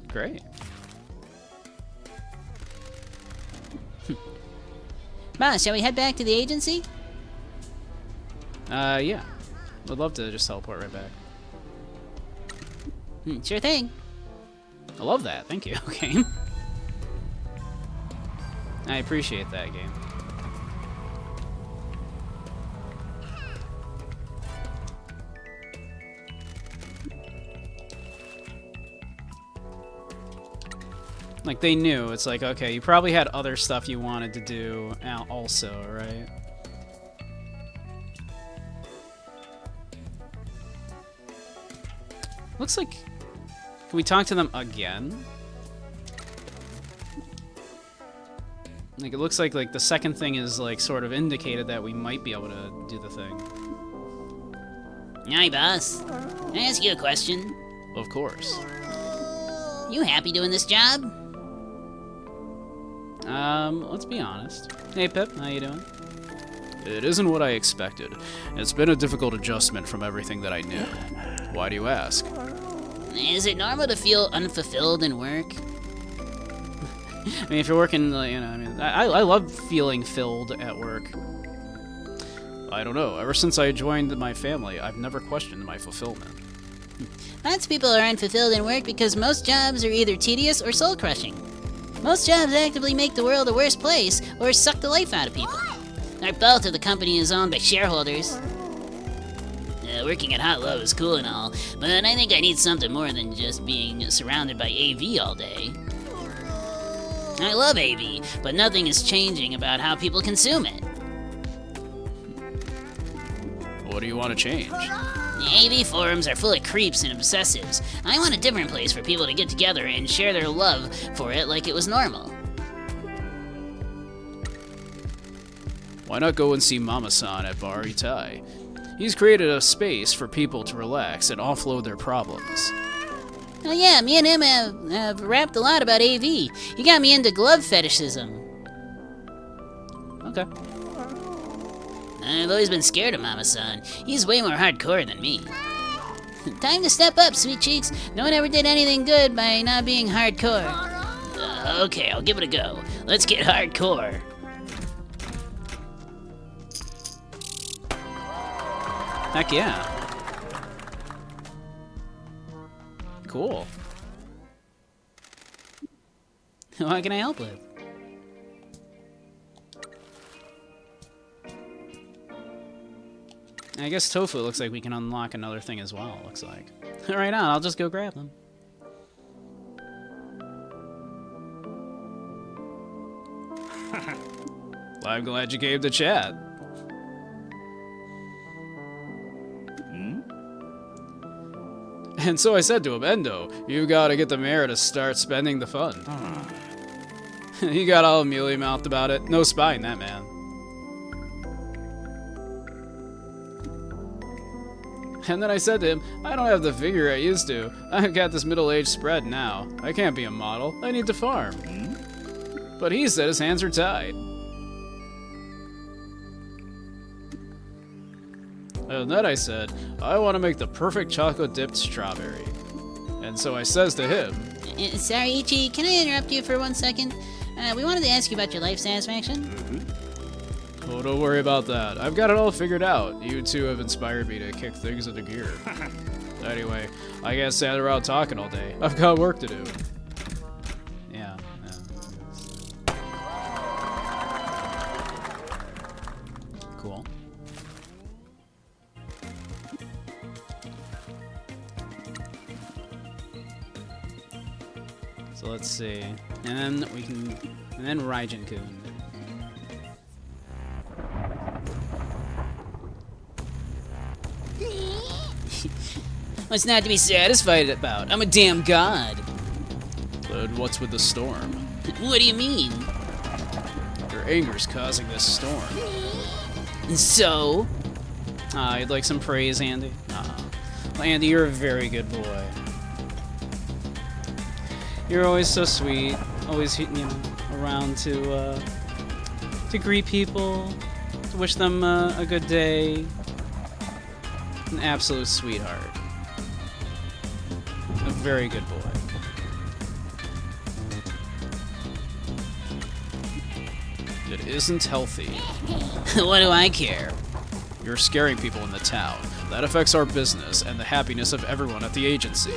A: Great.
B: Boss, shall we head back to the agency?
A: Yeah. Would love to just teleport right back.
B: Sure thing.
A: I love that. Thank you, game. I appreciate that, game. Like, they knew. It's like, okay, you probably had other stuff you wanted to do also, right? Looks like... Can we talk to them again? Like, it looks like the second thing is, like, sort of indicated that we might be able to do the thing.
B: Hi, boss. Can I ask you a question?
A: Of course.
B: You happy doing this job?
A: Let's be honest. Hey, Pip, how you doing? It isn't what I expected. It's been a difficult adjustment from everything that I knew. Why do you ask?
B: Is it normal to feel unfulfilled in work?
A: I mean, if you're working, you know, I mean, I love feeling filled at work. I don't know. Ever since I joined my family, I've never questioned my fulfillment.
B: Lots of people are unfulfilled in work because most jobs are either tedious or soul-crushing. Most jobs actively make the world a worse place or suck the life out of people. Our both of the company is owned by shareholders. Working at Hot Low is cool and all, but I think I need something more than just being surrounded by AV all day. I love AV, but nothing is changing about how people consume it.
A: What do you want to change?
B: The AV forums are full of creeps and obsessives. I want a different place for people to get together and share their love for it like it was normal.
A: Why not go and see Mama-san at Bar Itai? He's created a space for people to relax and offload their problems.
B: Oh yeah, me and him have rapped a lot about AV. He got me into glove fetishism.
A: Okay.
B: I've always been scared of Mama-san. He's way more hardcore than me. Time to step up, sweet cheeks. No one ever did anything good by not being hardcore. Okay, I'll give it a go. Let's get hardcore.
A: Heck yeah. Cool. What can I help with? I guess Tofu looks like we can unlock another thing as well, looks like. Right on, I'll just go grab them. Well, I'm glad you gave the chat. And so I said to him, Endo, you gotta get the mayor to start spending the fund. He got all mealy-mouthed about it. No spine, that man. And then I said to him, I don't have the vigor I used to. I've got this middle-aged spread now. I can't be a model. I need to farm.
E: But he said his hands are tied. And then I said, I want to make the perfect chocolate-dipped strawberry. And so I says to him,
B: Sorry, Ichi, can I interrupt you for 1 second? We wanted to ask you about your life satisfaction.
E: oh, don't worry about that. I've got it all figured out. You two have inspired me to kick things into gear. Anyway, I can't stand around talking all day. I've got work to do.
A: Yeah. Cool. So let's see. And then we can... And then Raijin-kun.
B: What's not to be satisfied about? I'm a damn god.
E: Then what's with the storm?
B: What do you mean?
E: Your anger's causing this storm.
B: So?
A: You'd like some praise, Andy? Well, Andy, you're a very good boy. You're always so sweet. Always, around to greet people, to wish them a good day. An absolute sweetheart. A very good boy.
E: It isn't healthy.
B: What do I care?
E: You're scaring people in the town. That affects our business and the happiness of everyone at the agency.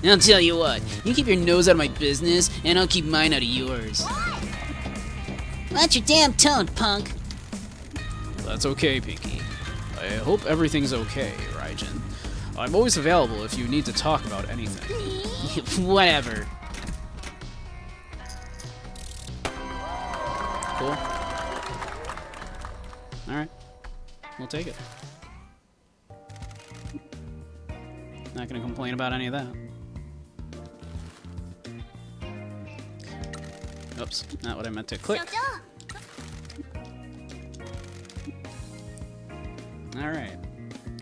B: I'll tell you what, you keep your nose out of my business, and I'll keep mine out of yours. Watch your damn tone, punk.
E: That's okay, Pinky. I hope everything's okay, Raijin. I'm always available if you need to talk about anything.
B: Whatever.
A: Cool. Alright. We'll take it. Not gonna complain about any of that. Oops, not what I meant to click. Alright.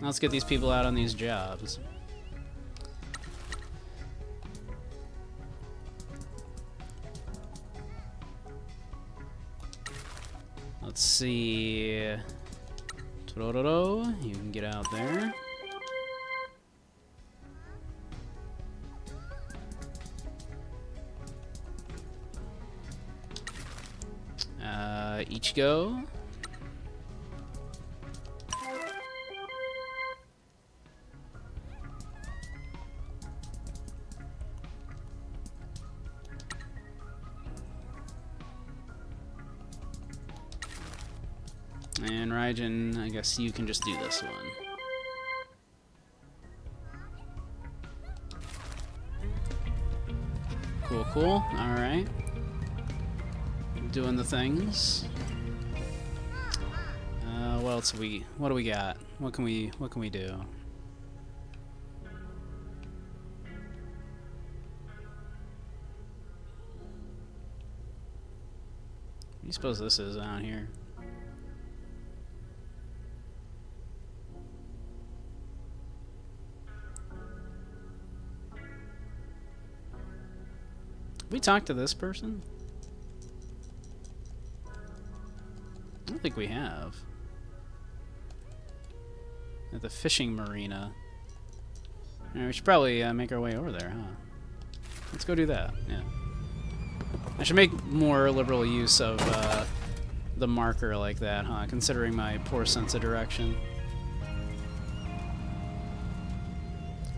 A: Let's get these people out on these jobs. Let's see. Tororo, you can get out there. Ichigo. And Raijin, I guess you can just do this one. Cool, cool. Alright. Doing the things. What else what do we got? What can we do? What do you suppose this is out here? We talked to this person? I don't think we have. At the fishing marina. Alright, we should probably make our way over there, huh? Let's go do that, yeah. I should make more liberal use of the marker like that, huh? Considering my poor sense of direction.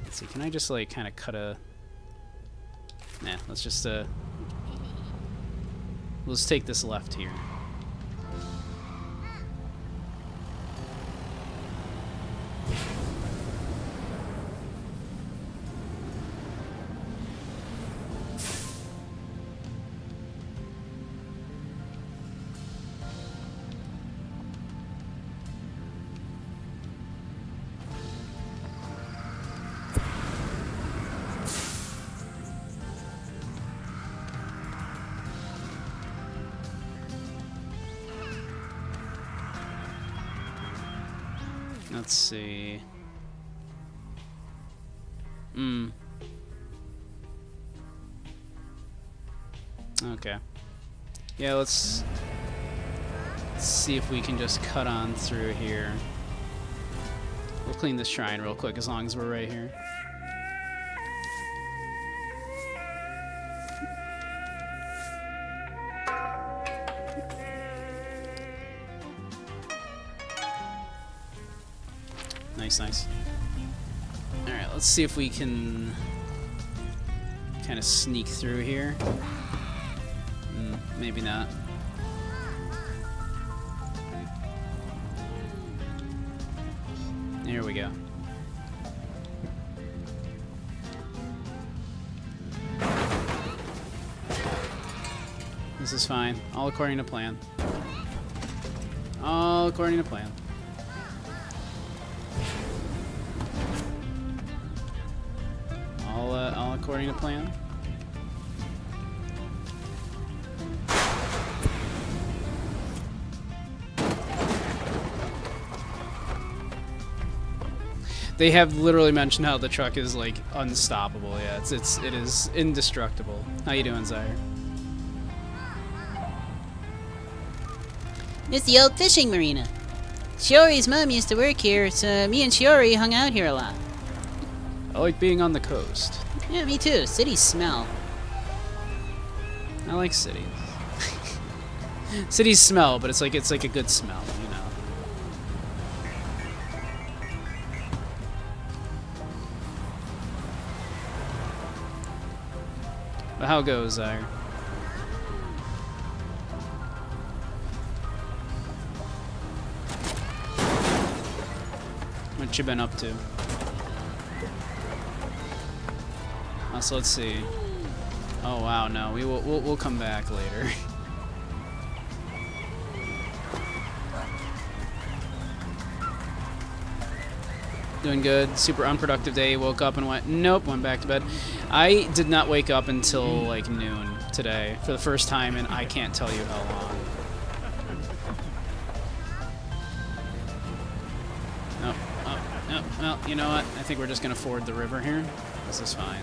A: Let's see, can I just like kind of cut a... Nah, let's just let's take this left here. Let's see. Okay. Yeah, let's see if we can just cut on through here. We'll clean this shrine real quick as long as we're right here. Nice, nice. Alright, let's see if we can kind of sneak through here. Maybe not. Here we go. This is fine. All according to plan. All according to plan. All according to plan. They have literally mentioned how the truck is like unstoppable. Yeah, it is indestructible. How you doing, Zaire?
B: It's the old fishing marina. Shiori's mom used to work here, so me and Shiori hung out here a lot.
A: I like being on the coast.
B: Yeah, me too. Cities smell.
A: I like cities. Cities smell, but it's like a good smell, you know. But how goes, Zaire? What you been up to? So let's see. Oh wow, no, we'll come back later. Doing good. Super unproductive day. Woke up and went back to bed. I did not wake up until like noon today for the first time, and I can't tell you how long. No, well, you know what? I think we're just gonna ford the river here. This is fine.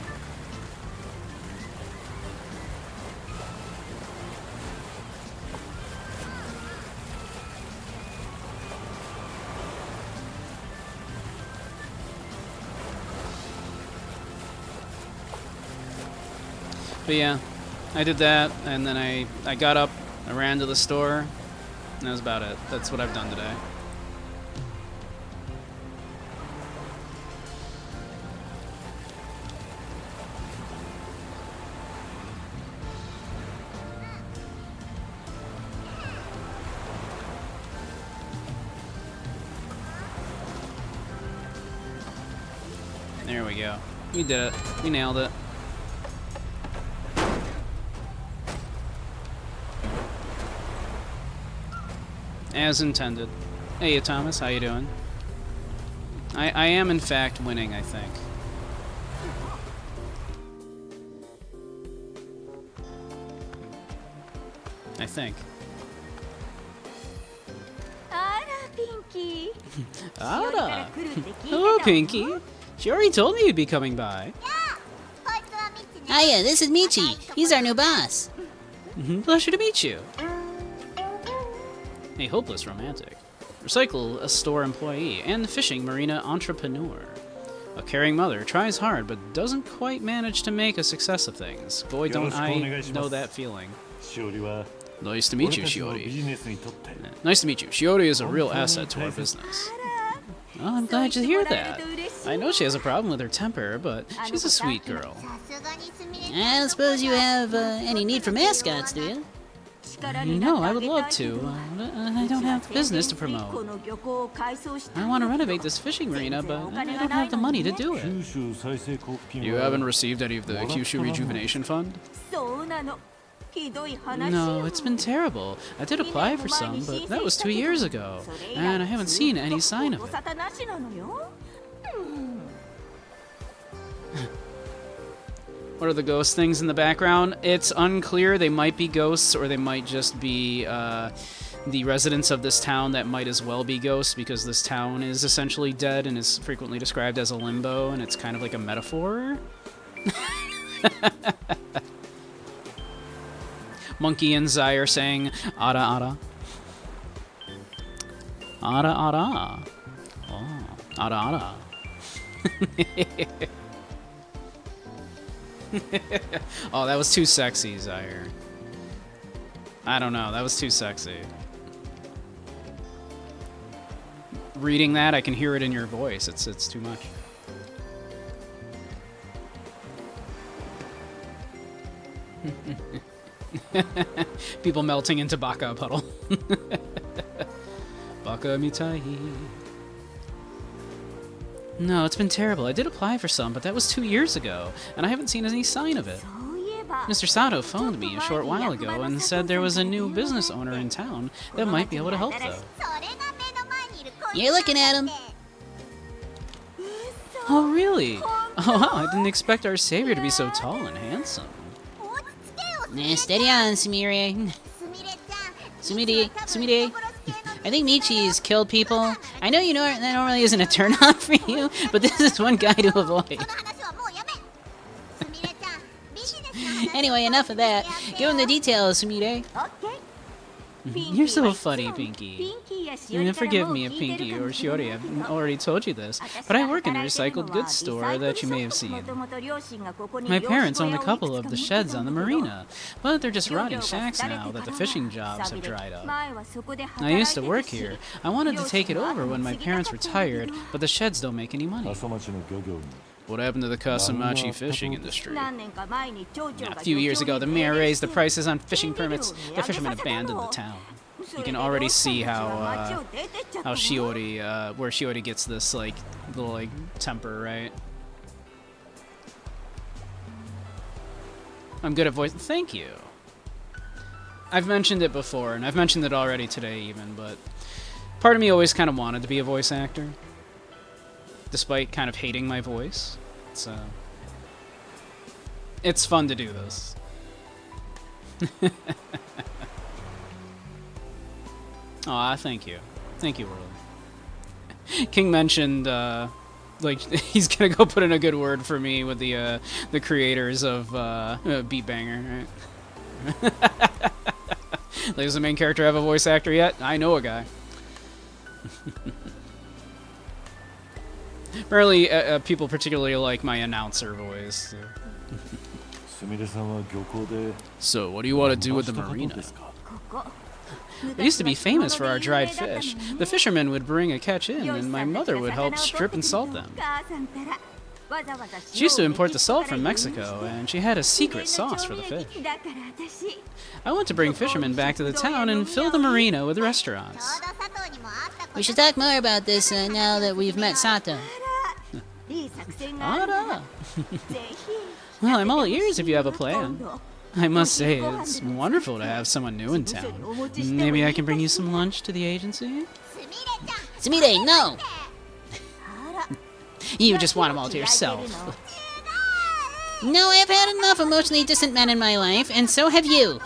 A: But yeah, I did that, and then I got up, I ran to the store, and that was about it. That's what I've done today. There we go. We did it. We nailed it. As intended. Hey, Thomas, how you doing? I am, in fact, winning, I think. I think. Ada! Hello, Pinky! She already told me you'd be coming by.
B: Hiya, this is Michi. He's our new boss.
A: Pleasure to meet you. A hopeless romantic. Recycle a store employee and fishing marina entrepreneur. A caring mother tries hard but doesn't quite manage to make a success of things. Boy, don't I know that feeling. Nice to meet you, Shiori. Nice to meet you. Shiori is a real asset to our business. Oh, I'm glad to hear that. I know she has a problem with her temper, but she's a sweet girl.
B: I don't suppose you have any need for mascots, do you?
A: No, I would love to. I don't have business to promote. I want to renovate this fishing marina, but I don't have the money to do it. You haven't received any of the Kyushu Rejuvenation Fund? No, it's been terrible. I did apply for some, but that was 2 years ago, and I haven't seen any sign of it. What are the ghost things in the background? It's unclear. They might be ghosts, or they might just be the residents of this town that might as well be ghosts, because this town is essentially dead and is frequently described as a limbo, and it's kind of like a metaphor. Monkey and Zyre saying "Ara ara." Ara ara. Oh, ara ara. Oh, that was too sexy, Zyre. I don't know, that was too sexy. Reading that, I can hear it in your voice. It's too much. People melting into Baka puddle. Baka mitai. No, it's been terrible. I did apply for some, but that was 2 years ago, and I haven't seen any sign of it. Mr. Sato phoned me a short while ago and said there was a new business owner in town that might be able to help, though.
B: You're looking at him.
A: Oh, really? Oh, wow, I didn't expect our savior to be so tall and handsome.
B: Steady on, Sumire. Sumire. I think Michi's killed people. I know that normally isn't a turn-on for you, but this is one guy to avoid. Anyway, enough of that. Give him the details, Sumire. You're so funny, Pinky. Forgive me if Pinky or Shiori have already told you this, but I work in a recycled goods store that you may have seen. My parents own a couple of the sheds on the marina, but they're just rotting shacks now that the fishing jobs have dried up. I used to work here. I wanted to take it over when my parents retired, but the sheds don't make any money. What happened to the Kasamachi fishing industry? A few years ago, the mayor raised the prices on fishing permits. The fishermen abandoned the town. You can already see how Shiori, where Shiori gets this little temper, right? I'm good at voice. Thank you. I've mentioned it before, and I've mentioned it already today, even. But part of me always kind of wanted to be a voice actor, despite kind of hating my voice. It's fun to do this. Aw, thank you. Thank you, Worley. King mentioned, he's gonna go put in a good word for me with the creators of Beat Banger, right? Does the main character have a voice actor yet? I know a guy. Apparently, people particularly like my announcer voice. So, what do you want to do with the marina? We used to be famous for our dried fish. The fishermen would bring a catch in, and my mother would help strip and salt them. She used to import the salt from Mexico, and she had a secret sauce for the fish. I want to bring fishermen back to the town and fill the marina with restaurants. We should talk more about this now that we've met Sato.
A: Ara. Well, I'm all ears if you have a plan. I must say, it's wonderful to have someone new in town. Maybe I can bring you some lunch to the agency?
B: Sumire, no!
A: You just want them all to yourself.
B: No, I've had enough emotionally distant men in my life, and so have you.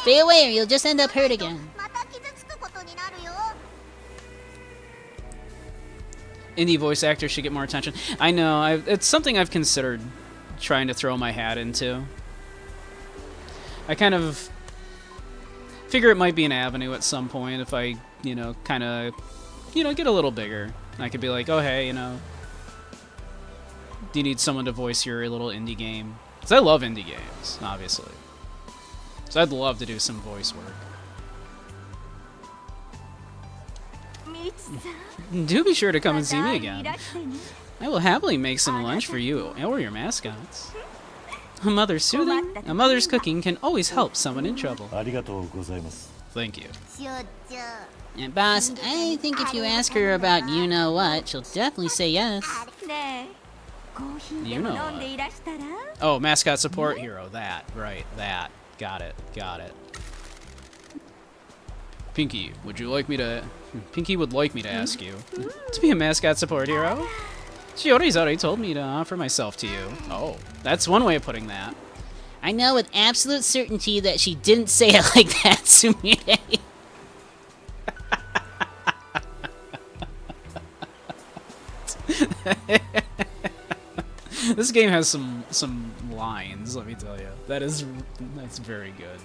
B: Stay away or you'll just end up hurt again.
A: Indie voice actors should get more attention. I know, it's something I've considered trying to throw my hat into. I kind of figure it might be an avenue at some point if I, kind of, get a little bigger. I could be like, oh, hey, do you need someone to voice your little indie game? Because I love indie games, obviously. So I'd love to do some voice work. Do be sure to come and see me again. I will happily make some lunch for you or your mascots. A mother's soothing, a mother's cooking can always help someone in trouble. Thank you.
B: And boss, I think if you ask her about you-know-what, she'll definitely say yes.
A: You know what? Oh, mascot support hero. That. Right. That. Got it. Pinky, Pinky would like me to ask you to be a mascot support hero? Shiori's already told me to offer myself to you. Oh, that's one way of putting that.
B: I know with absolute certainty that she didn't say it like that, Sumire.
A: This game has some lines, let me tell you. That's very good.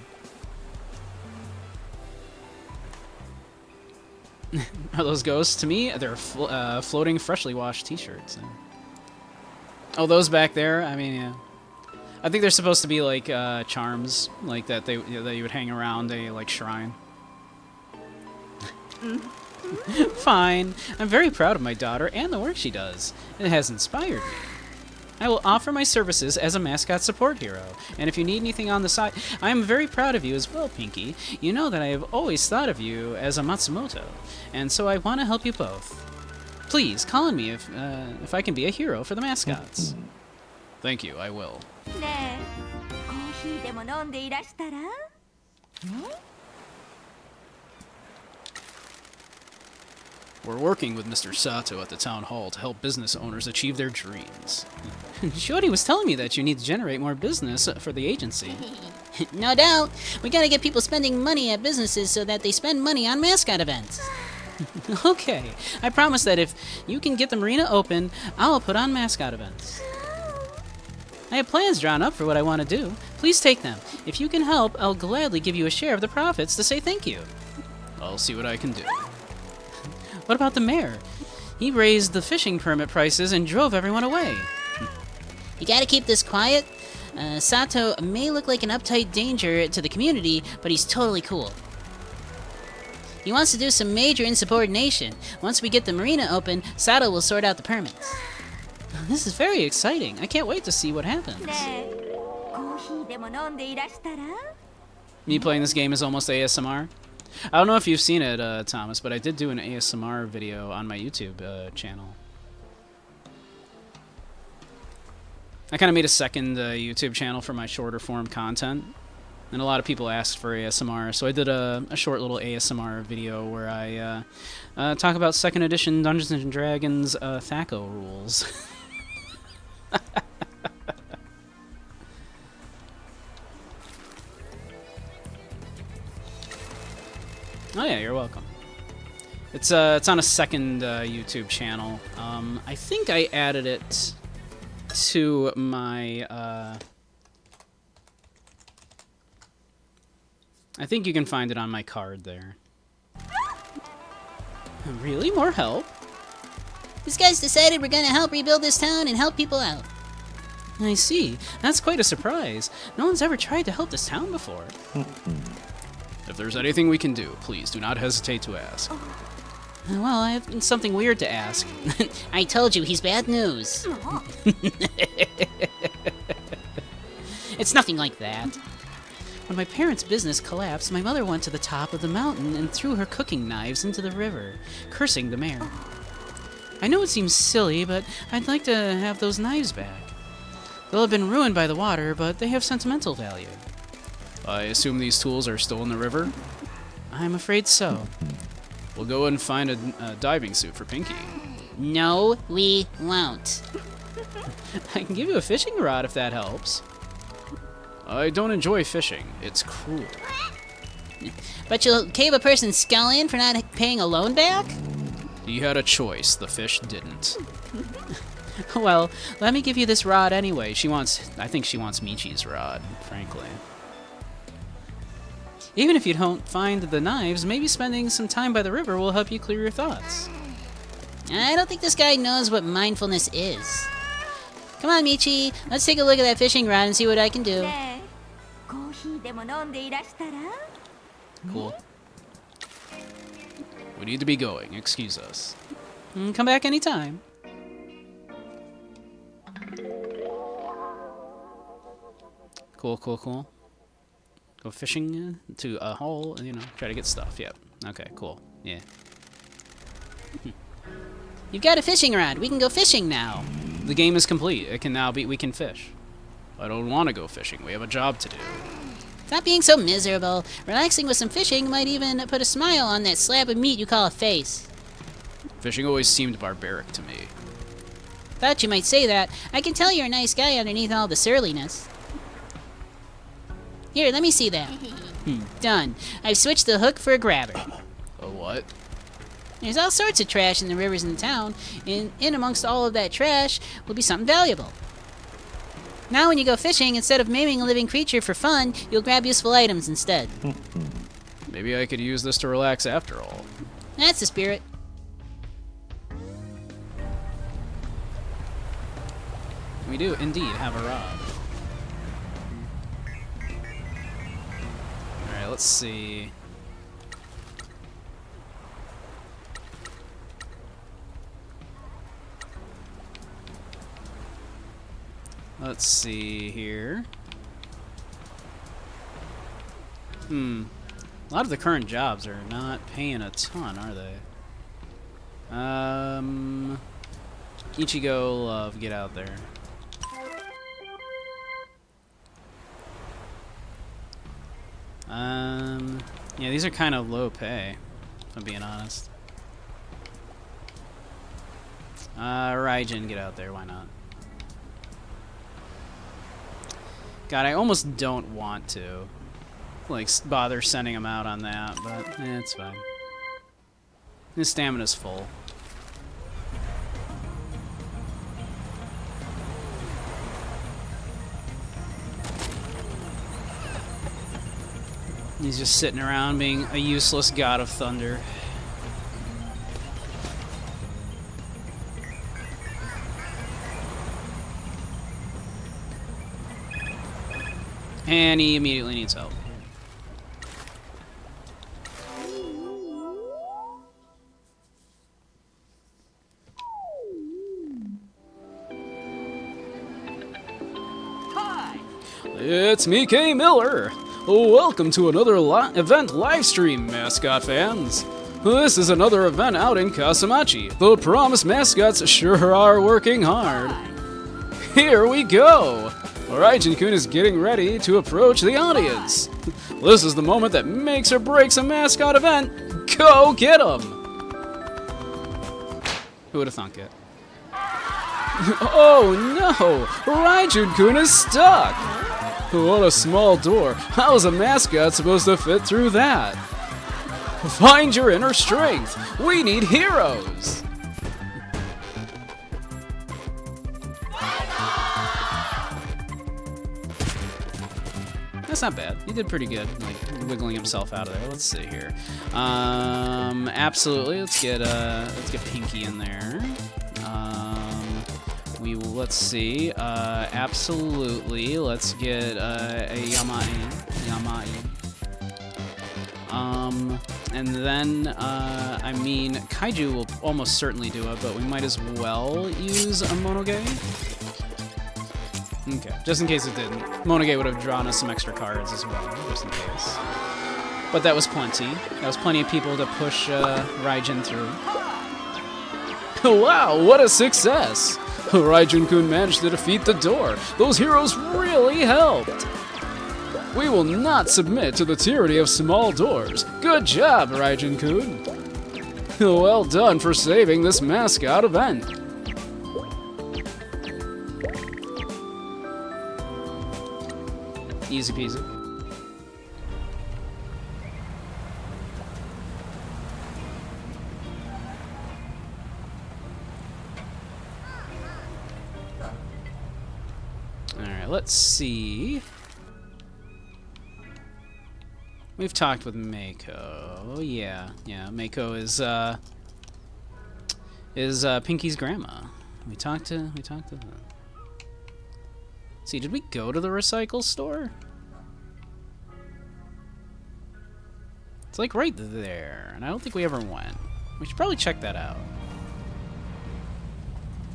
A: Are those ghosts? To me, they're floating, freshly washed T-shirts. Oh, those back there. I mean, yeah. I think they're supposed to be like charms, like that that you would hang around a like shrine. Fine. I'm very proud of my daughter and the work she does. It has inspired me. I will offer my services as a mascot support hero, and if you need anything on the side, I am very proud of you as well, Pinky. You know that I have always thought of you as a Matsumoto, and so I want to help you both. Please, call on me if I can be a hero for the mascots. Thank you, I will.
G: ねえ、コーヒーでも飲んでいらしたら？
A: We're working with Mr. Sato at the town hall to help business owners achieve their dreams. Shorty was telling me that you need to generate more business for the agency.
B: No doubt. We gotta get people spending money at businesses so that they spend money on mascot events.
A: Okay, I promise that if you can get the marina open, I'll put on mascot events. I have plans drawn up for what I want to do. Please take them. If you can help, I'll gladly give you a share of the profits to say thank you. I'll see what I can do. What about the mayor? He raised the fishing permit prices and drove everyone away.
B: You gotta keep this quiet. Sato may look like an uptight danger to the community, but he's totally cool. He wants to do some major insubordination. Once we get the marina open, Sato will sort out the permits.
A: This is very exciting. I can't wait to see what happens.
G: ねえ、コーヒーでも飲んでいらしたら？
A: Me playing this game is almost ASMR. I don't know if you've seen it, Thomas, but I did do an ASMR video on my YouTube channel. I kind of made a second YouTube channel for my shorter form content, and a lot of people asked for ASMR, so I did a short little ASMR video where I talk about 2nd edition Dungeons & Dragons THACO rules. Oh yeah, you're welcome. It's on a second YouTube channel. I think I added it to my. I think you can find it on my card there. Really? More help?
B: This guy's decided we're gonna help rebuild this town and help people out.
A: I see. That's quite a surprise. No one's ever tried to help this town before. If there's anything we can do, please do not hesitate to ask. Well, I have something weird to ask.
B: I told you, he's bad news.
A: It's nothing like that. When my parents' business collapsed, my mother went to the top of the mountain and threw her cooking knives into the river, cursing the mayor. I know it seems silly, but I'd like to have those knives back. They'll have been ruined by the water, but they have sentimental value. I assume these tools are still in the river? I'm afraid so. We'll go and find a diving suit for Pinky.
B: No, we won't.
A: I can give you a fishing rod if that helps. I don't enjoy fishing. It's cruel.
B: But you'll cave a person's skull in for not paying a loan back?
A: He had a choice. The fish didn't. Well, let me give you this rod anyway. I think she wants Michi's rod, frankly. Even if you don't find the knives, maybe spending some time by the river will help you clear your thoughts.
B: I don't think this guy knows what mindfulness is. Come on, Michi. Let's take a look at that fishing rod and see what I can do.
G: ねえ、コーヒーでも飲んでいらしたら？
A: Cool. We need to be going. Excuse us. Come back anytime. Cool, cool, cool. Go fishing to a hole, try to get stuff. Yep. Okay, cool. Yeah.
B: You've got a fishing rod. We can go fishing now.
A: The game is complete. It can now be. We can fish. I don't want to go fishing. We have a job to do.
B: Stop being so miserable. Relaxing with some fishing might even put a smile on that slab of meat you call a face.
A: Fishing always seemed barbaric to me.
B: Thought you might say that. I can tell you're a nice guy underneath all the surliness. Here, let me see that. Done. I've switched the hook for a grabber.
A: A what?
B: There's all sorts of trash in the rivers in the town, and in amongst all of that trash will be something valuable. Now when you go fishing, instead of maiming a living creature for fun, you'll grab useful items instead.
A: Maybe I could use this to relax after all.
B: That's the spirit.
A: We do indeed have a rod. Alright, let's see. Let's see here. A lot of the current jobs are not paying a ton, are they? Ichigo Love, get out there. Yeah, these are kind of low pay, if I'm being honest. Raijin, get out there, why not? God, I almost don't want to, like, bother sending him out on that, but it's fine. His stamina's full. He's just sitting around being a useless god of thunder. And he immediately needs help.
E: It's me, K. Miller. Welcome to another event live stream, Mascot fans. This is another event out in Kasumachi. The promised mascots sure are working hard. Here we go. Raijin-kun is getting ready to approach the audience. This is the moment that makes or breaks a mascot event. Go get 'em!
A: Who would have thunk it?
E: Oh no! Raijin-kun is stuck! What a small door. How is a mascot supposed to fit through that? Find your inner strength. We need heroes!
A: That's not bad. He did pretty good, like wiggling himself out of there. Let's see here. Absolutely. Let's get Pinky in there. Let's see. Absolutely. Let's get a Yamai. And then I mean, Kaiju will almost certainly do it, but we might as well use a Monoge. Okay, just in case it didn't. Monoge would have drawn us some extra cards as well, just in case. But that was plenty. That was plenty of people to push Raijin through.
E: Wow, what a success! Raijin-kun managed to defeat the door. Those heroes really helped. We will not submit to the tyranny of small doors. Good job, Raijin-kun. Well done for saving this mascot event.
A: Easy peasy. Alright, let's see. We've talked with Mako. Yeah, Mako is Pinky's grandma. We talked to them. See, did we go to the recycle store? It's like right there, and I don't think we ever went. We should probably check that out.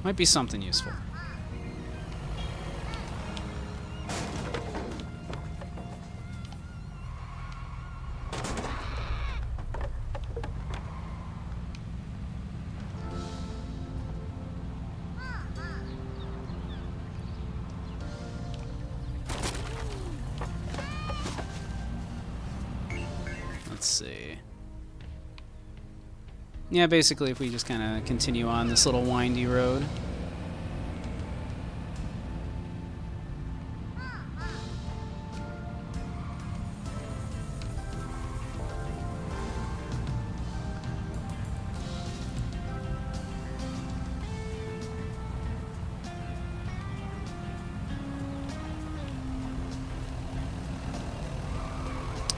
A: Might be something useful. Let's see. Yeah, basically if we just kind of continue on this little windy road.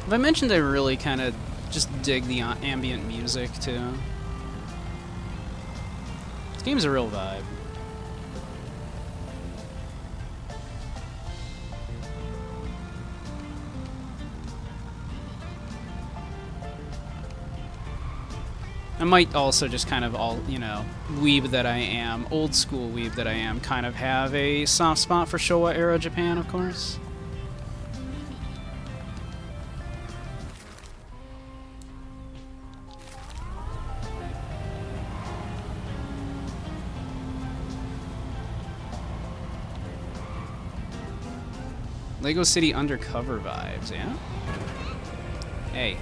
A: Have I mentioned I really kind of just dig the ambient music, too? This game's a real vibe. I might also just kind of weeb that I am, old school weeb that I am, kind of have a soft spot for Showa era Japan, of course. Lego City undercover vibes, yeah? Hey.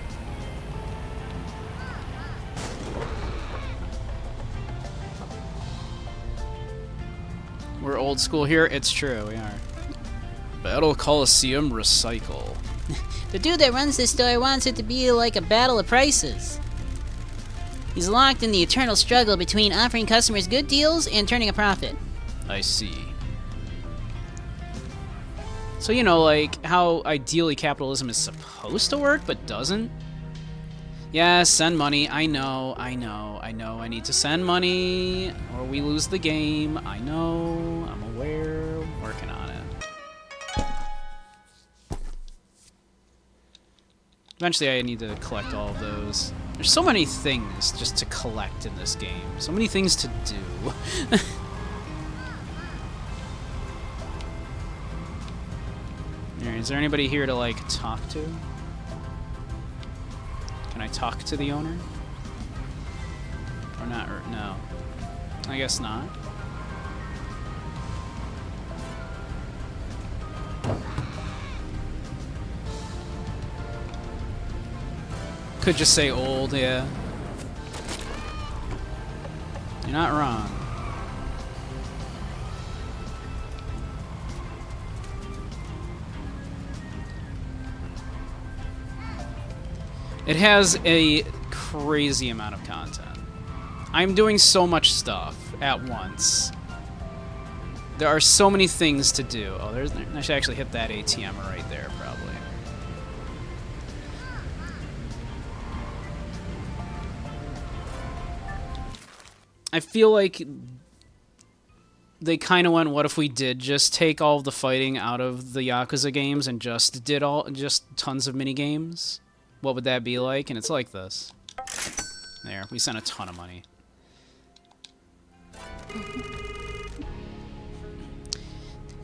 A: We're old school here? It's true, we are.
E: Battle Coliseum Recycle.
B: The dude that runs this store wants it to be like a battle of prices. He's locked in the eternal struggle between offering customers good deals and turning a profit.
E: I see.
A: So, you know, like, how ideally capitalism is supposed to work, but doesn't? Yeah, send money. I know. I need to send money, or we lose the game. I know. I'm aware. Working on it. Eventually, I need to collect all of those. There's so many things just to collect in this game. So many things to do. Alright, is there anybody here to, like, talk to? Can I talk to the owner? Or not? Or, no. I guess not. Could just say old, yeah. You're not wrong. It has a crazy amount of content. I'm doing so much stuff at once. There are so many things to do. Oh, I should actually hit that ATM right there, probably. I feel like they kind of went, what if we did just take all of the fighting out of the Yakuza games and just did just tons of mini games? What would that be like? And it's like this. There, we sent a ton of money.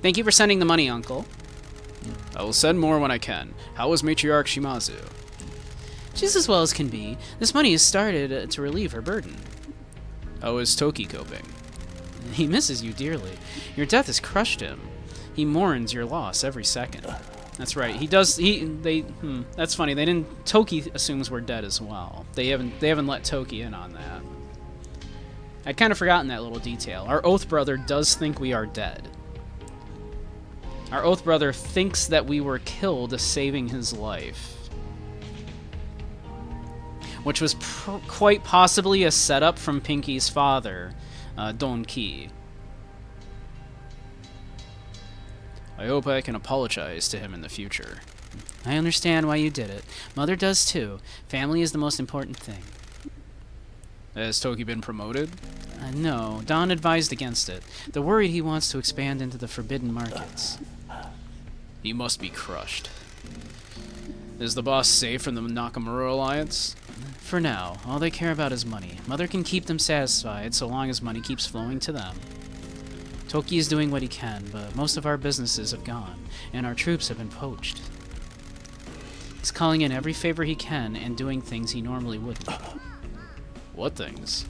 A: Thank you for sending the money, Uncle.
E: I will send more when I can. How is Matriarch Shimazu?
A: She's as well as can be. This money has started to relieve her burden.
E: How is Toki coping?
A: He misses you dearly. Your death has crushed him. He mourns your loss every second. That's right. He does. That's funny. They didn't. Toki assumes we're dead as well. They haven't let Toki in on that. I'd kind of forgotten that little detail. Our Oath Brother does think we are dead. Our Oath Brother thinks that we were killed saving his life, which was quite possibly a setup from Pinky's father, Don Ki.
E: I hope I can apologize to him in the future.
A: I understand why you did it. Mother does too. Family is the most important thing.
E: Has Toki been promoted?
A: No, Don advised against it. They're worried he wants to expand into the forbidden markets.
E: He must be crushed. Is the boss safe from the Nakamura Alliance?
A: For now, all they care about is money. Mother can keep them satisfied so long as money keeps flowing to them. Toki is doing what he can, but most of our businesses have gone, and our troops have been poached. He's calling in every favor he can and doing things he normally wouldn't.
E: What things?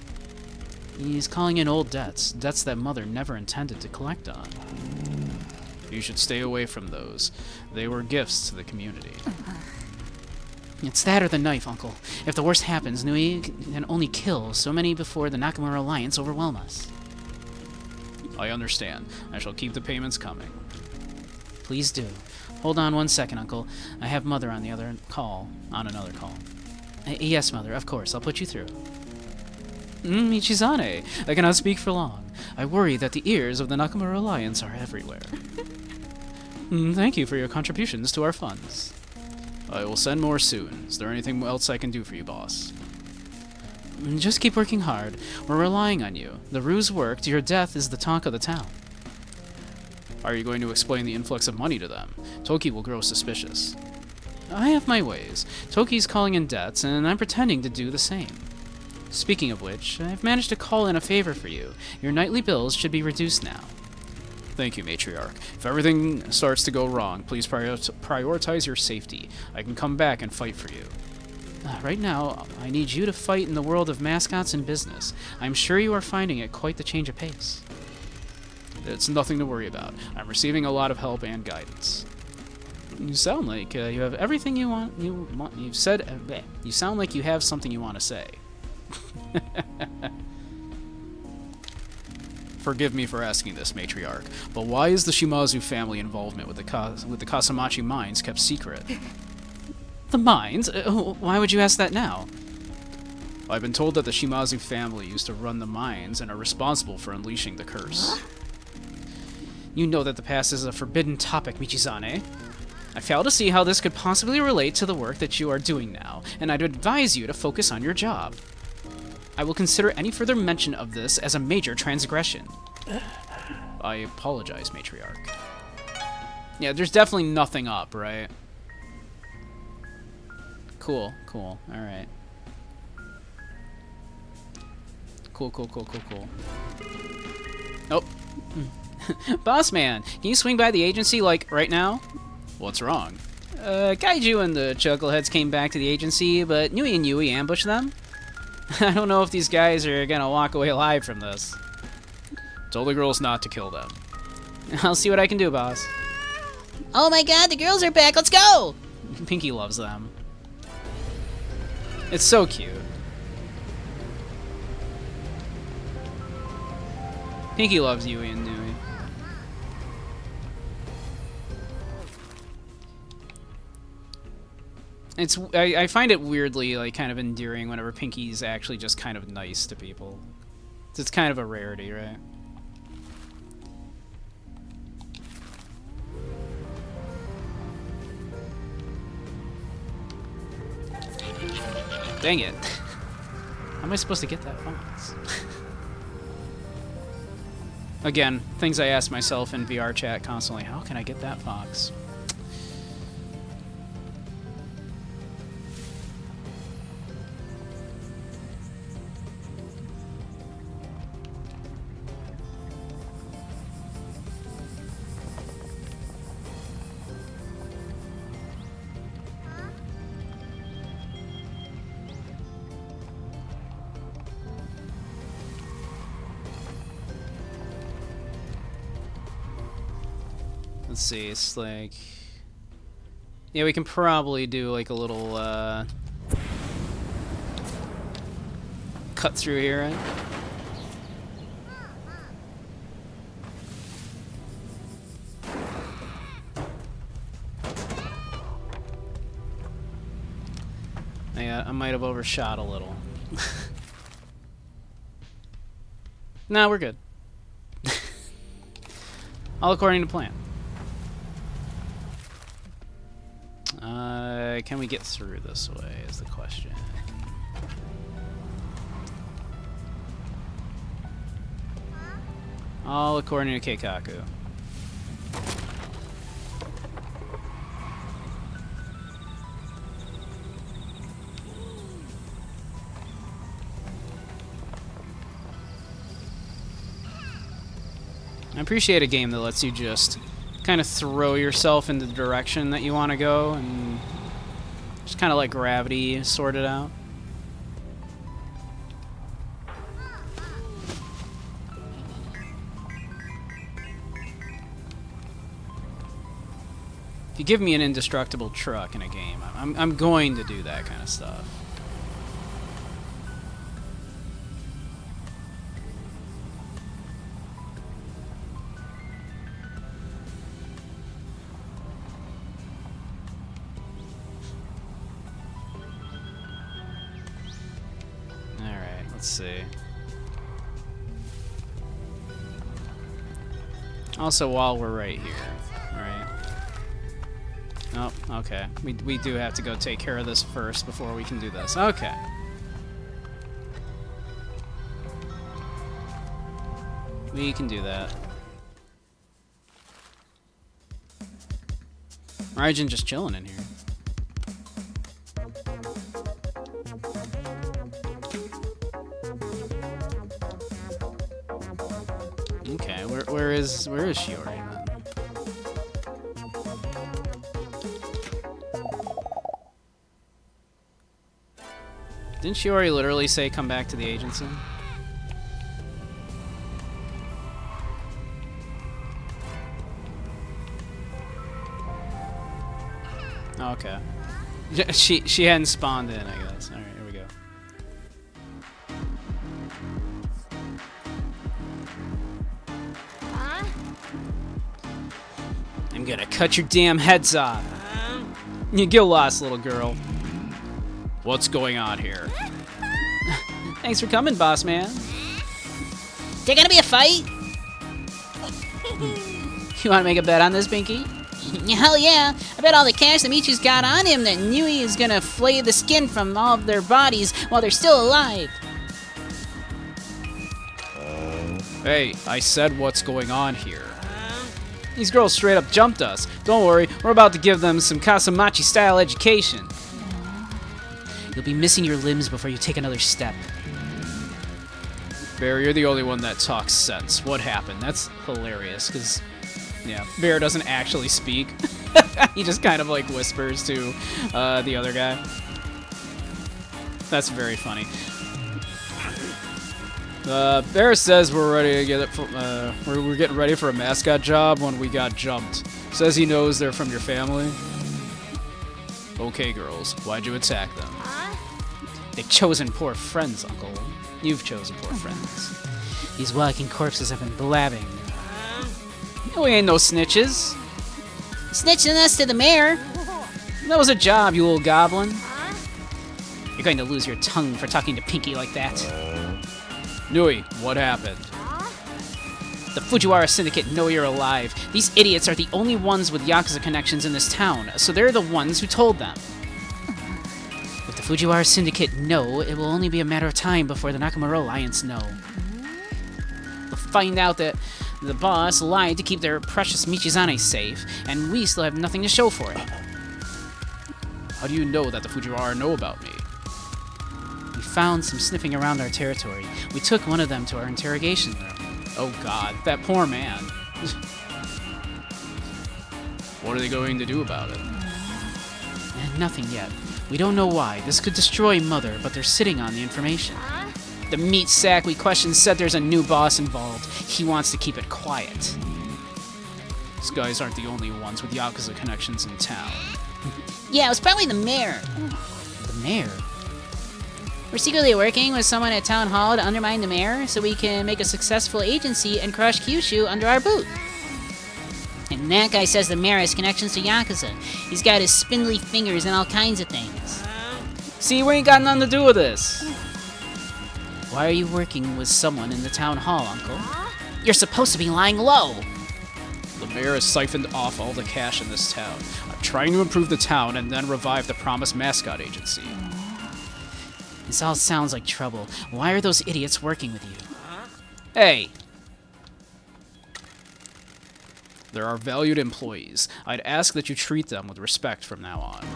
A: He's calling in old debts, debts that Mother never intended to collect on.
E: You should stay away from those. They were gifts to the community.
A: It's that or the knife, Uncle. If the worst happens, Nui can only kill so many before the Nakamura Alliance overwhelm us.
E: I understand. I shall keep the payments coming.
A: Please do. Hold on 1 second, Uncle. I have Mother on another call. Yes, Mother, of course. I'll put you through. Michizane, I cannot speak for long. I worry that the ears of the Nakamura Alliance are everywhere. Thank you for your contributions to our funds.
E: I will send more soon. Is there anything else I can do for you, boss?
A: Just keep working hard. We're relying on you. The ruse worked. Your death is the talk of the town.
E: Are you going to explain the influx of money to them? Toki will grow suspicious.
A: I have my ways. Toki's calling in debts, and I'm pretending to do the same. Speaking of which, I've managed to call in a favor for you. Your nightly bills should be reduced now.
E: Thank you, Matriarch. If everything starts to go wrong, please prioritize your safety. I can come back and fight for you.
A: Right now, I need you to fight in the world of mascots and business. I'm sure you are finding it quite the change of pace.
E: It's nothing to worry about. I'm receiving a lot of help and guidance.
A: You sound like you have everything you want. You've said. You sound like you have something you want to say.
E: Forgive me for asking this, Matriarch, but why is the Shimazu family involvement with the Kasamachi mines kept secret?
A: The mines? Why would you ask that now?
E: I've been told that the Shimazu family used to run the mines and are responsible for unleashing the curse.
A: You know that the past is a forbidden topic, Michizane. I fail to see how this could possibly relate to the work that you are doing now, and I'd advise you to focus on your job. I will consider any further mention of this as a major transgression.
E: I apologize, Matriarch.
A: Yeah, there's definitely nothing up, right? Cool, alright. Cool. Oh. Boss man, can you swing by the agency, like, right now?
E: What's wrong?
A: Kaiju and the Chuckleheads came back to the agency, but Nui and Yui ambushed them. I don't know if these guys are gonna walk away alive from this.
E: Tell the girls not to kill them.
A: I'll see what I can do, boss.
B: Oh my god, the girls are back. Let's go!
A: Pinky loves them. It's so cute. Pinky loves Yui and Nui. I find it weirdly, like, kind of endearing whenever Pinky's actually just kind of nice to people. It's kind of a rarity, right? Dang it. How am I supposed to get that fox? Again, things I ask myself in VR chat constantly. How can I get that fox? Let's see, it's like... Yeah, we can probably do like a little cut through here, right? Yeah, I might have overshot a little. Nah, we're good. All according to plan. Can we get through this way is the question. All according to Keikaku. I appreciate a game that lets you just kind of throw yourself in the direction that you want to go and just kind of let gravity sort it out. If you give me an indestructible truck in a game, I'm going to do that kind of stuff. Let's see. Also, while we're right here, right? Oh, okay. We do have to go take care of this first before we can do this. Okay. We can do that. Raijin just chilling in here. Okay, where is Shiori then? Didn't Shiori literally say come back to the agency? Oh, okay. She hadn't spawned in, I guess. Alright, here we go. I'm gonna cut your damn heads off. You get lost, little girl. What's going on here? Thanks for coming, boss man.
B: There gonna be a fight?
A: You wanna make a bet on this, Pinky?
B: Hell yeah! I bet all the cash that Michi's got on him that Nui is gonna flay the skin from all of their bodies while they're still alive.
A: Hey, I said what's going on here. These girls straight up jumped us. Don't worry, we're about to give them some Kasumachi-style education.
B: You'll be missing your limbs before you take another step.
A: Bear, you're the only one that talks sense. What happened? That's hilarious, because, yeah, Bear doesn't actually speak. He just kind of, like, whispers to the other guy. That's very funny. Bear says we're ready to get it. We're getting ready for a mascot job when we got jumped. Says he knows they're from your family. Okay, girls, why'd you attack them?
B: They've chosen poor friends, Uncle.
A: You've chosen poor friends.
B: These walking corpses have been blabbing.
A: We ain't no snitches.
B: Snitching us to the mayor.
A: That was a job, you little goblin.
B: You're going to lose your tongue for talking to Pinky like that.
A: Nui, what happened?
B: The Fujiwara Syndicate know you're alive. These idiots are the only ones with Yakuza connections in this town, so they're the ones who told them. If the Fujiwara Syndicate know, it will only be a matter of time before the Nakamura Alliance know. They'll find out that the boss lied to keep their precious Michizane safe, and we still have nothing to show for it.
A: How do you know that the Fujiwara know about me?
B: We found some sniffing around our territory. We took one of them to our interrogation room.
A: Oh god, that poor man. What are they going to do about it?
B: And nothing yet. We don't know why. This could destroy Mother, but they're sitting on the information. The meat sack we questioned said there's a new boss involved. He wants to keep it quiet.
A: These guys aren't the only ones with Yakuza connections in town.
B: Yeah, it was probably the mayor. The mayor? We're secretly working with someone at Town Hall to undermine the mayor so we can make a successful agency and crush Kyushu under our boot. And that guy says the mayor has connections to Yakuza. He's got his spindly fingers and all kinds of things.
A: See, we ain't got nothing to do with this.
B: Why are you working with someone in the Town Hall, Uncle? You're supposed to be lying low.
A: The mayor has siphoned off all the cash in this town. I'm trying to improve the town and then revive the promised Mascot agency.
B: This all sounds like trouble. Why are those idiots working with you?
A: Hey! There are valued employees. I'd ask that you treat them with respect from now on.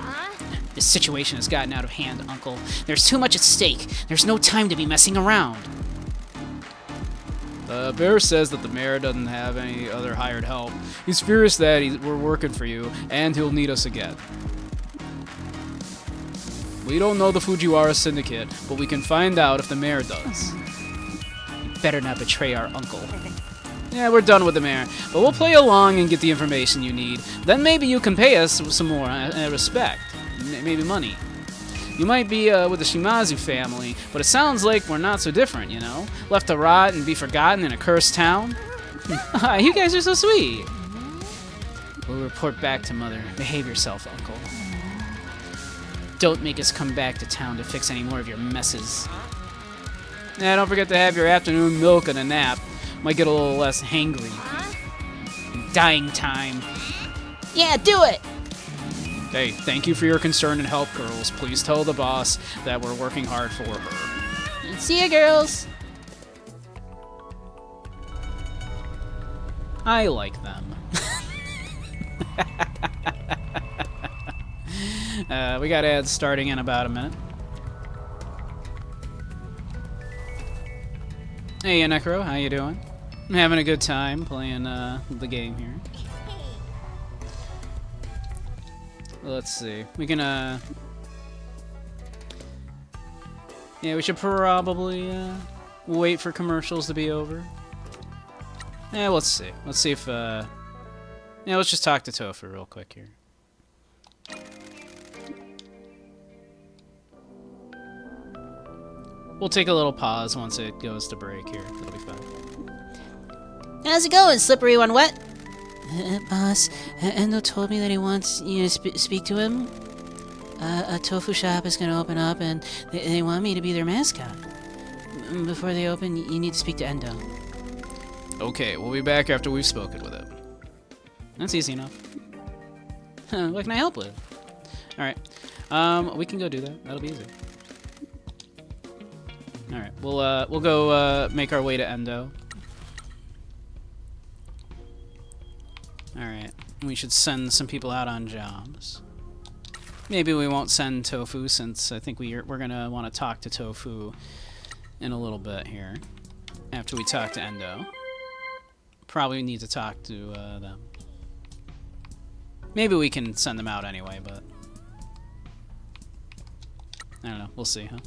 B: This situation has gotten out of hand, Uncle. There's too much at stake. There's no time to be messing around.
A: Bear says that the mayor doesn't have any other hired help. He's furious that we're working for you, and he'll need us again. We don't know the Fujiwara Syndicate, but we can find out if the mayor does.
B: You better not betray our uncle.
A: Yeah, we're done with the mayor, but we'll play along and get the information you need. Then maybe you can pay us some more respect. Maybe money. You might be with the Shimazu family, but it sounds like we're not so different, you know? Left to rot and be forgotten in a cursed town. You guys are so sweet.
B: We'll report back to Mother. Behave yourself, Uncle. Don't make us come back to town to fix any more of your messes.
A: Yeah, don't forget to have your afternoon milk and a nap. Might get a little less hangry.
B: Dying time. Yeah, do it!
E: Hey, thank you for your concern and help, girls. Please tell the boss that we're working hard for her.
B: See ya, girls.
A: I like them. We got ads starting in about a minute. Hey, Necro, how you doing? I'm having a good time playing the game here. Let's see. We can yeah, we should probably wait for commercials to be over. Yeah, let's see. Let's see if yeah, let's just talk to Tofu real quick here. We'll take a little pause once it goes to break here. It'll be fine.
B: How's it going, Slippery One Wet? Boss, Endo told me that he wants you to speak to him. A tofu shop is going to open up, and they want me to be their mascot. Before they open, you need to speak to Endo.
A: Okay, we'll be back after we've spoken with him. That's easy enough. What can I help with? Alright. We can go do that. That'll be easy. Alright, we'll go make our way to Endo. Alright. We should send some people out on jobs. Maybe we won't send Tofu, since I think we're gonna want to talk to Tofu in a little bit here. After we talk to Endo. Probably need to talk to them. Maybe we can send them out anyway, but I don't know. We'll see, huh?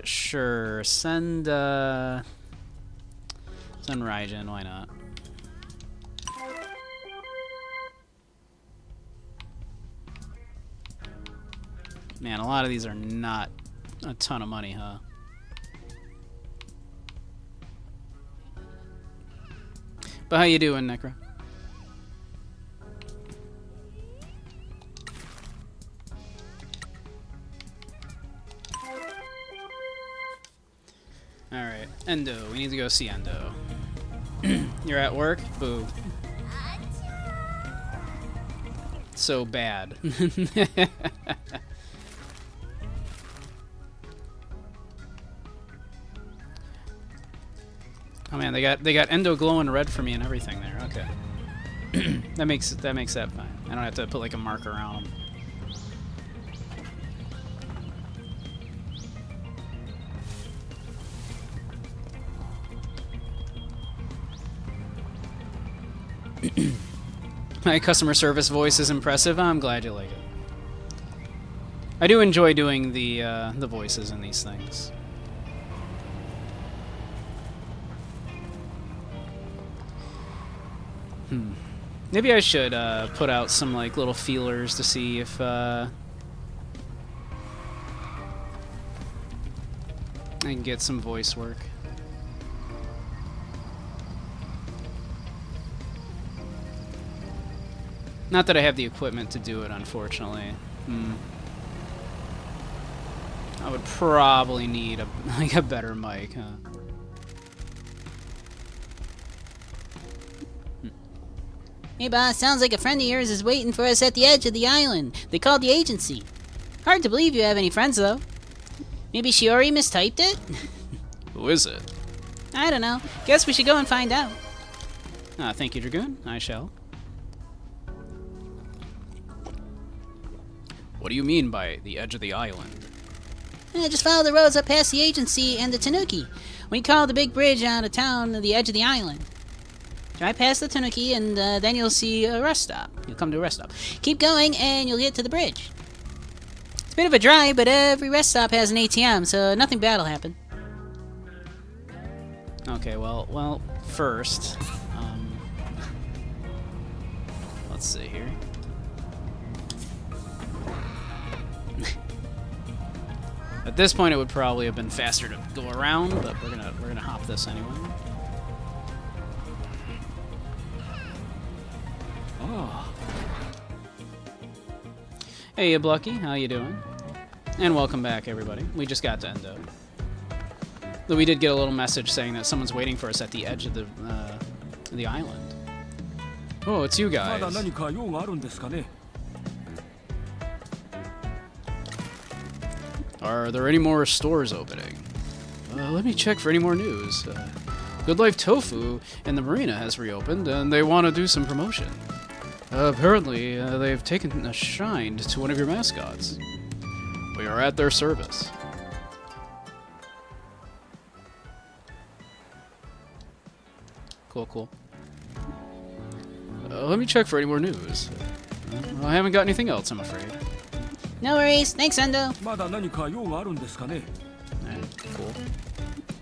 A: Sure. Send Raijin, why not? Man, a lot of these are not a ton of money, huh? But how you doing, Necro? Alright, Endo. We need to go see Endo. You're at work? Boo. So bad. Oh man, they got Endo glowing red for me and everything there. Okay. that makes that fine. I don't have to put like a marker around them. My customer service voice is impressive. I'm glad you like it. I do enjoy doing the voices in these things. Maybe I should put out some like little feelers to see if I can get some voice work. Not that I have the equipment to do it, unfortunately. I would probably need a better mic, huh?
B: Hey, boss, sounds like a friend of yours is waiting for us at the edge of the island. They called the agency. Hard to believe you have any friends, though. Maybe Shiori mistyped it?
A: Who is it?
B: I don't know. Guess we should go and find out.
A: Thank you, Dragoon. I shall. What do you mean by the edge of the island?
B: Just follow the roads up past the agency and the Tanuki. We call the big bridge out of town the edge of the island. Drive past the Tanuki, and then you'll see a rest stop. You'll come to a rest stop. Keep going, and you'll get to the bridge. It's a bit of a drive, but every rest stop has an ATM, so nothing bad will happen.
A: Okay, well, first, let's see here. At this point, it would probably have been faster to go around, but we're gonna hop this anyway.
F: Ah,
A: Hey, Blucky, how you doing? And welcome back, everybody. We just got to Endo. Though we did get a little message saying that someone's waiting for us at the edge of the the island. Oh, it's you
F: まだ
A: guys.
F: 何か用があるんですかね。
A: Are there any more stores opening? Let me check for any more news. Good Life Tofu in the marina has reopened, and they want to do some promotion. Apparently, they've taken a shine to one of your mascots. We are at their service. Cool, cool. Let me check for any more news. I haven't got anything else, I'm afraid.
B: No worries. Thanks, Endo.
F: まだ何か用があるんですかね。
A: Alright, cool.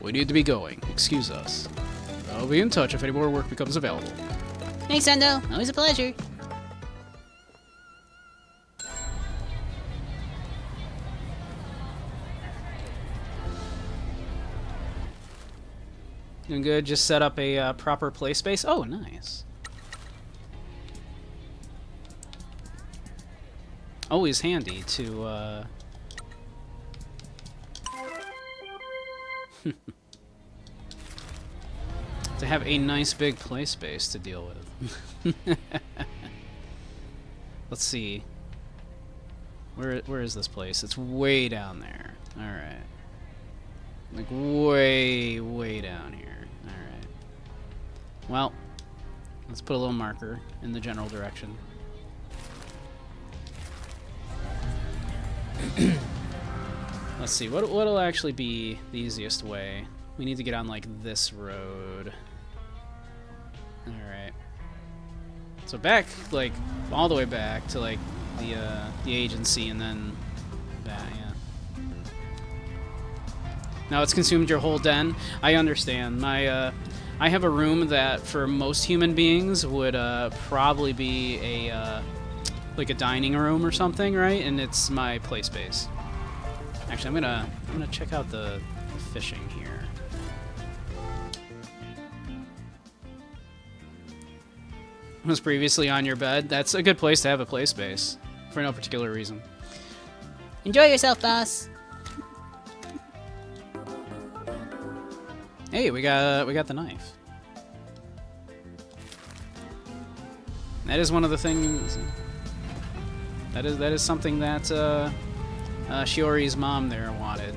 A: We need to be going. Excuse us. I'll be in touch if any more work becomes available.
B: Thanks, Endo. Always a pleasure.
A: Doing good. Just set up a proper play space. Oh, nice. Always handy to to have a nice big play space to deal with. Let's see. Where is this place? It's way down there. All right. Like way down here. All right. Well, let's put a little marker in the general direction. Let's see, what'll actually be the easiest way? We need to get on, like, this road. Alright. So back, like, all the way back to, like, the agency and then back, yeah. Now it's consumed your whole den. I understand. I have a room that, for most human beings, would probably be a like a dining room or something, right? And it's my play space. Actually, I'm gonna check out the fishing here. Was previously on your bed. That's a good place to have a play space for no particular reason.
B: Enjoy yourself, boss.
A: Hey, we got the knife. That is one of the things. That is something that Shiori's mom there wanted.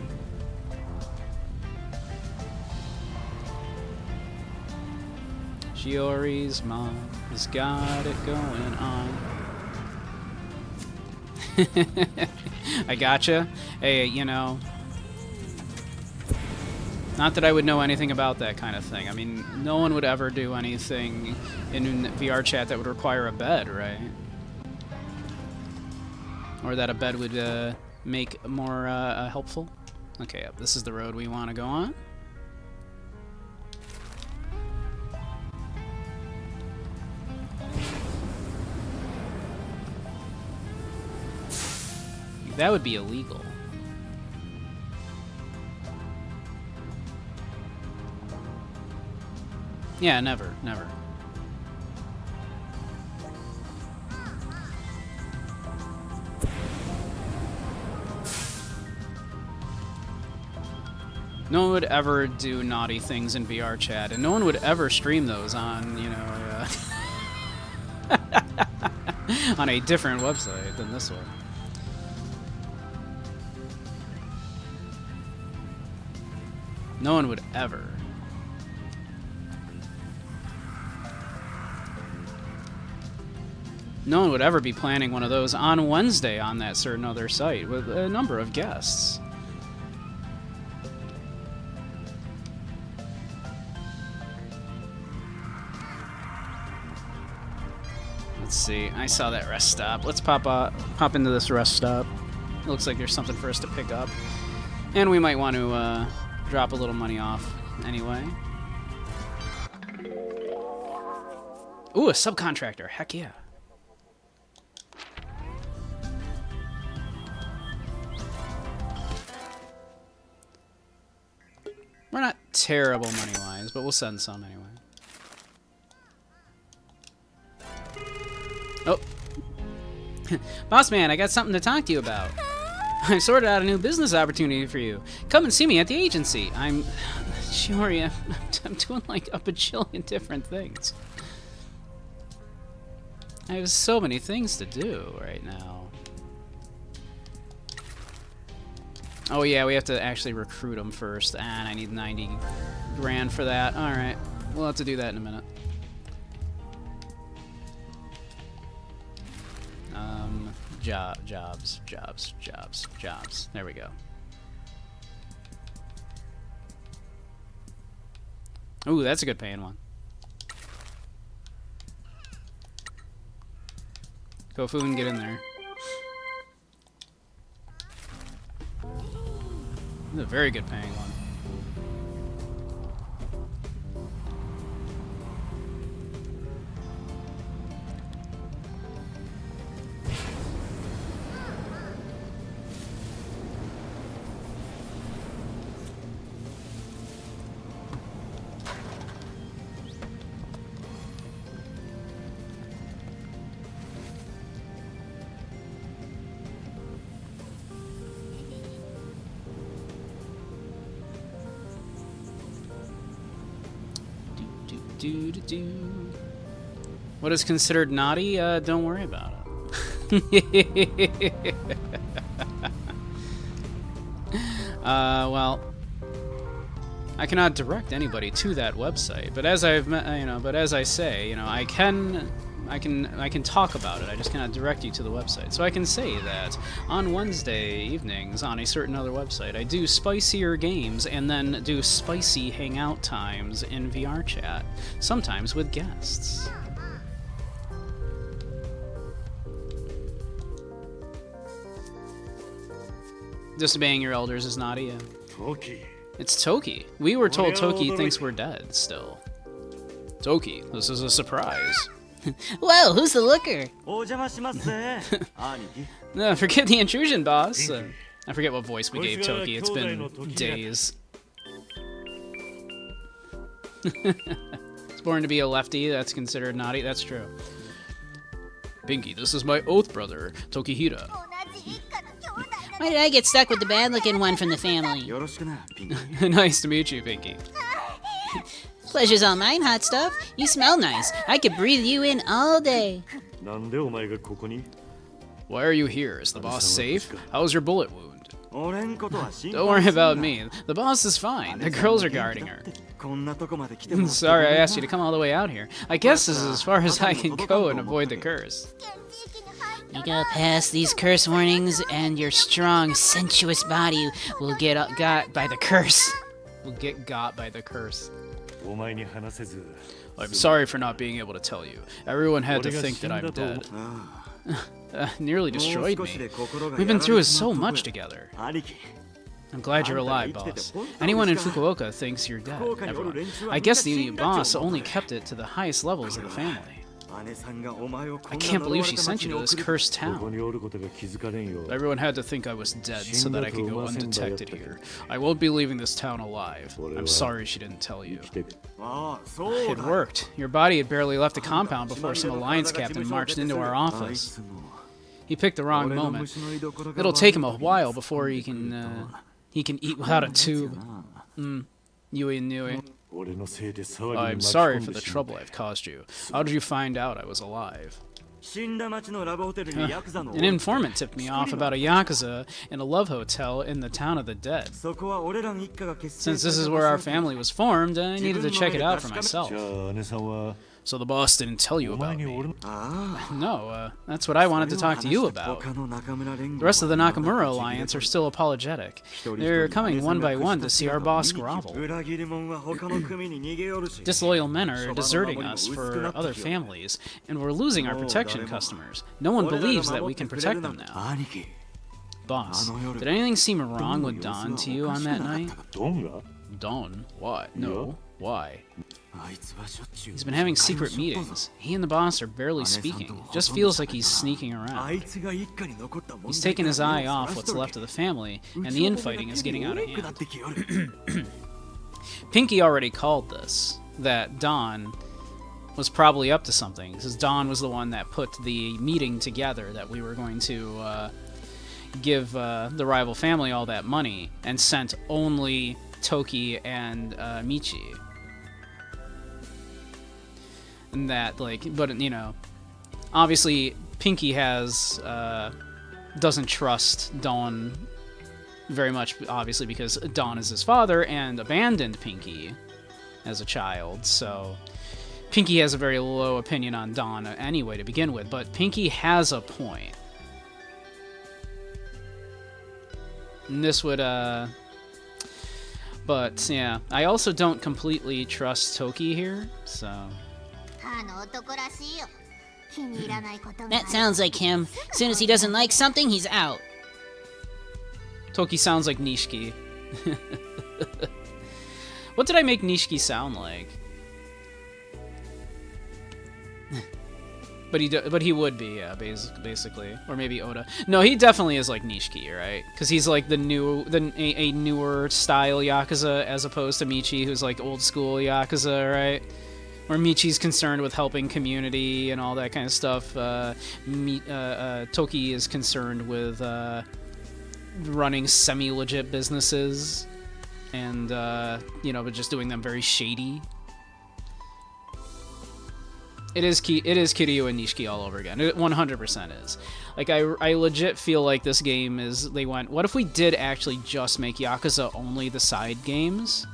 A: Shiori's mom has got it going on. I gotcha. Hey, you know, not that I would know anything about that kind of thing. I mean, no one would ever do anything in VR chat that would require a bed, right? Or that a bed would make more helpful. Okay, yep, this is the road we want to go on. That would be illegal. Yeah, never. No one would ever do naughty things in VR chat, and no one would ever stream those on, you know, on a different website than this one. No one would ever. No one would ever be planning one of those on Wednesday on that certain other site with a number of guests. Let's see. I saw that rest stop. Let's pop into this rest stop. It looks like there's something for us to pick up, and we might want to drop a little money off anyway. Ooh, a subcontractor. Heck yeah. We're not terrible money-wise, but we'll send some anyway. Oh. Boss man, I got something to talk to you about. I've sorted out a new business opportunity for you. Come and see me at the agency. Shiori, I'm doing like a bajillion different things. I have so many things to do right now. Oh yeah, we have to actually recruit them first, and I need 90 grand for that. Alright, we'll have to do that in a minute. Jobs. There we go. Ooh, that's a good paying one. Kofun, get in there. This is a very good paying one. What is considered naughty? Don't worry about it. Well, I cannot direct anybody to that website, but as I say, I can talk about it. I just cannot direct you to the website. So I can say that on Wednesday evenings on a certain other website, I do spicier games and then do spicy hangout times in VR chat, sometimes with guests. Disobeying your elders is naughty. Yeah.
D: Toki.
A: It's Toki. We were told Toki thinks we're dead still. Toki, this is a surprise.
B: Whoa, who's the looker?
D: お邪魔しますぜ兄貴
A: No, forget the intrusion, boss. I forget what voice we gave Toki. It's been days. It's born to be a lefty. That's considered naughty. That's true. Pinky, this is my oath brother, Tokihira.
G: 同じ一家の兄弟
B: Why did I get stuck with the bad-looking one from the family?
D: よろしくなピンキ
A: Nice to meet you, Pinky.
B: Pleasure's all mine, hot stuff. You smell nice. I could breathe you in all day.
D: なんでお前がここに
A: Why are you here? Is the boss safe? How's your bullet wound?
D: 俺んことは心
A: Don't
D: 配
A: worry
D: すんな
A: about me. The boss is fine. The girls are guarding her.
D: こんなとこまで来てもらって
A: Sorry, I asked you to come all the way out here. I guess this is as far as I can go and avoid the curse.
G: 地域に入った
B: You go past these curse warnings, and your strong, sensuous body will get got by the curse.
A: We'll get got by the curse.
D: お前に話せず
A: I'm sorry for not being able to tell you. Everyone had to
D: 俺が
A: think
D: 死ん
A: that
D: だ
A: I'm
D: と
A: dead.
D: あ
A: Nearly
D: あ
A: destroyed
D: もう少し
A: me.
D: で心が
A: We've been
D: やら
A: through
D: れちま
A: so
D: うとこ
A: much
D: や
A: together.
D: 兄貴
A: I'm glad you're alive, boss. Anyone in Fukuoka thinks you're dead. Everyone. I guess the boss only kept it to the highest levels of the family.
D: 姉さんがお前をこ
A: I
D: んな
A: can't
D: 呪わ
A: believe
D: れ
A: she
D: た
A: sent
D: 町
A: you
D: に
A: to this
D: 送る
A: cursed
D: ここ
A: town.
D: におることが気づかれんよ
A: Everyone had to think I was dead so that I could go undetected here. I won't be leaving this town alive. I'm sorry she didn't tell you.
D: ああそう
A: It
D: だ
A: worked. Your body had barely left the compound before some alliance captain marched into our
D: あい
A: office.
D: つも
A: He picked the wrong
D: 俺の
A: moment.
D: 虫の居所が
A: It'll take him a while before he can eat without a tube. Yui Nui.
D: 俺のせいで騒ぎに
A: I'm
D: 巻き
A: sorry
D: 込ん
A: for
D: で
A: the
D: しまっ
A: trouble
D: た
A: I've caused you. How did you find out I was alive?
D: 死んだ町のラブホテルにヤクザの
A: An informant tipped me off about a yakuza in a love hotel in the town of the dead.
D: そこは俺らの一家が結成
A: Since
D: さ
A: this
D: れ
A: is
D: た
A: where
D: 場
A: our
D: 所
A: family was formed, I needed to check it out for myself.
D: じゃあ姉さんは
A: So the boss didn't tell you
D: お前
A: about
D: に
A: me.
D: 俺のあ
A: No, that's what I
D: あ
A: wanted to talk to you about.
D: The
A: The rest of the Nakamura Alliance are still apologetic. They're coming one by one to see our boss grovel. Disloyal men are deserting us for other families, and we're losing our protection customers. No one believes that we can protect them now. Boss, did anything seem wrong with Don to you on that night?
D: ドンが
A: Don? What? No. Why?
D: あいつはしょっちゅう
A: He's been having secret meetings. He and the boss are barely speaking. Just feels like he's sneaking
D: あ
A: around.
D: いつが一家に残ったもん
A: He's taken his eye off what's left of the family, and the infighting is getting out of
D: なっ
A: hand.
D: てきよる
A: Pinky already called this, that Don was probably up to something, because Don was the one that put the meeting together that we were going to give the rival family all that money, and sent only Toki and Michi. And that, like, but, you know, obviously Pinky has, doesn't trust Dawn very much, obviously, because Dawn is his father and abandoned Pinky as a child, so Pinky has a very low opinion on Dawn anyway to begin with, but Pinky has a point. And this would, but, yeah, I also don't completely trust Toki here, so...
G: あの男らしいよ。気に入らないことがある。
B: That sounds like him. As soon as he doesn't like something, he's out.
A: Toki sounds like Nishiki. What did I make Nishiki sound like? But he would be, yeah, basically, or maybe Oda. No, he definitely is like Nishiki, right? Because he's like a newer style Yakuza as opposed to Michi, who's like old school Yakuza, right? Where Michi's concerned with helping community and all that kind of stuff. Toki is concerned with running semi-legit businesses and you know, but just doing them very shady. It is Kiryu and Nishiki all over again. It 100% is. Like, I legit feel like this game is, they went, what if we did actually just make Yakuza only the side games?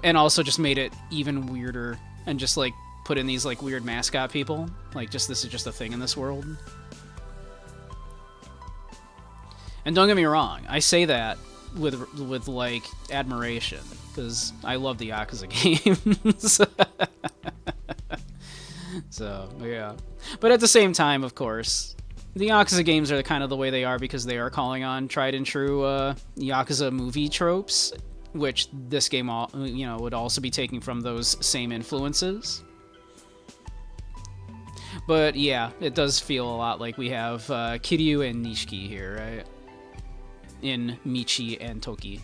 A: And also just made it even weirder and just, like, put in these, like, weird mascot people? Like, just, this is just a thing in this world? And don't get me wrong, I say that with like, admiration, because I love the Yakuza games. So, yeah. But at the same time, of course, the Yakuza games are kind of the way they are because they are calling on tried and true Yakuza movie tropes, which this game, you know, would also be taking from those same influences. But yeah, it does feel a lot like we have Kiryu and Nishiki here, right? In Michi and Toki.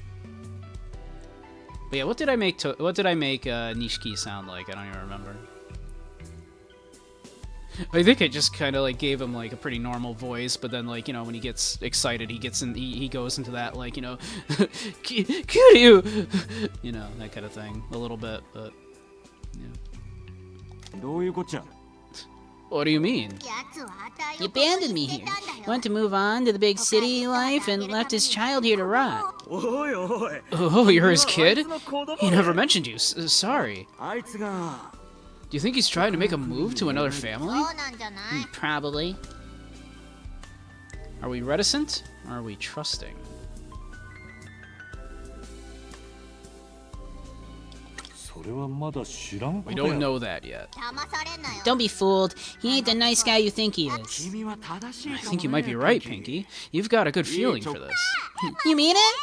A: But yeah, what did I make Nishiki sound like? I don't even remember. I think I just kind of like gave him like a pretty normal voice, but then like, you know, when he gets excited, he goes into that, like, you know, Kiryu, you know, that kind of thing a little bit, but yeah. What do you mean?
B: He abandoned me here. Went to move on to the big city life and left his child here to rot.
A: Oh, you're his kid? He never mentioned you. Sorry. Do you think he's trying to make a move to another family?
B: Probably.
A: Are we reticent? Or are we trusting? We don't know that yet.
B: Don't be fooled. He ain't the nice guy you think he is.
A: I think you might be right, Pinky. You've got a good feeling for this.
B: You mean it?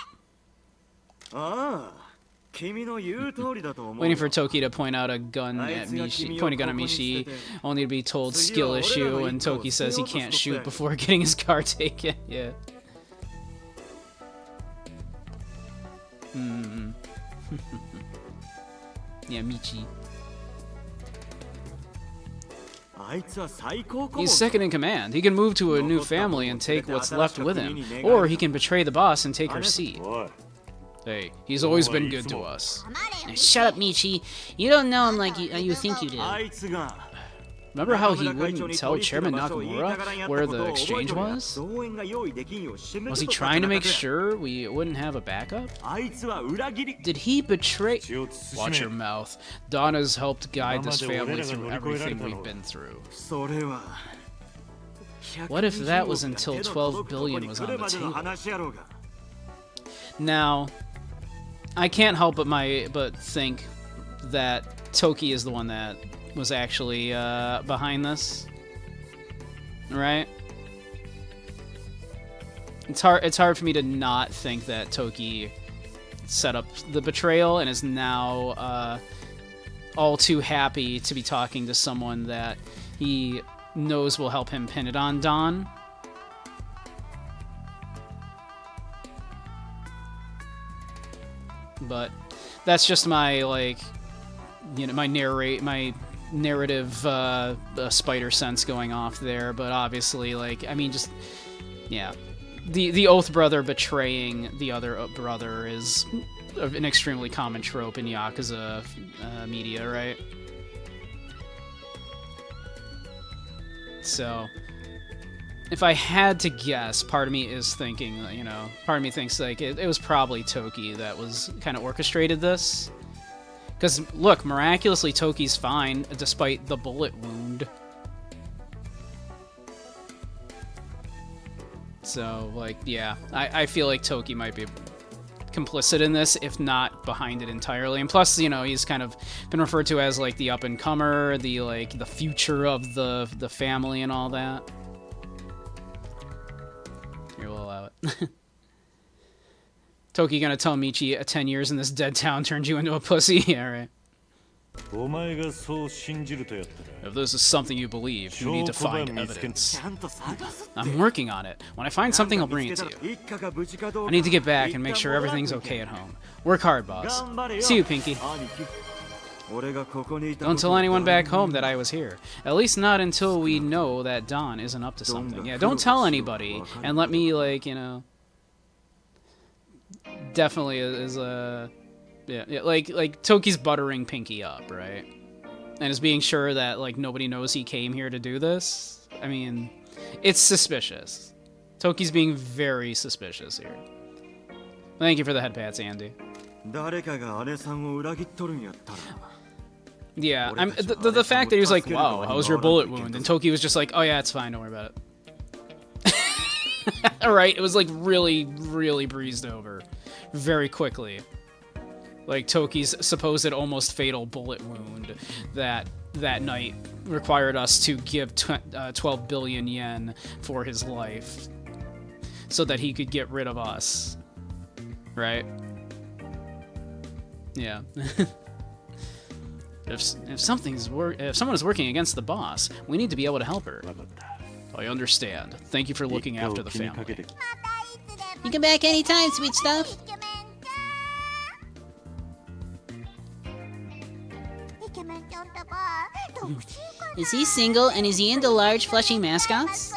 A: Waiting for Toki to point out a gun at Michi, point a gun at Michi, only to be told skill issue, and Toki says he can't shoot before getting his car taken. Yeah. Yeah, Michi. He's second in command. He can move to a new family and take what's left with him, or he can betray the boss and take her seat. Hey, he's always been good to us.
B: Shut up, Michi. You don't know him like you think you do.
A: Remember how he wouldn't tell Chairman Nakamura where the exchange was? Was he trying to make sure we wouldn't have a backup? Did he betray... Watch your mouth. Donna's helped guide this family through everything we've been through. What if that was until 12 billion was on the table? Now, I can't help but think that Toki is the one that was actually behind this, right? It's hard for me to not think that Toki set up the betrayal and is now all too happy to be talking to someone that he knows will help him pin it on Dawn. But that's just my, like, you know, my narrative spider sense going off there. But obviously, like, I mean, just, yeah, the Oath brother betraying the other brother is an extremely common trope in Yakuza media, right? So, if I had to guess, part of me is thinking, you know, part of me thinks like it was probably Toki that was kind of orchestrated this. Because, look, miraculously Toki's fine despite the bullet wound. So, like, yeah, I feel like Toki might be complicit in this, if not behind it entirely. And plus, you know, he's kind of been referred to as, like, the up-and-comer, the future of the family and all that. Here, we'll allow it. Toki gonna tell Michi 10 years in this dead town turned you into a pussy? Yeah, right. If this is something you believe, you need to find evidence. I'm working on it. When I find something, I'll bring it to you. I need to get back and make sure everything's okay at home. Work hard, boss. See you, Pinky. Don't tell anyone back home that I was here. At least not until we know that Don isn't up to something. Yeah, don't tell anybody, and let me, like, you know... Definitely is a... Yeah, like Toki's buttering Pinky up, right? And is being sure that, like, nobody knows he came here to do this. I mean, it's suspicious. Toki's being very suspicious here. Thank you for the head pats, Andy. Yeah, the fact that he was like, wow, how's your bullet wound? And Toki was just like, oh yeah, it's fine, don't worry about it. Alright, it was like really, really breezed over. Very quickly. Like Toki's supposed almost fatal bullet wound that night required us to give 12 billion yen for his life so that he could get rid of us. Right? Yeah. If someone is working against the boss, we need to be able to help her. I understand. Thank you for looking after the family.
B: You come back anytime, sweet stuff. Is he single and is he into large fleshy mascots?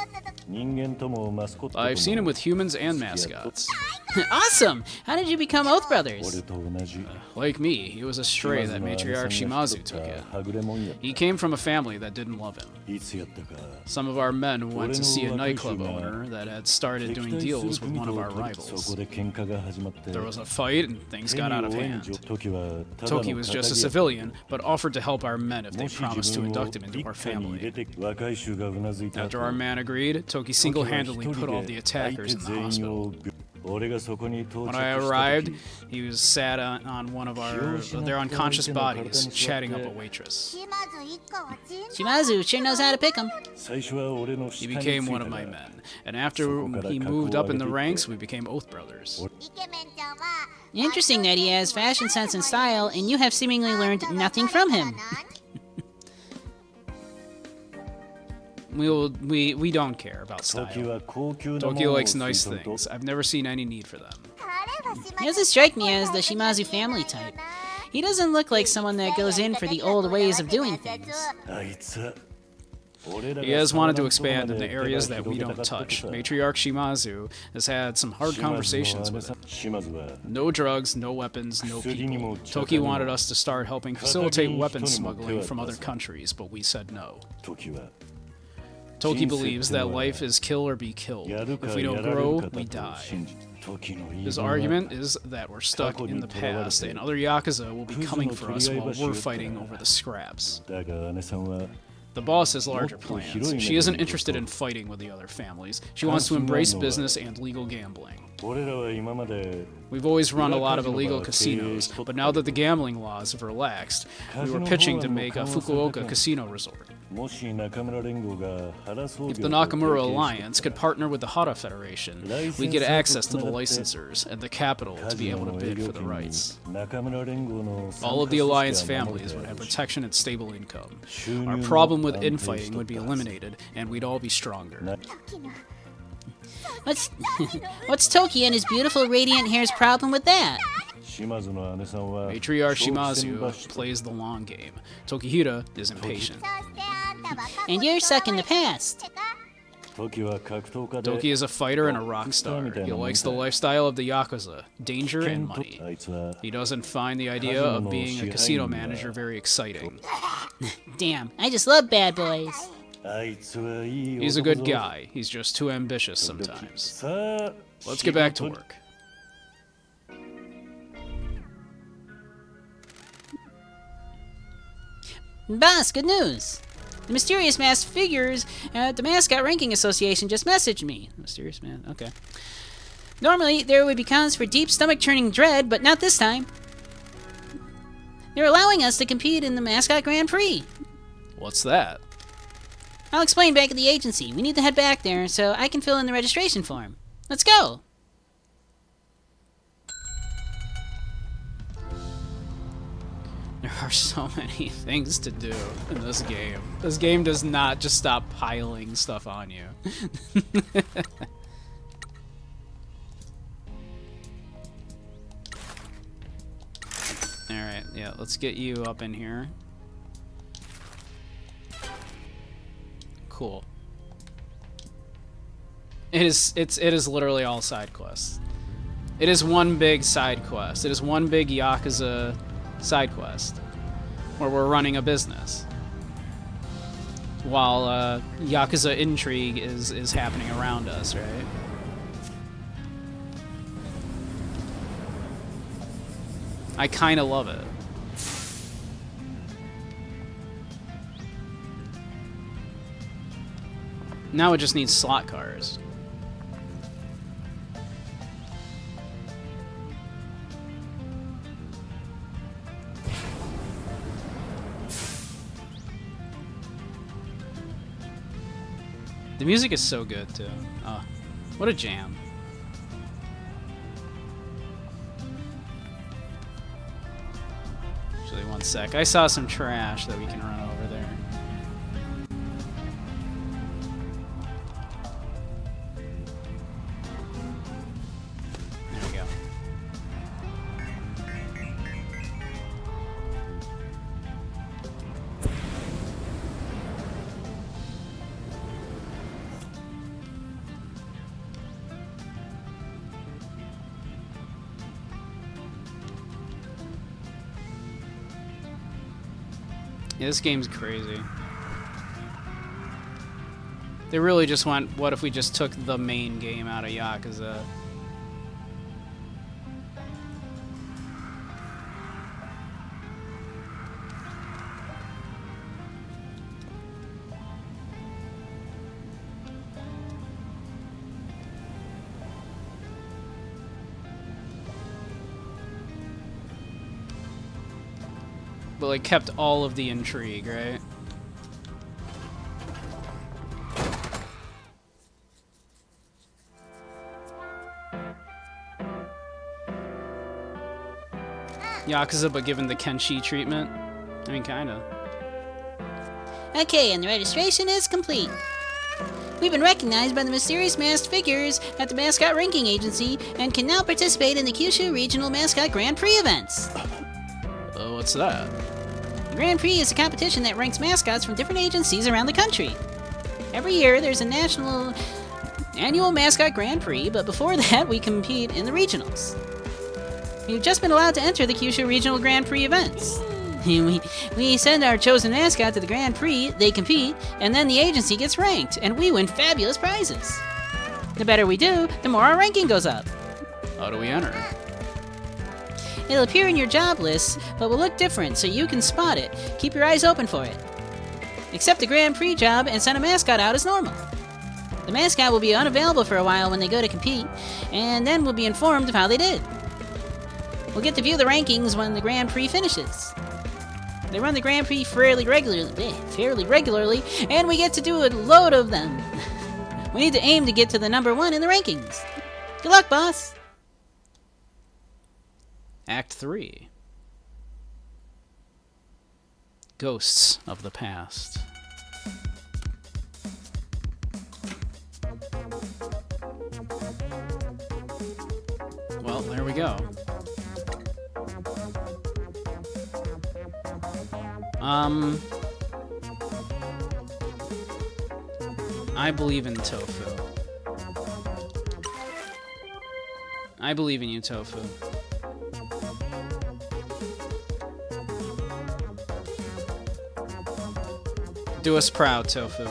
E: I've seen him with humans and mascots.
B: Awesome! How did you become Oath Brothers?
E: Like me, he was a stray that matriarch Shimazu took in. He came from a family that didn't love him. Some of our men went to see a nightclub owner that had started doing deals with one of our rivals. There was a fight and things got out of hand. Toki was just a civilian, but offered to help our men if they promised to induct him into our family. After our man agreed, Toki single-handedly put all the attackers in the hospital. When I arrived, he was sat on one of their unconscious bodies, chatting up a waitress.
B: Shimazu sure knows how to pick 'em.
E: He became one of my men, and after he moved up in the ranks, we became Oath Brothers.
B: Interesting that he has fashion sense and style, and you have seemingly learned nothing from him.
A: We don't care about style. Tokyo likes nice things. I've never seen any need for them.
B: He doesn't strike me as the Shimazu family type. He doesn't look like someone that goes in for the old ways of doing things.
A: He has wanted to expand into areas that we don't touch. Matriarch Shimazu has had some hard conversations with him. No drugs, no weapons, no people. Toki wanted us to start helping facilitate weapon smuggling from other countries, but we said no. Toki believes that life is kill or be killed. If we don't grow, we die. His argument is that we're stuck in the past, and other Yakuza will be coming for us while we're fighting over the scraps. The boss has larger plans. She isn't interested in fighting with the other families. She wants to embrace business and legal gambling. We've always run a lot of illegal casinos, but now that the gambling laws have relaxed, we were pitching to make a Fukuoka casino resort. If the Nakamura Alliance could partner with the Hara Federation, we'd get access to the licensors and the capital to be able to bid for the rights. All of the Alliance families would have protection and stable income. Our problem with infighting would be eliminated, and we'd all be stronger.
B: What's Toki and his beautiful radiant hair's problem with that?
A: Matriarch Shimazu plays the long game. Tokihira is impatient.
B: And you're stuck in the past.
A: Doki is a fighter and a rock star. He likes the lifestyle of the Yakuza, danger and money. He doesn't find the idea of being a casino manager very exciting.
B: Damn, I just love bad boys.
A: He's a good guy. He's just too ambitious sometimes. Let's get back to work.
B: Boss, good news. The mysterious masked figures at the Mascot Ranking Association just messaged me. Mysterious man, okay. Normally, there would be cause for deep stomach-churning dread, but not this time. They're allowing us to compete in the Mascot Grand Prix.
A: What's that?
B: I'll explain back at the agency. We need to head back there so I can fill in the registration form. Let's go!
A: There are so many things to do in this game. This game does not just stop piling stuff on you. Alright, yeah, let's get you up in here. Cool. It is literally all side quests. It is one big side quest. It is one big Yakuza side quest where we're running a business while Yakuza intrigue is happening around us, right? I kind of love it. Now it just needs slot cars. The music is so good too. Oh, what a jam. Actually, one sec. I saw some trash that we can run over there. There we go. Yeah, this game's crazy. They really just went, what if we just took the main game out of Yakuza? But like kept all of the intrigue, right? Yakuza, but given the Kenshi treatment. I mean, kinda.
B: Okay, and the registration is complete. We've been recognized by the mysterious masked figures at the Mascot Ranking Agency and can now participate in the Kyushu Regional Mascot Grand Prix events.
A: What's that?
B: The Grand Prix is a competition that ranks mascots from different agencies around the country. Every year, there's a annual mascot Grand Prix, but before that, we compete in the regionals. We've just been allowed to enter the Kyushu Regional Grand Prix events. We send our chosen mascot to the Grand Prix, they compete, and then the agency gets ranked, and we win fabulous prizes. The better we do, the more our ranking goes up.
A: How do we enter?
B: It'll appear in your job list, but will look different so you can spot it. Keep your eyes open for it. Accept the Grand Prix job and send a mascot out as normal. The mascot will be unavailable for a while when they go to compete, and then we'll be informed of how they did. We'll get to view the rankings when the Grand Prix finishes. They run the Grand Prix fairly regularly, and we get to do a load of them. We need to aim to get to the number 1 in the rankings. Good luck, boss!
A: Act 3. Ghosts of the Past. Well, there we go. I believe in Tofu. I believe in you, Tofu. Do us proud, Tofu.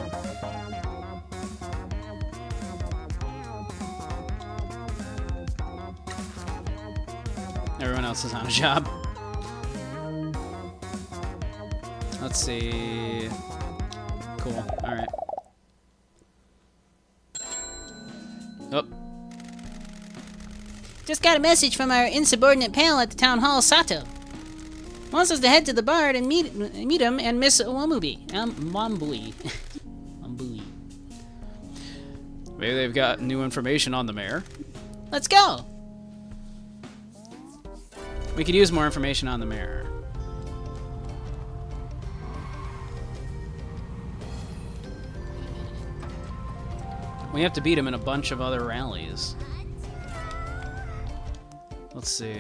A: Everyone else is on a job. Let's see. Cool. Alright. Oh.
B: Just got a message from our insubordinate pal at the town hall, Sato. Wants us to head to the bar and meet him and Miss Wambui. Wambui. Wambui.
A: Maybe they've got new information on the mayor.
B: Let's go.
A: We could use more information on the mayor. We have to beat him in a bunch of other rallies. Let's see.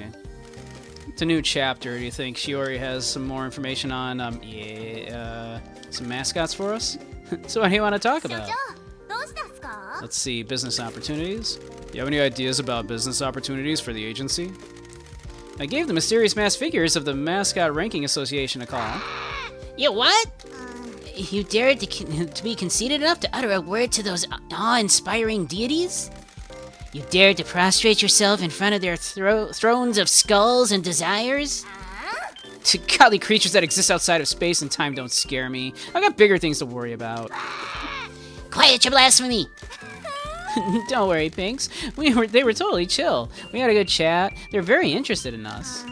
A: It's a new chapter. Do you think Shiori has some more information on, some mascots for us? So what do you want to talk about? Let's see, business opportunities. You have any ideas about business opportunities for the agency? I gave the mysterious mass figures of the Mascot Ranking Association a call.
B: You what? You dared to be conceited enough to utter a word to those awe-inspiring deities? You dared to prostrate yourself in front of their thrones of skulls and desires? Godly creatures that exist outside of space and time don't scare me. I've got bigger things to worry about. Quiet your blasphemy!
A: Don't worry, Pinks. They were totally chill. We had a good chat. They're very interested in us.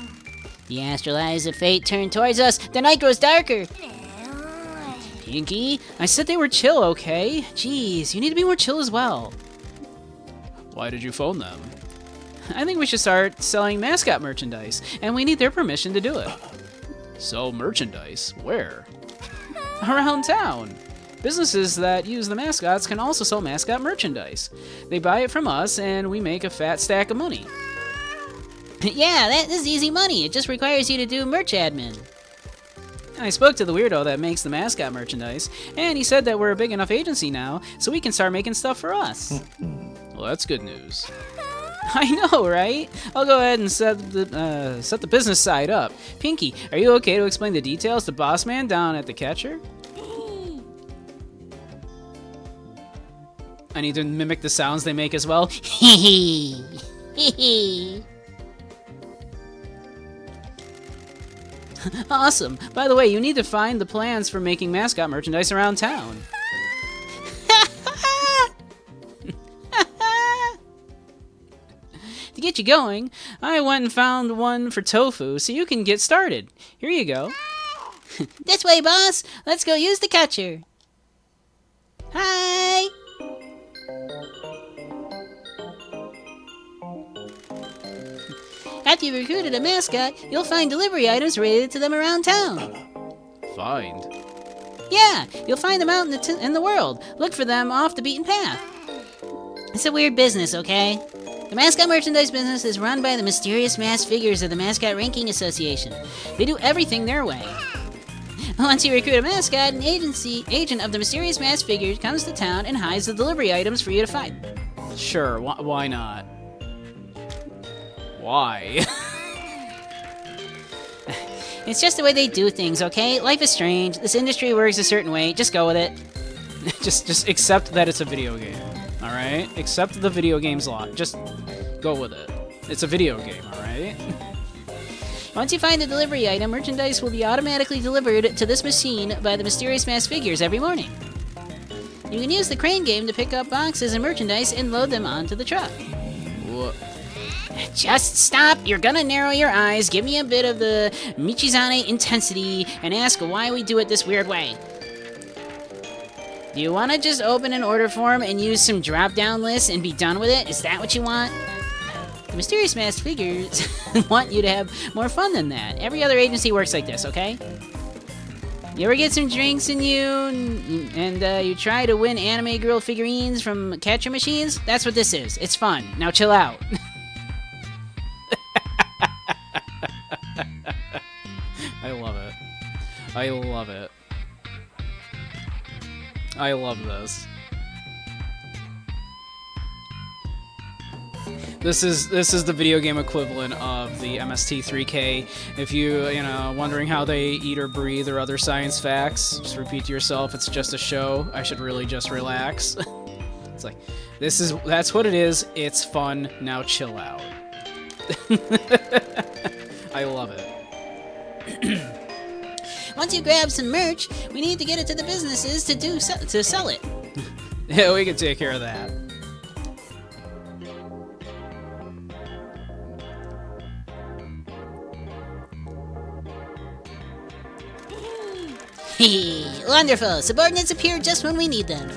B: The astral eyes of fate turn towards us. The night grows darker.
A: Pinky, I said they were chill, okay? Jeez, you need to be more chill as well. Why did you phone them? I think we should start selling mascot merchandise, and we need their permission to do it. Sell merchandise? Where? Around town. Businesses that use the mascots can also sell mascot merchandise. They buy it from us, and we make a fat stack of money.
B: Yeah, that is easy money. It just requires you to do merch admin.
A: I spoke to the weirdo that makes the mascot merchandise, and he said that we're a big enough agency now, so we can start making stuff for us. Well, that's good news. I know, right? I'll go ahead and set the business side up. Pinky, are you okay to explain the details to Boss Man down at the catcher? I need to mimic the sounds they make as well.
B: Hee hee.
A: Awesome. By the way, you need to find the plans for making mascot merchandise around town. To get you going, I went and found one for Tofu so you can get started. Here you go.
B: This way, boss. Let's go use the catcher. Hi. After you've recruited a mascot, you'll find delivery items related to them around town.
A: Find?
B: Yeah, you'll find them out in the world. Look for them off the beaten path. It's a weird business, okay? The mascot merchandise business is run by the mysterious mass figures of the Mascot Ranking Association. They do everything their way. Once you recruit a mascot, an agent of the mysterious mass figures comes to town and hides the delivery items for you to find.
A: Sure, why not? Why?
B: It's just the way they do things, okay? Life is strange. This industry works a certain way. Just go with it.
A: just accept that it's a video game, alright? Accept the video game's law. Just go with it. It's a video game, alright?
B: Once you find the delivery item, merchandise will be automatically delivered to this machine by the mysterious mass figures every morning. You can use the crane game to pick up boxes and merchandise and load them onto the truck.
A: What?
B: Just stop. You're gonna narrow your eyes, give me a bit of the Michizane intensity, and ask why we do it this weird way. Do you want to just open an order form and use some drop-down lists and be done with it? Is that what you want? The mysterious mass figures want you to have more fun than that. Every other agency works like this, okay? You ever get some drinks in you and you try to win anime girl figurines from catcher machines? That's what this is. It's fun. Now chill out.
A: I love it. I love it. I love this. This is the video game equivalent of the MST3K. If you wondering how they eat or breathe or other science facts, just repeat to yourself, it's just a show. I should really just relax. It's like, that's what it is. It's fun. Now chill out. I love it.
B: Once you grab some merch, we need to get it to the businesses to sell it.
A: Yeah, we can take care of that.
B: Wonderful. Subordinates appear just when we need them.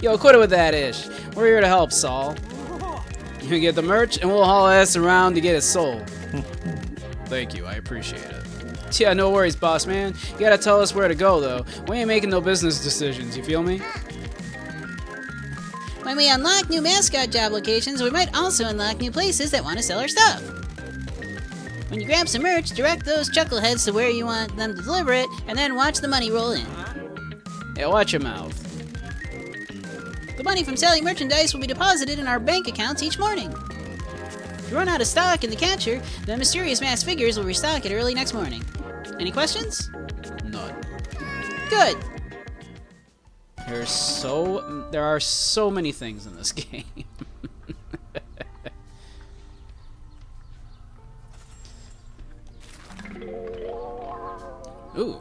A: Yo, quit it with that ish. We're here to help, Saul. You get the merch, and we'll haul ass around to get it sold. Thank you, I appreciate it. Yeah, no worries, boss man. You gotta tell us where to go, though. We ain't making no business decisions, you feel me?
B: When we unlock new Mascot job locations, we might also unlock new places that want to sell our stuff. When you grab some merch, direct those chuckleheads to where you want them to deliver it, and then watch the money roll in.
A: Yeah, watch your mouth.
B: The money from selling merchandise will be deposited in our bank accounts each morning. If you run out of stock in the catcher, the mysterious masked figures will restock it early next morning. Any questions?
A: None.
B: Good.
A: There are so many things in this game. Ooh.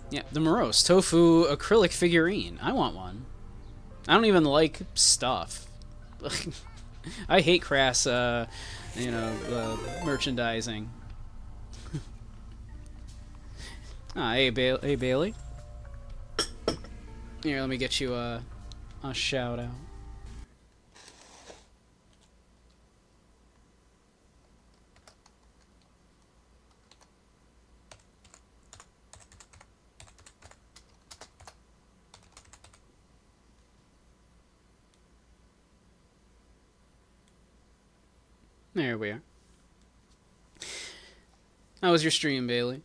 A: Yeah, the Morose Tofu acrylic figurine. I want one. I don't even like stuff. I hate crass, merchandising. Hey, Bailey. Here, let me get you a shout out. There we are. How was your stream, Bailey?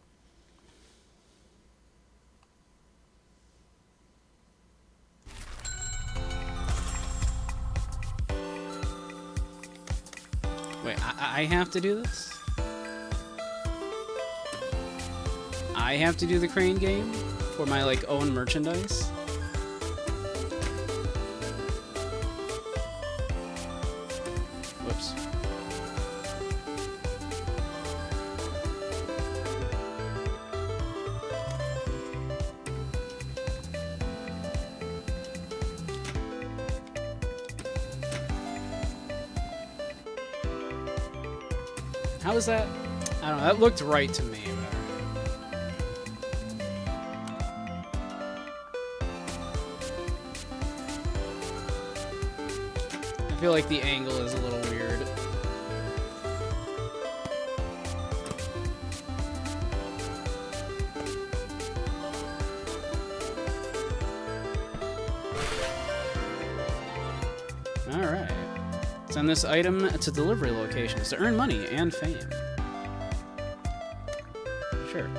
A: Wait, I have to do this? I have to do the crane game for my, own merchandise? Whoops. How was that? I don't know. That looked right to me. I feel like the angle is a little weird. Alright. Send this item to delivery locations to earn money and fame. Sure.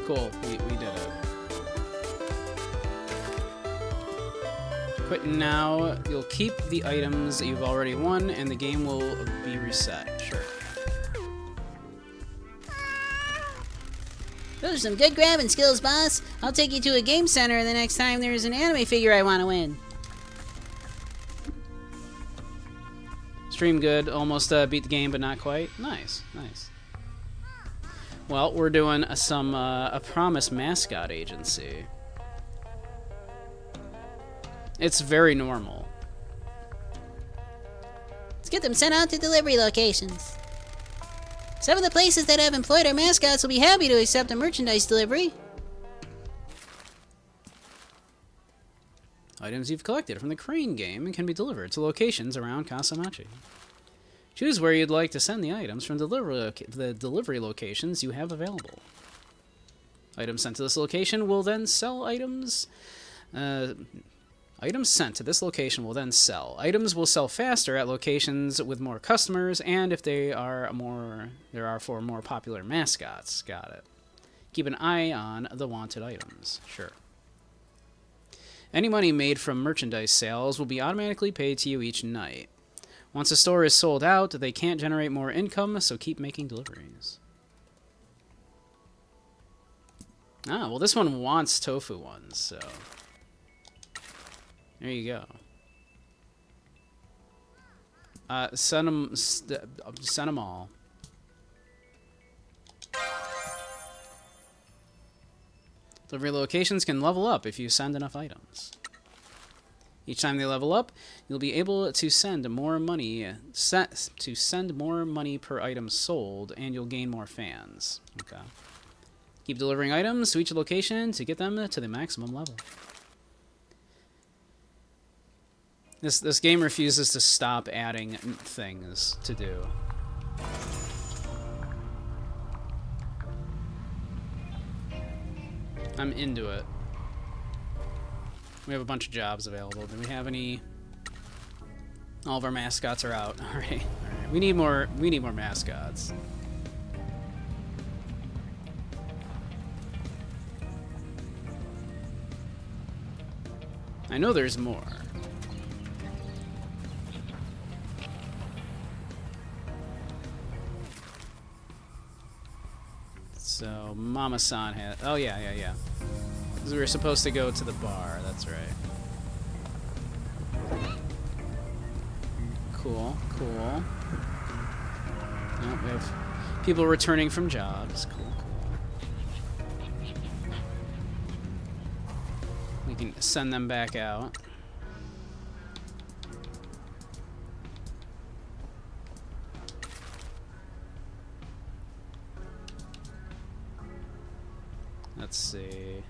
A: Cool, we did it. Quit now. You'll keep the items that you've already won, and the game will be reset. Sure.
B: Those are some good grabbing skills, boss. I'll take you to a game center the next time there's an anime figure I want to win.
A: Stream good. Almost beat the game, but not quite. Nice, nice. Well, we're doing a Promise Mascot agency. It's very normal.
B: Let's get them sent out to delivery locations. Some of the places that have employed our mascots will be happy to accept a merchandise delivery.
A: Items you've collected from the Crane game can be delivered to locations around Kasamachi. Choose where you'd like to send the items from the delivery locations you have available. Items sent to this location will then sell items. Items sent to this location will then sell. Items will sell faster at locations with more customers, and if there are for more popular mascots. Got it. Keep an eye on the wanted items. Sure. Any money made from merchandise sales will be automatically paid to you each night. Once a store is sold out, they can't generate more income, so keep making deliveries. Ah, well, this one wants tofu ones, so there you go. Send them all. Delivery locations can level up if you send enough items. Each time they level up, you'll be able to send more money per item sold, and you'll gain more fans. Okay. Keep delivering items to each location to get them to the maximum level. This game refuses to stop adding things to do. I'm into it. We have a bunch of jobs available. Do we have any? All of our mascots are out. All right. We need more mascots. I know there's more. So, Mama-san had... Oh, yeah. Because we were supposed to go to the bar, that's right. Cool. Oh, we have people returning from jobs. Cool. We can send them back out. Let's see.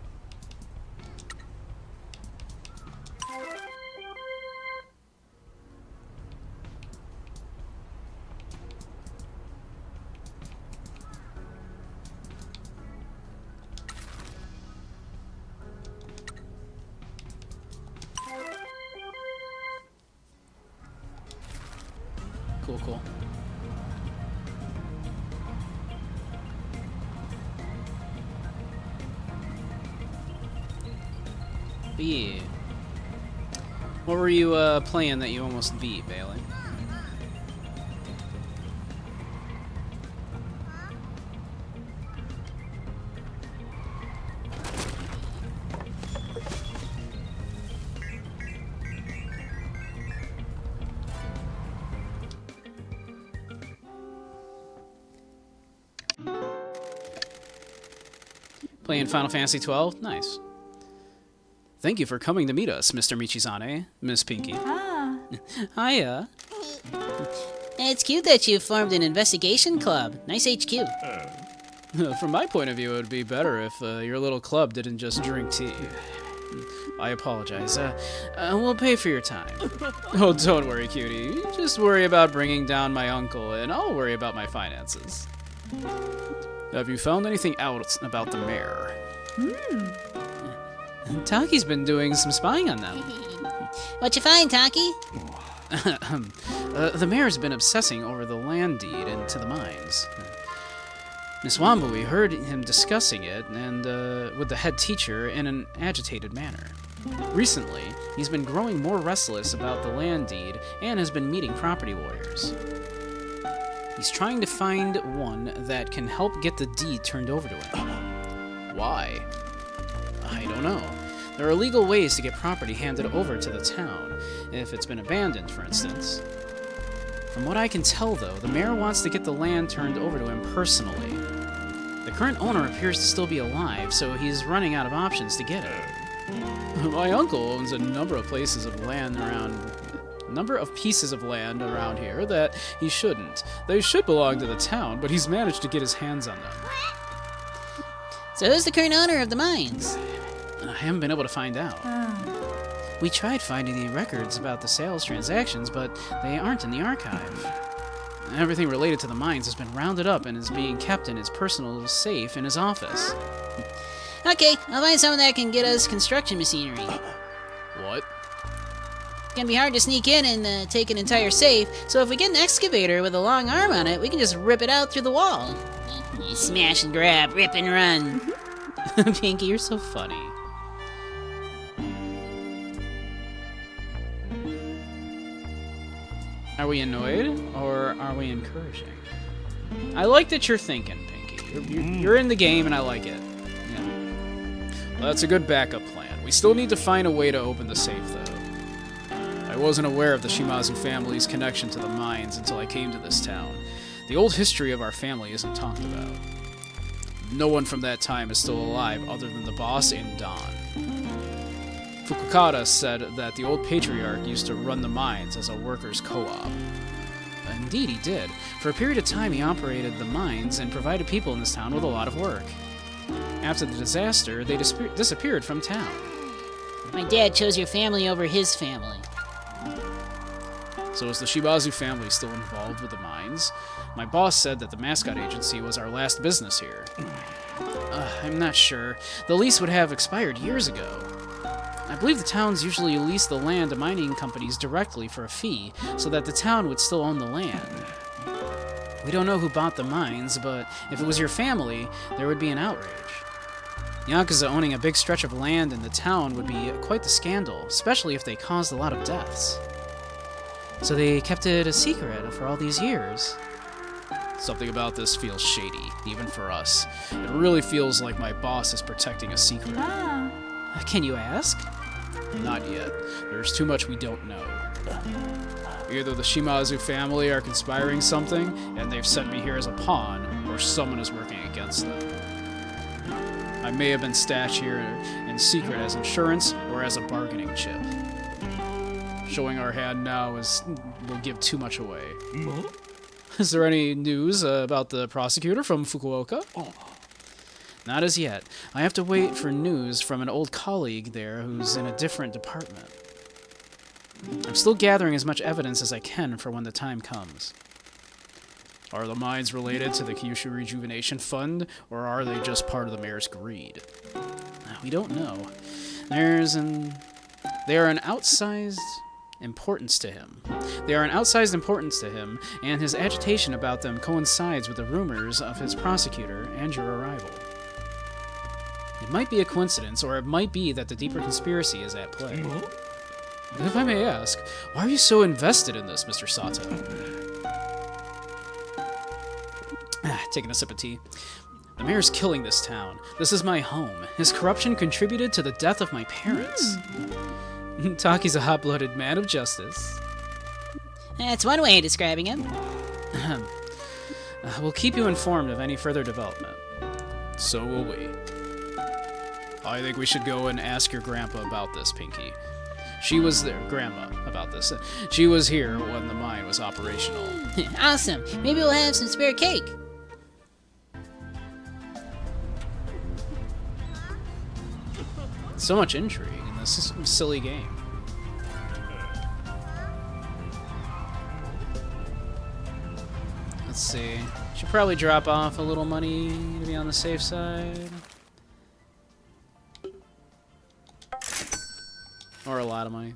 A: Cool. But yeah. What were you playing that you almost beat, Bailey? Playing Final Fantasy XII? Nice. Thank you for coming to meet us, Mr. Michizane, Miss Pinky.
C: Ah,
B: Hiya. It's cute that you formed an investigation club. Nice HQ.
A: From my point of view, it would be better if your little club didn't just drink tea. I apologize. We'll pay for your time. Oh, don't worry, cutie. Just worry about bringing down my uncle, and I'll worry about my finances. Have you found anything out about the mayor? Taki's been doing some spying on them.
B: What you find, Taki?
A: The mayor's been obsessing over the land deed into the mines. Miss Wambui heard him discussing it and with the head teacher in an agitated manner. Recently, he's been growing more restless about the land deed and has been meeting property lawyers. He's trying to find one that can help get the deed turned over to him. Why? I don't know. There are legal ways to get property handed over to the town, if it's been abandoned, for instance. From what I can tell, though, the mayor wants to get the land turned over to him personally. The current owner appears to still be alive, so he's running out of options to get it. My uncle owns a number of places of land around
E: number of pieces of land around here that he shouldn't. They should belong to the town, but he's managed to get his hands on them.
B: So who's the current owner of the mines?
A: I haven't been able to find out. We tried finding the records about the sales transactions, but they aren't in the archive. Everything related to the mines has been rounded up and is being kept in his personal safe in his office.
B: Okay, I'll find someone that can get us construction machinery.
A: What?
B: It's gonna be hard to sneak in and take an entire safe, so if we get an excavator with a long arm on it, we can just rip it out through the wall. Smash and grab, rip and run.
A: Pinky, you're so funny. Are we annoyed, or are we encouraging? I like that you're thinking, Pinky. You're in the game, and I like it. Yeah.
E: Well, that's a good backup plan. We still need to find a way to open the safe, though. I wasn't aware of the Shimazu family's connection to the mines until I came to this town. The old history of our family isn't talked about. No one from that time is still alive other than the boss and Don. Fukukata said that the old patriarch used to run the mines as a workers' co-op.
A: Indeed, he did. For a period of time, he operated the mines and provided people in this town with a lot of work. After the disaster, they disappeared from town.
B: My dad chose your family over his family.
E: So is the Shimazu family still involved with the mines? My boss said that the Mascot agency was our last business here.
A: I'm not sure. The lease would have expired years ago. I believe the towns usually lease the land to mining companies directly for a fee, so that the town would still own the land. We don't know who bought the mines, but if it was your family, there would be an outrage. Yakuza owning a big stretch of land in the town would be quite the scandal, especially if they caused a lot of deaths. So they kept it a secret for all these years.
E: Something about this feels shady, even for us. It really feels like my boss is protecting a secret.
A: Can you ask?
E: Not yet. There's too much we don't know. Either the Shimazu family are conspiring something, and they've sent me here as a pawn, or someone is working against them. I may have been stashed here in secret as insurance, or as a bargaining chip. Showing our hand now will give too much away.
A: Is there any news about the prosecutor from Fukuoka? Not as yet. I have to wait for news from an old colleague there who's in a different department. I'm still gathering as much evidence as I can for when the time comes.
E: Are the mines related to the Kyushu Rejuvenation Fund, or are they just part of the mayor's greed?
A: We don't know. They are an outsized importance to him. They are an outsized importance to him, and his agitation about them coincides with the rumors of his prosecutor and your arrival. It might be a coincidence, or it might be that the deeper conspiracy is at play.
E: If I may ask, why are you so invested in this, Mr. Sato?
A: Taking a sip of tea. The mayor's killing this town. This is my home. His corruption contributed to the death of my parents. Taki's a hot-blooded man of justice.
B: That's one way of describing him.
A: We'll keep you informed of any further development.
E: So will we. I think we should go and ask your grandpa about this, Pinky. She was there, Grandma, about this. She was here when the mine was operational.
B: Awesome. Maybe we'll have some spare cake.
A: So much intrigue in this silly game. Let's see. Should probably drop off a little money to be on the safe side. Or a lot of money.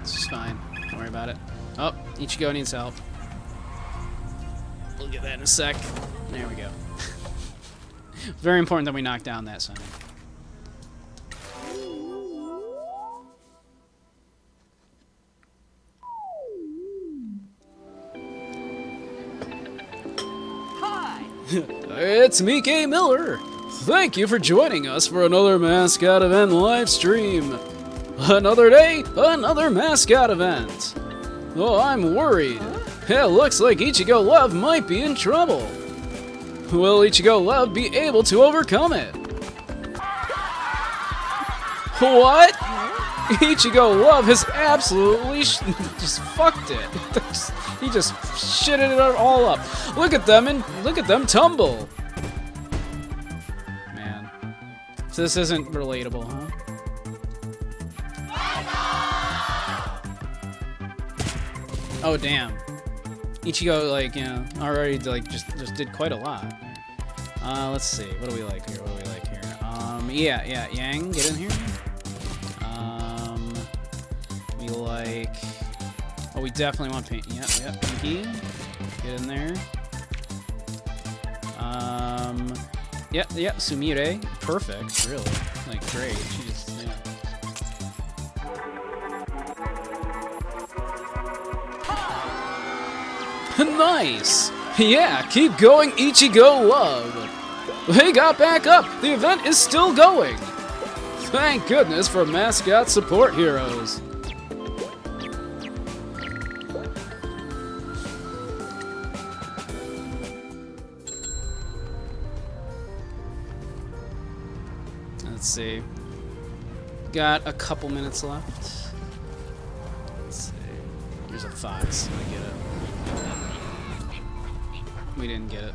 A: This is fine. Don't worry about it. Oh, Ichigo needs help. We'll get that in a sec. There we go. Very important that we knock down that sign.
E: It's me, K. Miller. Thank you for joining us for another Mascot event live stream. Another day, another Mascot event. Oh, I'm worried. It looks like Ichigo Love might be in trouble. Will Ichigo Love be able to overcome it? What? Ichigo Love has absolutely just fucked it. He just shitted it all up. Look at them tumble. Man, so this isn't relatable, huh? Oh damn. Ichigo, like, you know, already like just did quite a lot. Let's see. What do we like here? Yeah, Yang, get in here. We like. Oh, we definitely want Pink. Yep, Pinky. Get in there. Yep, Sumire. Perfect, really. Like, great. She just, yeah. Nice! Yeah, keep going, Ichigo Love! They got back up! The event is still going! Thank goodness for Mascot support heroes! Let's see. Got a couple minutes left. Let's see. Here's a fox. I get it. We didn't get it.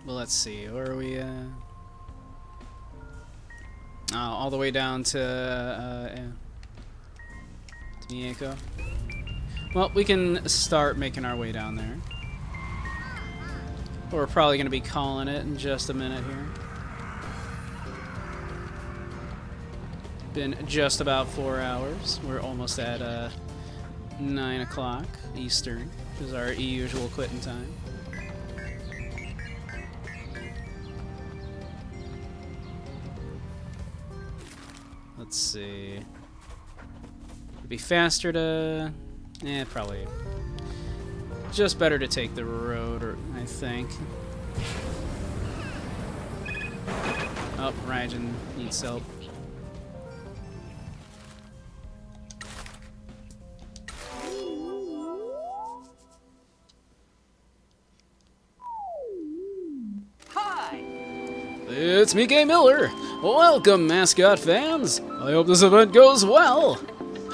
E: Well, let's see. Where are we? Oh, all the way down to Mieko. Well, we can start making our way down there. We're probably going to be calling it in just a minute here. Been just about 4 hours. We're almost at 9 o'clock Eastern, which is our usual quitting time. Let's see. It'd be faster to... probably... Just better to take the road, or I think. Oh, Raijin needs help.
G: Hi.
E: It's me, Gay Miller. Welcome, Mascot fans. I hope this event goes well.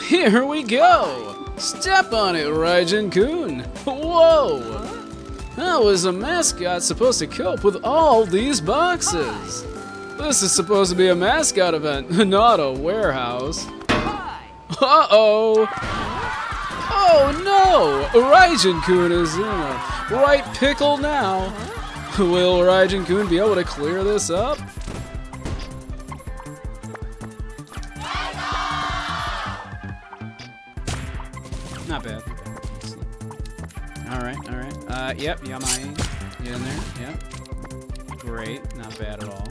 E: Here we go. Step on it, Raijin-kun! Whoa! How is a mascot supposed to cope with all these boxes? This is supposed to be a mascot event, not a warehouse. Uh-oh! Oh no! Raijin-kun is in a right pickle now. Will Raijin-kun be able to clear this up? Not bad. Alright. Yep, Yamai. Get in there. Yep. Great. Not bad at all.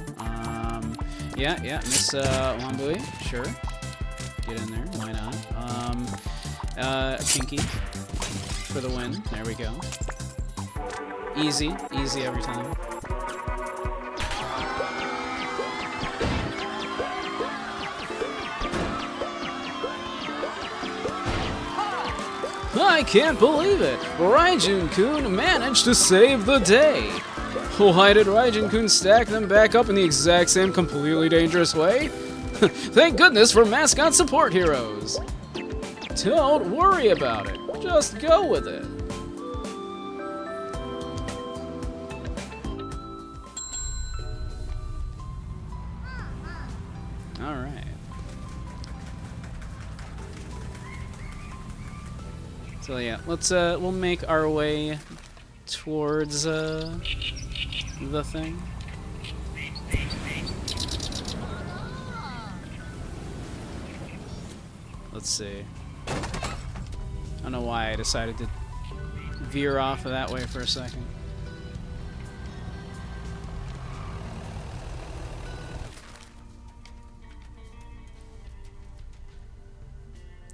E: Yeah, Miss Wambui. Sure. Get in there. Why not? Pinky. For the win. There we go. Easy every time. I can't believe it! Raijin-kun managed to save the day! Why did Raijin-kun stack them back up in the exact same completely dangerous way? Thank goodness for Mascot support heroes! Don't worry about it, just go with it. Alright. So yeah, let's we'll make our way towards the thing. Let's see. I don't know why I decided to veer off of that way for a second.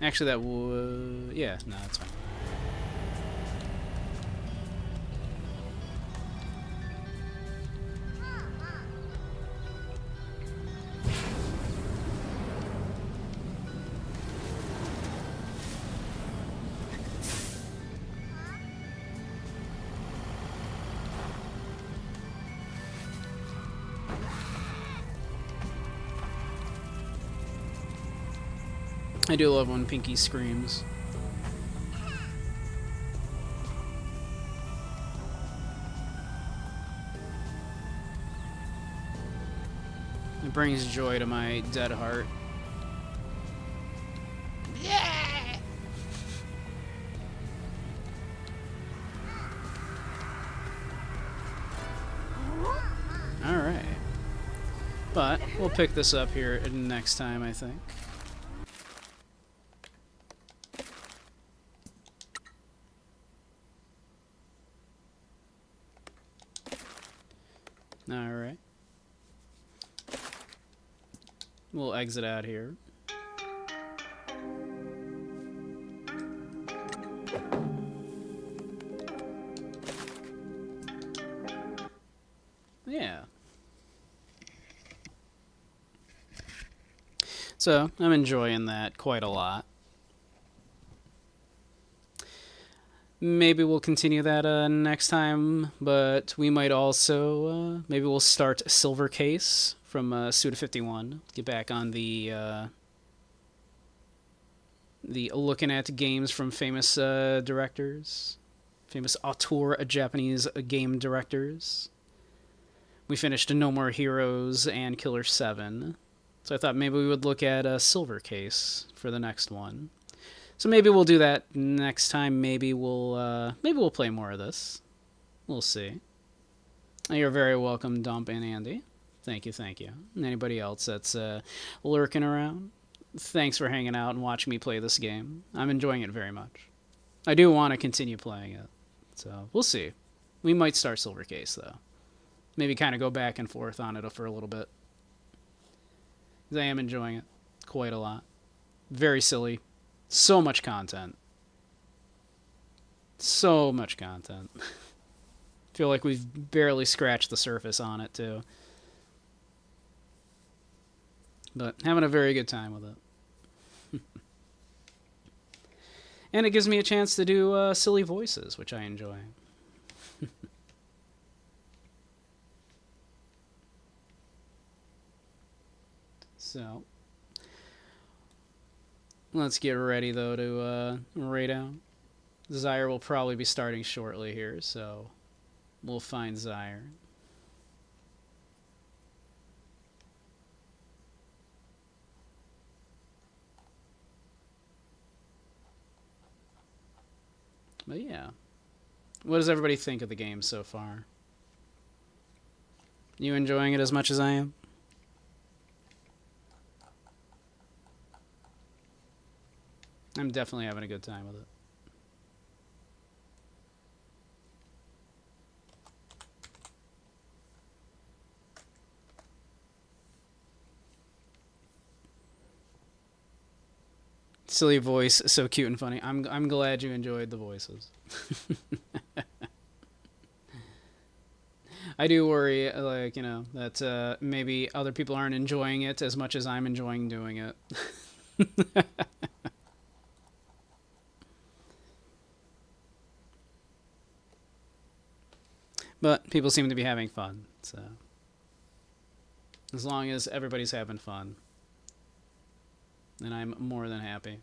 E: Actually, that would... yeah, no, that's fine.
A: I do love when Pinky screams. It brings joy to my dead heart. Alright. But we'll pick this up here next time, I think. Alright. We'll exit out here. Yeah. So, I'm enjoying that quite a lot. Maybe we'll continue that next time, but we might also, maybe we'll start Silver Case from Suda51. Get back on the looking at games from famous directors, famous auteur Japanese game directors. We finished No More Heroes and Killer 7. So I thought maybe we would look at a Silver Case for the next one. So maybe we'll do that next time. Maybe we'll play more of this. We'll see. You're very welcome, Dump and Andy. Thank you, thank you. And anybody else that's lurking around, thanks for hanging out and watching me play this game. I'm enjoying it very much. I do want to continue playing it. So we'll see. We might start Silver Case, though. Maybe kind of go back and forth on it for a little bit. I am enjoying it quite a lot. Very silly. So much content. So much content. Feel like we've barely scratched the surface on it, too. But having a very good time with it. And it gives me a chance to do silly voices, which I enjoy. So, let's get ready, though, to raid out. Zyre will probably be starting shortly here, so we'll find Zyre. But yeah. What does everybody think of the game so far? You enjoying it as much as I am? I'm definitely having a good time with it. Silly voice, so cute and funny. I'm glad you enjoyed the voices. I do worry, like, you know, that maybe other people aren't enjoying it as much as I'm enjoying doing it. But people seem to be having fun, so as long as everybody's having fun, then I'm more than happy.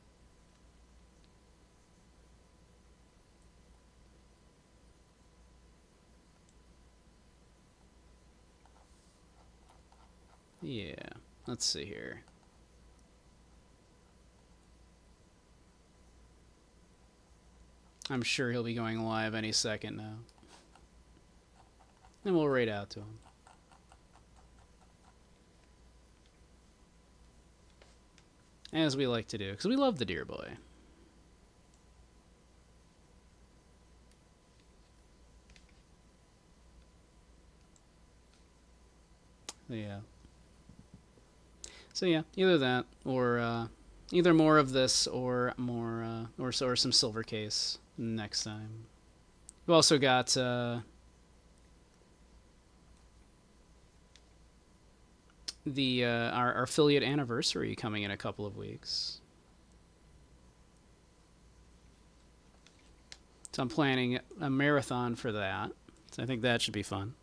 A: Yeah, let's see here. I'm sure he'll be going live any second now. And we'll raid out to him. As we like to do, because we love the dear boy. Yeah. So yeah, either that, or either more of this, or more, or some Silver Case next time. We've also got our affiliate anniversary coming in a couple of weeks. So I'm planning a marathon for that. So I think that should be fun.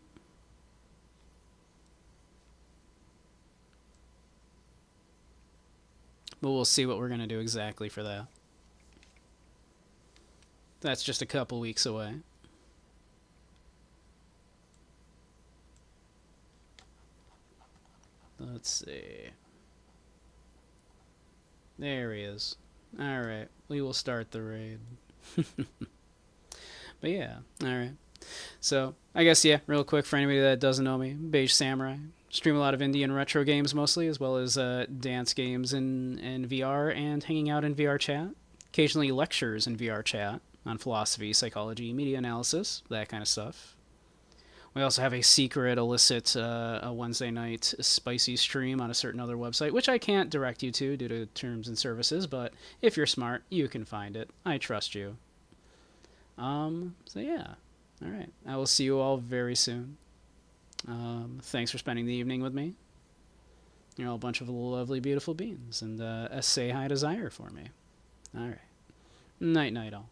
A: But we'll see what we're going to do exactly for that. That's just a couple weeks away. Let's see. There he is. Alright, we will start the raid. But yeah, alright. So, I guess, yeah, real quick for anybody that doesn't know me, Beige Samurai. Stream a lot of indie and retro games mostly, as well as dance games in VR and hanging out in VR chat. Occasionally lectures in VR chat on philosophy, psychology, media analysis, that kind of stuff. We also have a secret, illicit, a Wednesday night spicy stream on a certain other website, which I can't direct you to due to terms and services, but if you're smart, you can find it. I trust you. So yeah. Alright. I will see you all very soon. Thanks for spending the evening with me. You're all a bunch of lovely, beautiful beings, and say hi to Zyre for me. Alright. Night-night all.